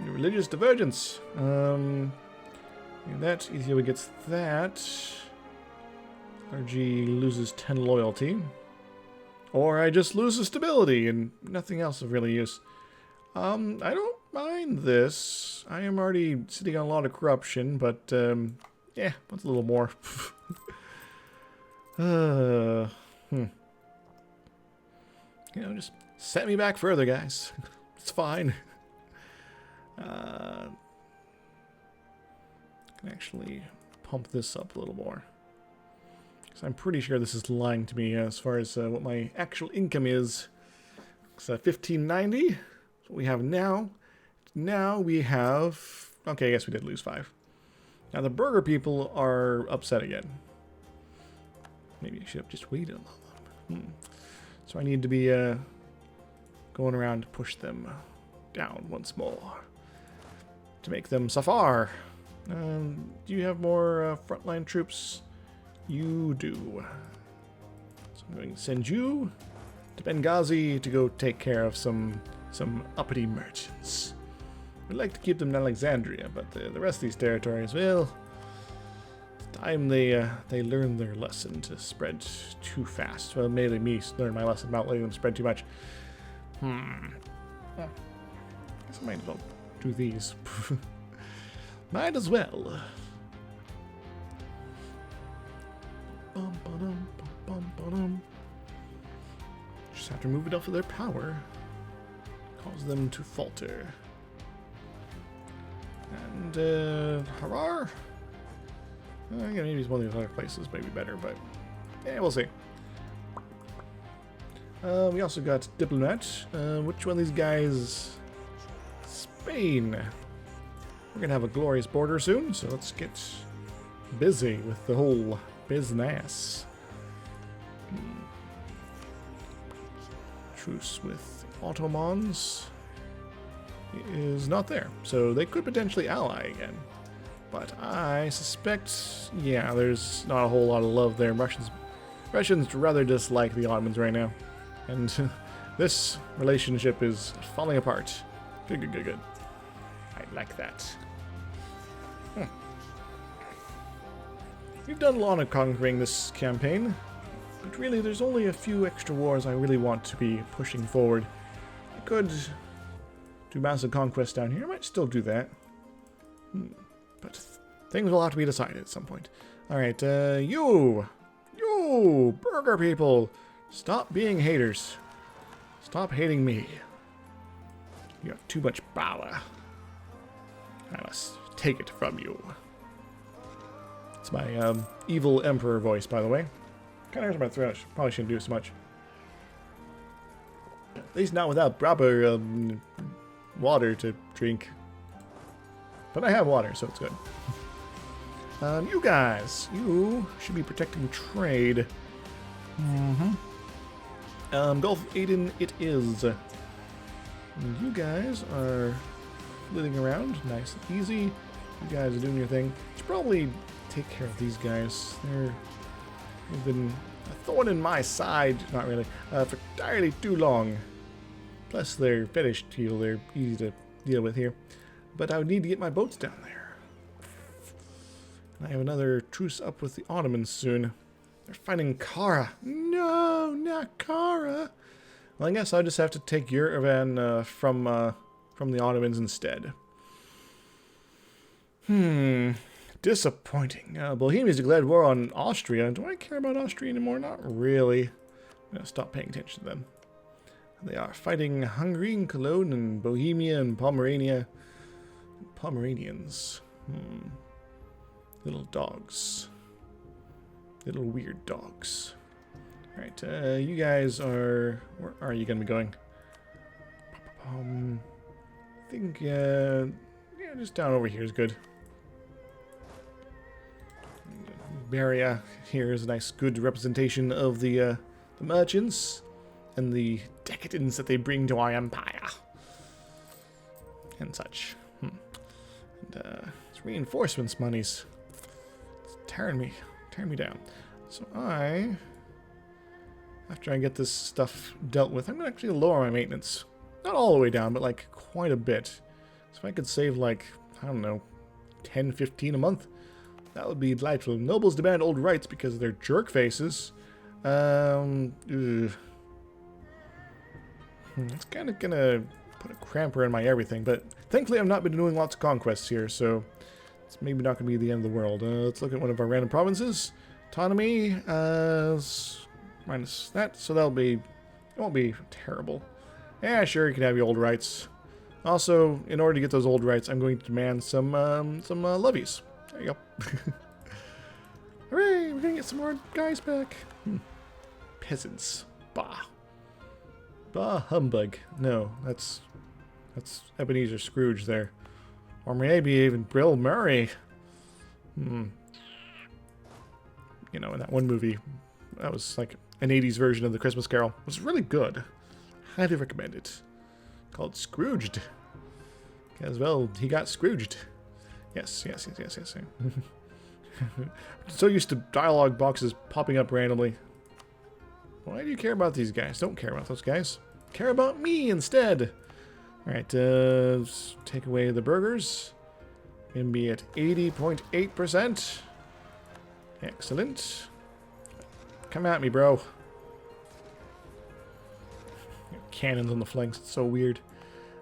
Speaker 1: Religious divergence. That Ethiopia gets that. Clergy loses 10 loyalty. Or I just lose the stability and nothing else of really use. I don't mind this. I am already sitting on a lot of corruption, but yeah, what's a little more? You know, just set me back further, guys. It's fine. Can actually pump this up a little more. Because I'm pretty sure this is lying to me as far as what my actual income is. It's 1590. That's what we have now. Now we have... Okay, I guess we did lose 5. Now the burger people are upset again. Maybe I should have just waited on them. So I need to be going around to push them down once more. To make them suffer. Do you have more frontline troops? You do. So I'm going to send you to Benghazi to go take care of some uppity merchants. We'd like to keep them in Alexandria, but the rest of these territories, well, it's time they learn their lesson to spread too fast. Well, mainly me learn my lesson about letting them spread too much. I guess I might as well do these. Might as well. Just have to move it off of their power. Cause them to falter. And, Harar? Yeah, maybe one of these other places may be better, but yeah, we'll see. We also got Diplomat. Which one of these guys? Spain. We're gonna have a glorious border soon, so let's get busy with the whole business. Truce with Ottomans is not there, so they could potentially ally again. But I suspect, yeah, there's not a whole lot of love there. Russians rather dislike the Ottomans right now, and this relationship is falling apart. Good. I like that. We've done a lot of conquering this campaign, but really there's only a few extra wars I really want to be pushing forward. I could do massive conquest down here. I might still do that. But things will have to be decided at some point. Alright, you burger people, stop being haters. Stop hating me. You have too much power. I must take it from you. It's my evil emperor voice, by the way. Kind of hurts my throat. Probably shouldn't do it so much. At least not without proper water to drink. But I have water, so it's good. You guys, you should be protecting trade. Gulf of Aden it is. And you guys are flitting around, nice and easy. You guys are doing your thing. Should probably take care of these guys. They've been a thorn in my side, not really, for entirely too long. Plus they're fetish teal, they're easy to deal with here. But I would need to get my boats down there. I have another truce up with the Ottomans soon. They're fighting Kara. No, not Kara. Well, I guess I'll just have to take Yerevan from the Ottomans instead. Disappointing. Bohemia's declared war on Austria. Do I care about Austria anymore? Not really. I'm going to stop paying attention to them. They are fighting Hungary and Cologne and Bohemia and Pomerania. Pomeranians. Little dogs. Little weird dogs. Alright, you guys are... Where are you going to be going? I think, yeah, just down over here is good. Area here is a nice, good representation of the merchants and the decadence that they bring to our empire. And such. And, it's reinforcements monies. It's tearing me down. So after I get this stuff dealt with, I'm going to actually lower my maintenance. Not all the way down, but like quite a bit. So if I could save like, I don't know, 10, 15 a month, that would be delightful. Nobles demand old rights because of their jerk faces. It's kind of gonna put a cramper in my everything, but thankfully I've not been doing lots of conquests here, so it's maybe not gonna be the end of the world. Let's look at one of our random provinces. Autonomy, minus that, so it won't be terrible. Yeah, sure, you can have your old rights. Also, in order to get those old rights, I'm going to demand some levies. There you go. Hooray, we're gonna get some more guys back. Peasants. Bah. Bah humbug. No, that's Ebenezer Scrooge there. Or maybe even Bill Murray. You know, in that one movie, that was like an 80s version of the Christmas Carol. It was really good. Highly recommend it. Called Scrooged. As well, he got Scrooged. Yes. So used to dialogue boxes popping up randomly. Why do you care about these guys? Don't care about those guys. Care about me instead. Alright, take away the burgers. And be at 80.8%. Excellent. Come at me, bro. Cannons on the flanks. It's so weird.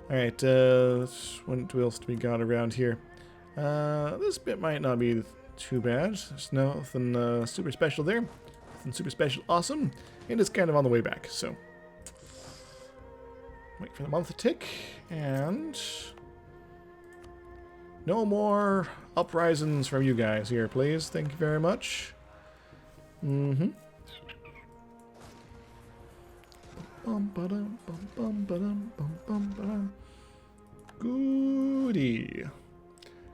Speaker 1: Alright, what else do we got around here? This bit might not be too bad. There's nothing super special there. Nothing super special awesome. And it's kind of on the way back, so. Wait for the month to tick. And no more uprisings from you guys here, please. Thank you very much. Goody.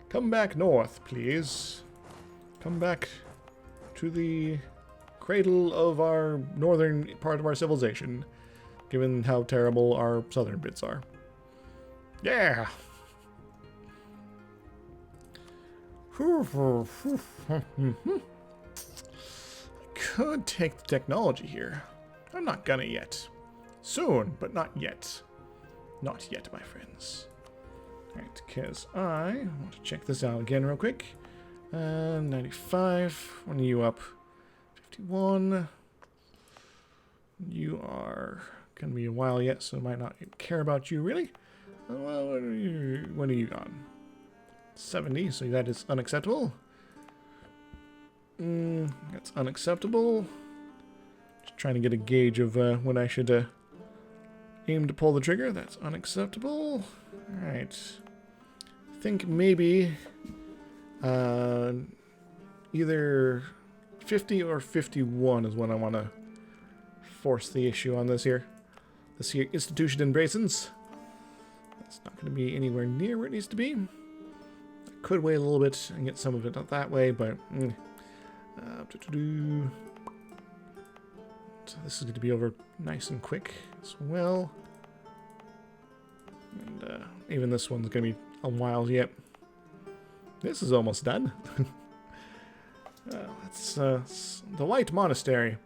Speaker 1: Come back north, please. Come back to the cradle of our northern part of our civilization, given how terrible our southern bits are. Yeah! I could take the technology here. I'm not gonna yet. Soon, but not yet. Not yet, my friends. Alright, because I want to check this out again real quick. 95. When are you up? 51. You are going to be a while yet, so I might not care about you, really. Well, when are you gone? 70, so that is unacceptable. That's unacceptable. Just trying to get a gauge of when I should aim to pull the trigger. That's unacceptable. Alright. I think maybe either 50 or 51 is when I want to force the issue on this here. This here institution in Braysons. That's not going to be anywhere near where it needs to be. I could wait a little bit and get some of it out that way, but so this is going to be over nice and quick as well. And even this one's going to be a while yet. This is almost done. That's the White Monastery.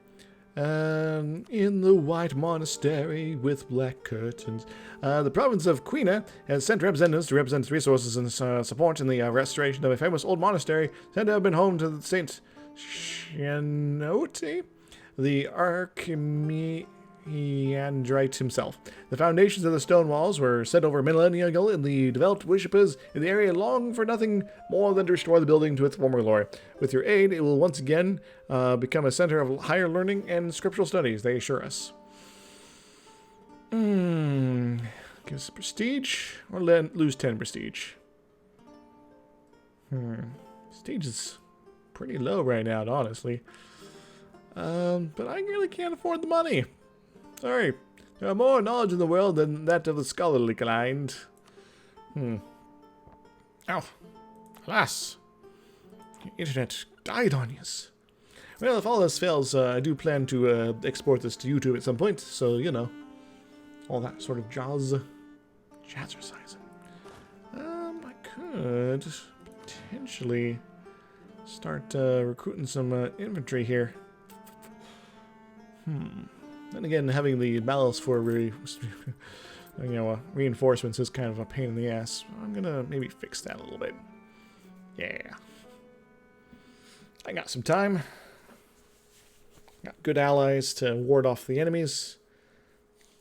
Speaker 1: In the White Monastery with black curtains. The province of Quina has sent representatives to represent its resources and support in the restoration of a famous old monastery said to have been home to Saint Shianote, the Archimandrite himself. The foundations of the stone walls were set over millennia ago, and the devout worshippers in the area long for nothing more than to restore the building to its former glory. With your aid, it will once again become a center of higher learning and scriptural studies, they assure us. Give us prestige, or lose 10 prestige. Stage is pretty low right now, honestly. But I really can't afford the money. Sorry. There are more knowledge in the world than that of the scholarly kind. Oh, alas. The internet died on us. Well, if all this fails, I do plan to export this to YouTube at some point, so, you know, all that sort of jazzercising. I could potentially start recruiting some infantry here. Then again, having the malice for reinforcements is kind of a pain in the ass. I'm gonna maybe fix that a little bit. Yeah. I got some time. Got good allies to ward off the enemies.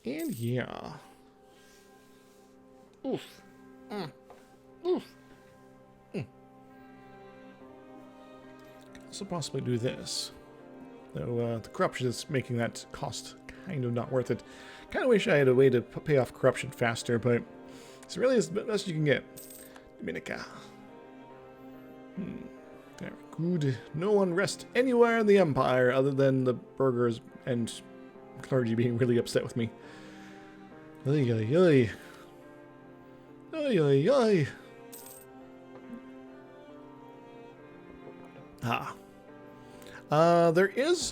Speaker 1: And yeah. Oof. Oof. Could also possibly do this. Though the corruption is making that cost kind of not worth it. Kind of wish I had a way to pay off corruption faster, but it's really as best you can get. Dominica. Very good. No unrest anywhere in the Empire other than the burghers and clergy being really upset with me. Oy, oy, oy. Oy, oy, oy.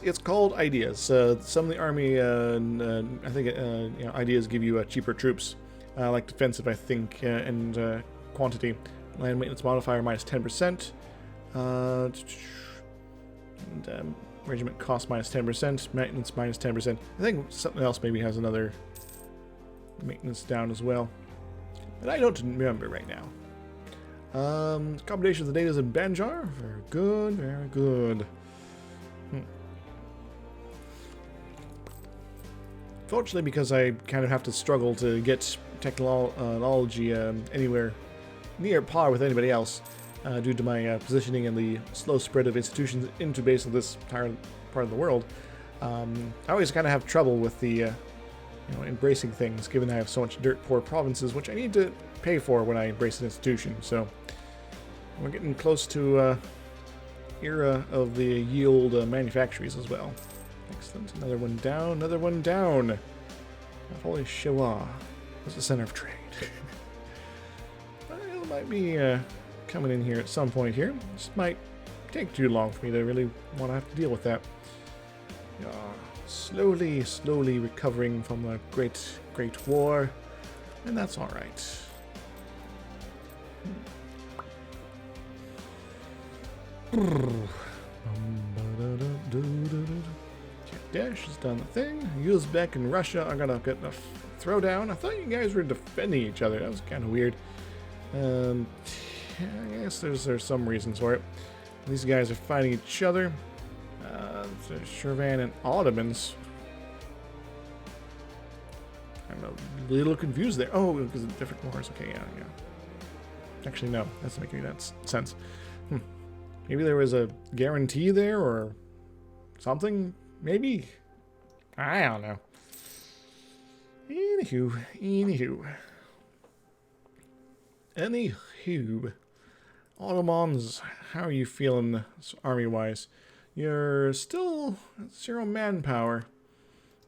Speaker 1: It's called ideas. Some of the army, I think, ideas give you cheaper troops, like defensive, I think, and quantity. Land maintenance modifier minus 10%, and regiment cost minus 10%, maintenance minus 10%. I think something else maybe has another maintenance down as well, but I don't remember right now. Combination of the data in Banjar, very good, very good. Fortunately, because I kind of have to struggle to get technology anywhere near par with anybody else, due to my positioning and the slow spread of institutions into basically this entire part of the world, I always kind of have trouble with the embracing things, given I have so much dirt poor provinces, which I need to pay for when I embrace an institution. So we're getting close to era of the yield manufactories as well. Excellent. Another one down. Another one down. Holy Shiwa. That's the center of trade. Well, it might be coming in here at some point here. This might take too long for me to really want to have to deal with that. Slowly recovering from the great war, and that's all right. Dash has done the thing. Uzbek and Russia are gonna get a throwdown. I thought you guys were defending each other. That was kind of weird. I guess there's some reasons for it. These guys are fighting each other. Shirvan and Ottomans. I'm a little confused there. Oh, because of different wars. Okay, yeah. Actually, no. That's making that sense. Maybe there was a guarantee there or something? Maybe? I don't know. Anywho. Ottomans, how are you feeling army-wise? You're still at 0 manpower.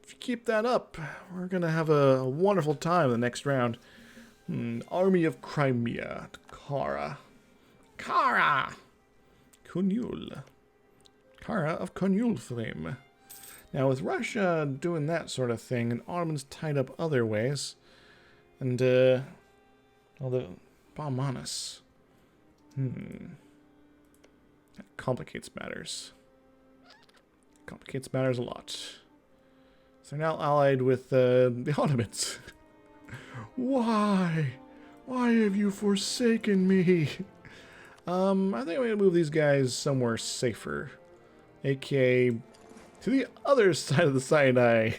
Speaker 1: If you keep that up, we're going to have a wonderful time in the next round. Army of Crimea. Kara. Kunyul. Kara of Kunyul flame. Now, with Russia doing that sort of thing, and Ottomans tied up other ways, and, the Balmanis. That complicates matters. Complicates matters a lot. So they're now allied with the Ottomans. Why? Why have you forsaken me? I think I'm going to move these guys somewhere safer. AKA to the other side of the Sinai.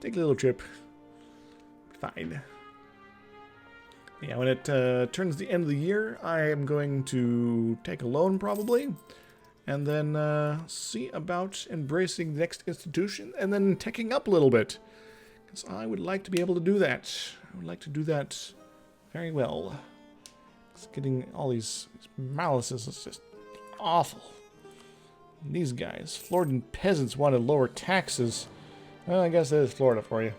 Speaker 1: Take a little trip. Fine. Yeah, when it turns the end of the year, I am going to take a loan probably, and then see about embracing the next institution, and then teching up a little bit, because I would like to be able to do that. I would like to do that Very well. It's getting all these malices is just awful. These guys, Floridan peasants wanted lower taxes. Well, I guess that is Florida for you.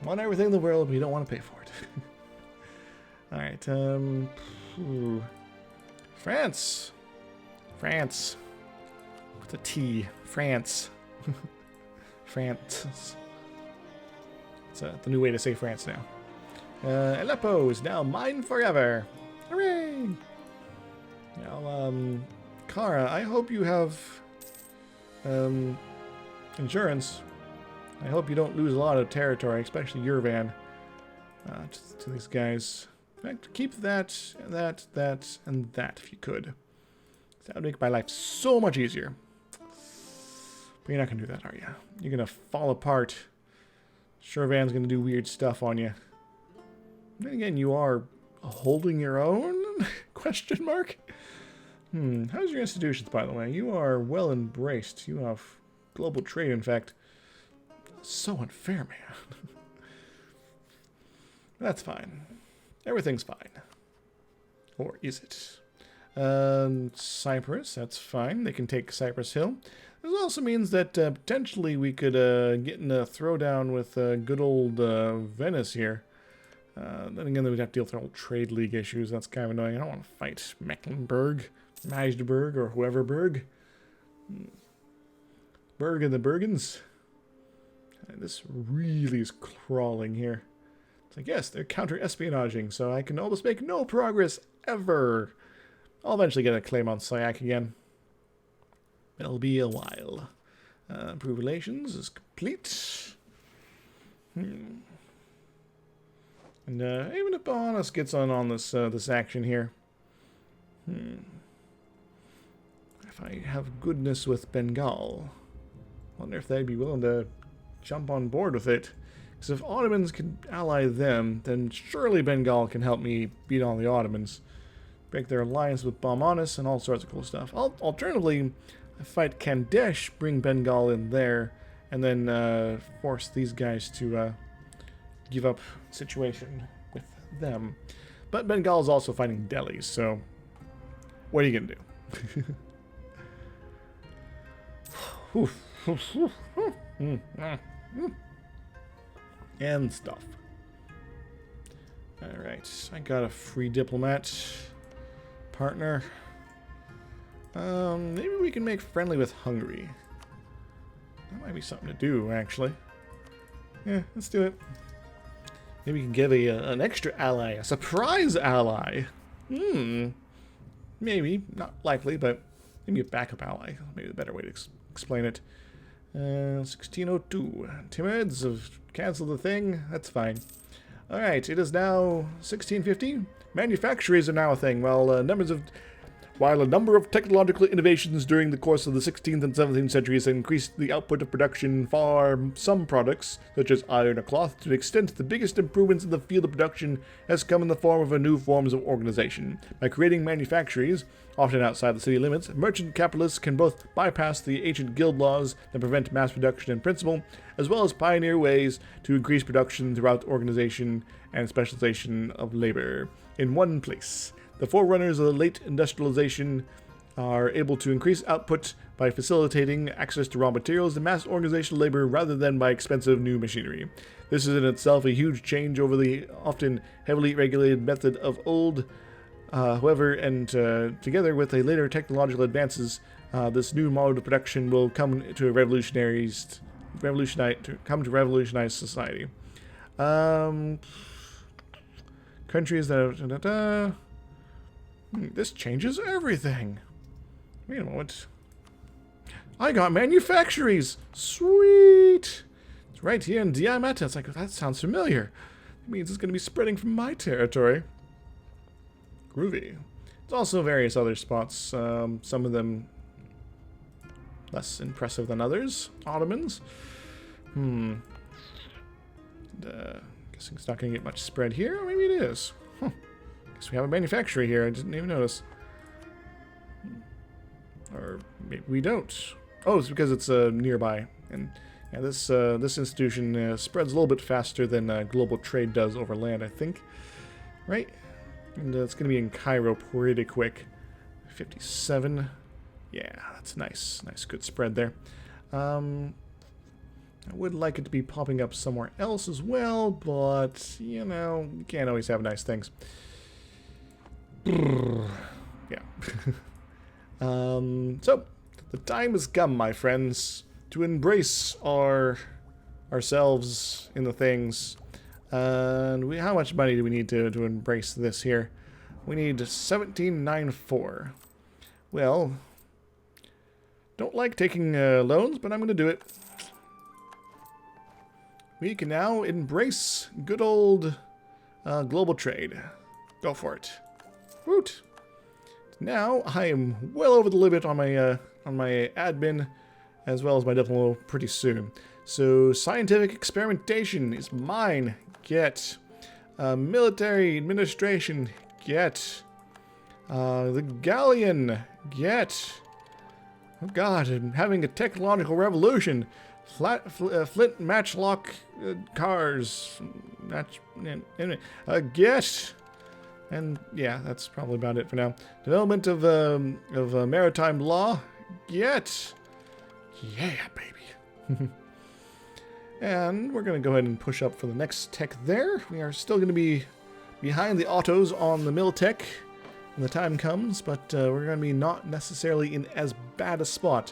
Speaker 1: Want everything in the world, but you don't want to pay for it. Alright, France. France. With a T. France. France. It's the new way to say France now. Aleppo is now mine forever. Hooray! Now, Kara, I hope you have insurance. I hope you don't lose a lot of territory, especially your van, to these guys. In fact, keep that, and that if you could. That would make my life so much easier. But you're not going to do that, are you? You're going to fall apart. Van's going to do weird stuff on you. Then again, you are holding your own? Question mark? How's your institutions, by the way? You are well embraced. You have global trade, in fact. So unfair, man. That's fine. Everything's fine. Or is it? Cyprus, that's fine. They can take Cypress Hill. This also means that potentially we could get in a throwdown with good old Venice here. Then again, we'd have to deal with their old trade league issues. That's kind of annoying. I don't want to fight Mecklenburg, Magdeburg, or whoever Berg. Berg and the Bergens. This really is crawling here. It's like, yes, they're counter-espionaging, so I can almost make no progress ever. I'll eventually get a claim on Sayak again. It'll be a while. Improved relations is complete. And even if Bohannes gets on this this action here. If I have goodness with Bengal, I wonder if they'd be willing to jump on board with it. Because if Ottomans can ally them, then surely Bengal can help me beat on the Ottomans. Break their alliance with Bohannes and all sorts of cool stuff. Alternatively, I fight Kandesh, bring Bengal in there, and then force these guys to give up situation with them. But Bengal is also fighting Delhi, so what are you going to do? And stuff. Alright, I got a free diplomat partner. Maybe we can make friendly with Hungary. That might be something to do, actually. Yeah, let's do it. Maybe we can give an extra ally, a surprise ally. Maybe, not likely, but maybe a backup ally. Maybe the better way to explain it. 1602. Timids have canceled the thing. That's fine. Alright, it is now 1650. Manufactories are now a thing. While a number of technological innovations during the course of the 16th and 17th centuries have increased the output of production for some products, such as iron or cloth, to an extent the biggest improvements in the field of production has come in the form of new forms of organization. By creating manufactories, often outside the city limits, merchant capitalists can both bypass the ancient guild laws that prevent mass production in principle, as well as pioneer ways to increase production throughout the organization and specialization of labor in one place. The forerunners of the late industrialization are able to increase output by facilitating access to raw materials and mass organizational labor rather than by expensive new machinery. This is in itself a huge change over the often heavily regulated method of old. However, and together with the later technological advances, this new mode of production will come to revolutionize society. Countries that this changes everything. Wait a moment. I got manufactories! Sweet! It's right here in Diameta. It's like, that sounds familiar. It means it's going to be spreading from my territory. Groovy. There's also various other spots. Some of them less impressive than others. Ottomans. Guessing it's not going to get much spread here. Or maybe it is. Guess we have a manufacturer here. I didn't even notice. Or maybe we don't. Oh, it's because it's nearby. And Yeah, this institution spreads a little bit faster than global trade does over land, I think. Right? And it's going to be in Cairo pretty quick. 57. Yeah, that's nice. Nice, good spread there. I would like it to be popping up somewhere else as well, but, you know, you can't always have nice things. Yeah. So, the time has come, my friends, to embrace ourselves in the things. And how much money do we need to embrace this here? We need 1794. Well, don't like taking loans, but I'm going to do it. We can now embrace good old global trade. Go for it. Woot! Now I am well over the limit on my admin, as well as my diplomo pretty soon. So scientific experimentation is mine. Get. Military administration. Get. The galleon. Get. Oh God, I'm having a technological revolution. Flint matchlock cars. Get. And yeah, that's probably about it for now. Development of maritime law. Get. Yeah, baby. And we're going to go ahead and push up for the next tech there. We are still going to be behind the autos on the mill tech when the time comes, but we're going to be not necessarily in as bad a spot.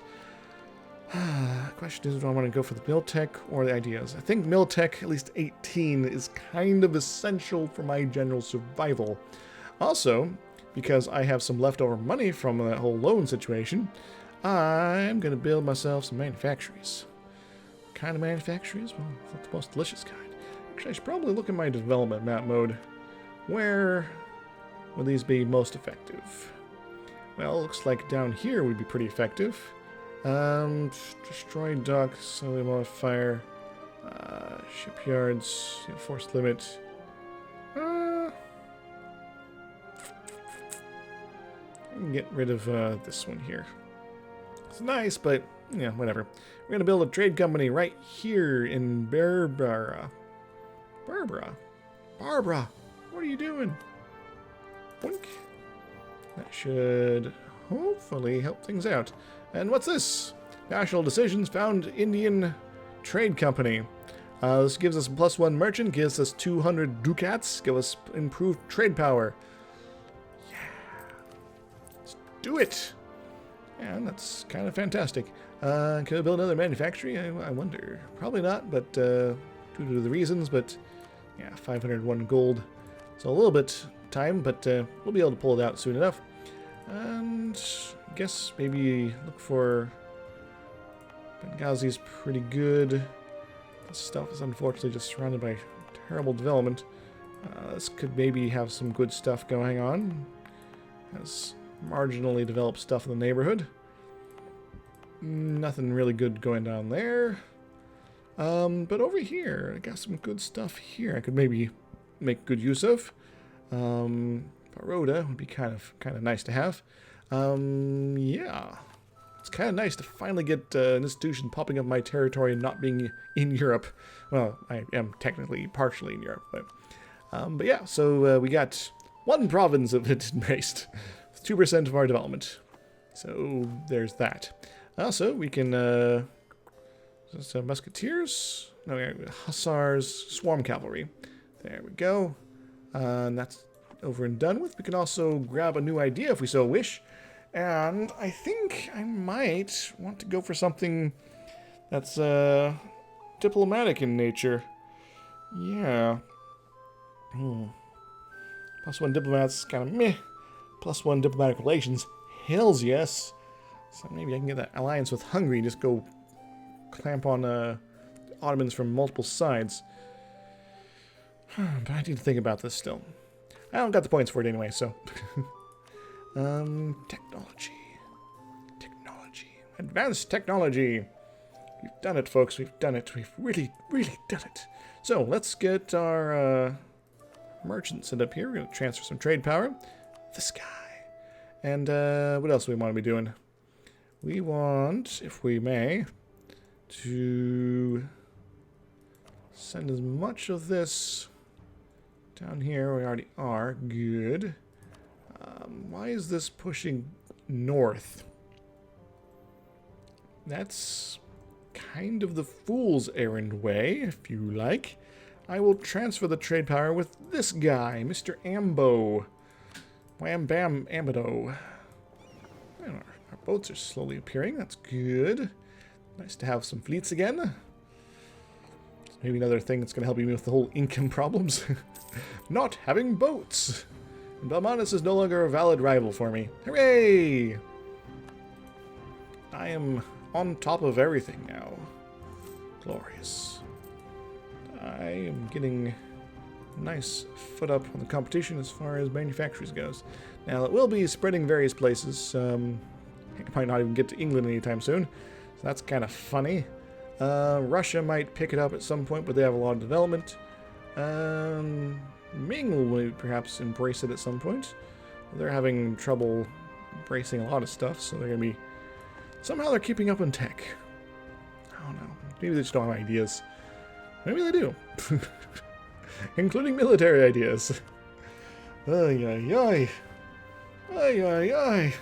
Speaker 1: Question is, do I want to go for the mill tech or the ideas? I think mill tech, at least 18, is kind of essential for my general survival. Also, because I have some leftover money from that whole loan situation, I'm going to build myself some manufactories. What kind of manufactories? Well, it's not the most delicious kind. Actually, I should probably look at my development map mode. Where would these be most effective? Well, looks like down here would be pretty effective. Destroy docks, solely modifier, shipyards, forced limit. I can get rid of this one here. It's nice, but yeah, whatever. We're gonna build a trade company right here in Barbara. Barbara, what are you doing? Boink. That should hopefully help things out. And what's this? National Decisions found Indian Trade Company. This gives us a +1 merchant, gives us 200 ducats, gives us improved trade power. Yeah. Let's do it. And that's kind of fantastic. Can I build another manufactory? I wonder. Probably not, but due to the reasons, but yeah, 501 gold. So a little bit time, but we'll be able to pull it out soon enough. And I guess maybe look for Benghazi's pretty good. This stuff is unfortunately just surrounded by terrible development. This could maybe have some good stuff going on. Has marginally developed stuff in the neighborhood. Nothing really good going down there. But over here, I got some good stuff here I could maybe make good use of. Baroda would be kind of nice to have. Yeah. It's kind of nice to finally get an institution popping up my territory and not being in Europe. Well, I am technically partially in Europe, but yeah, so we got one province of it embraced, with 2% of our development. So there's that. Also, we can musketeers, no, hussars, swarm cavalry. There we go. And that's over and done with. We can also grab a new idea if we so wish. And I think I might want to go for something that's diplomatic in nature. Yeah. +1 diplomats, kind of meh. +1 diplomatic relations, hells yes. So maybe I can get that alliance with Hungary and just go clamp on Ottomans from multiple sides. But I need to think about this still. I don't got the points for it anyway, so. Technology. Advanced technology. We've done it, folks. We've done it. We've really, really done it. So, let's get our merchant set up here. We're going to transfer some trade power. This guy. And what else do we want to be doing? We want, if we may, to send as much of this down here. We already are. Good. Why is this pushing north? That's kind of the fool's errand way, if you like. I will transfer the trade power with this guy, Mr. Ambo. Wham bam Ambido. And our boats are slowly appearing. That's good. Nice to have some fleets again. Maybe another thing that's going to help you with the whole income problems. Not having boats. And Belmontis is no longer a valid rival for me. Hooray! I am on top of everything now. Glorious. I am getting a nice foot up on the competition as far as manufacturers goes. Now, it will be spreading various places. I might not even get to England anytime soon. So that's kind of funny. Russia might pick it up at some point, but they have a lot of development. Ming will perhaps embrace it at some point. They're having trouble embracing a lot of stuff, so they're going to be... Somehow they're keeping up in tech. I don't know. Maybe they just don't have ideas. Maybe they do. Including military ideas. Ay, ay, ay. Ay, ay, ay.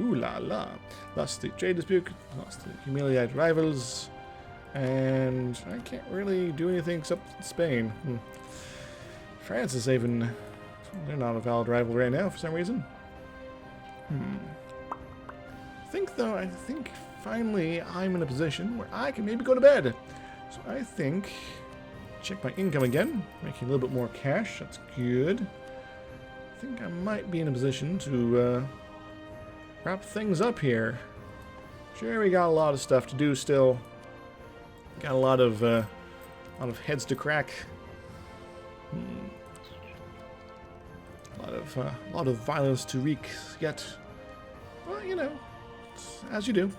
Speaker 1: Ooh la la. Lost the trade dispute. Lost the humiliated rivals. And I can't really do anything except Spain. France is even... They're not a valid rival right now for some reason. I think finally I'm in a position where I can maybe go to bed. So I think... Check my income again. Making a little bit more cash. That's good. I think I might be in a position to wrap things up here. Sure, we got a lot of stuff to do still. Got a lot of heads to crack. A lot of violence to wreak yet. Well, you know, as you do.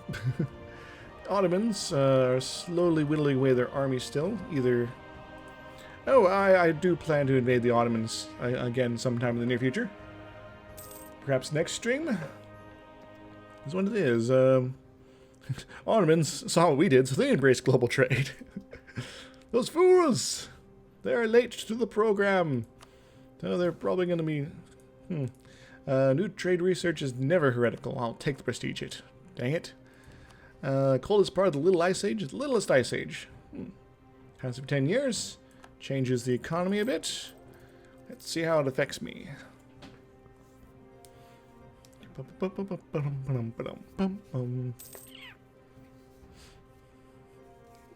Speaker 1: Ottomans are slowly whittling away their army still. Either... Oh, I do plan to invade the Ottomans again sometime in the near future. Perhaps next stream? Is when it is. Ottomans saw what we did, so they embraced global trade. Those fools! They're late to the program. So they're probably going to be... new trade research is never heretical. I'll take the prestige hit. Dang it. Coldest part of the Little Ice Age is the Littlest Ice Age. Has for 10 years. Changes the economy a bit. Let's see how it affects me.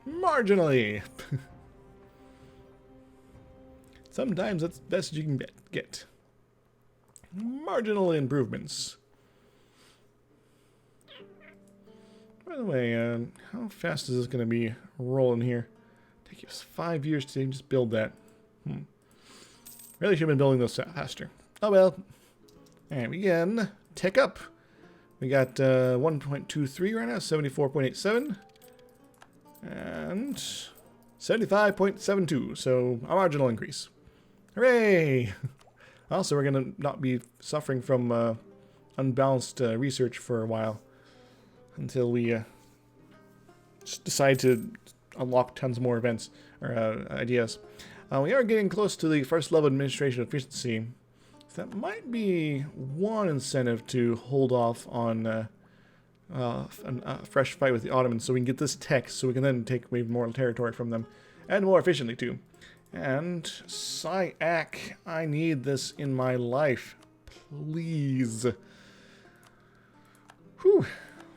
Speaker 1: Marginally. Sometimes that's the best you can get. Marginal improvements. By the way, how fast is this going to be rolling here? Take us 5 years to just build that. Really should have been building those faster. Oh well. And again, tech up. We got 1.23 right now, 74.87. And 75.72. So a marginal increase. Hooray! Also, we're going to not be suffering from unbalanced research for a while. Until we decide to unlock tons more events or ideas. We are getting close to the first level administration efficiency. So that might be one incentive to hold off on a fresh fight with the Ottomans, so we can get this tech, so we can then take even more territory from them, and more efficiently too. And Syac, I need this in my life, please. Whew.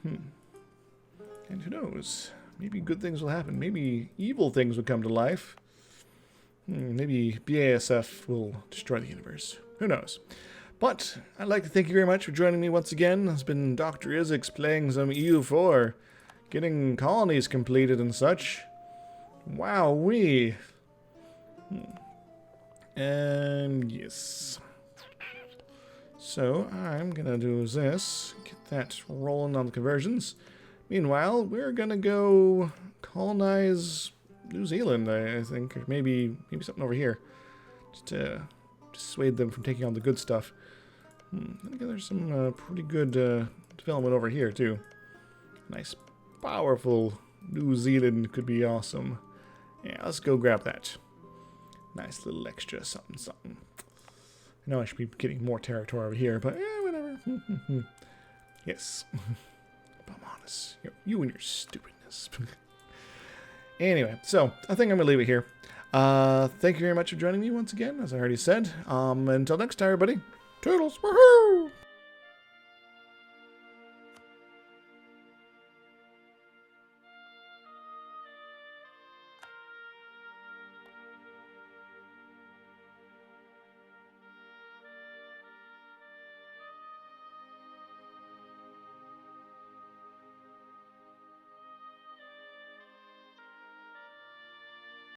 Speaker 1: And who knows? Maybe good things will happen. Maybe evil things will come to life. Maybe BASF will destroy the universe. Who knows? But I'd like to thank you very much for joining me once again. It's been Dr. Isix playing some EU4, getting colonies completed and such. Wowee. And yes. So I'm gonna do this. Get that rolling on the conversions. Meanwhile, we're gonna go colonize New Zealand, I think, or maybe something over here, just to dissuade them from taking on the good stuff. I think there's some pretty good development over here too. Nice, powerful New Zealand could be awesome. Yeah, let's go grab that. Nice little extra something, something. I know I should be getting more territory over here, but whatever. Yes. I'm honest. You and your stupidness. Anyway, so I think I'm going to leave it here. Thank you very much for joining me once again, as I already said. Until next time, everybody. Toodles. Woohoo!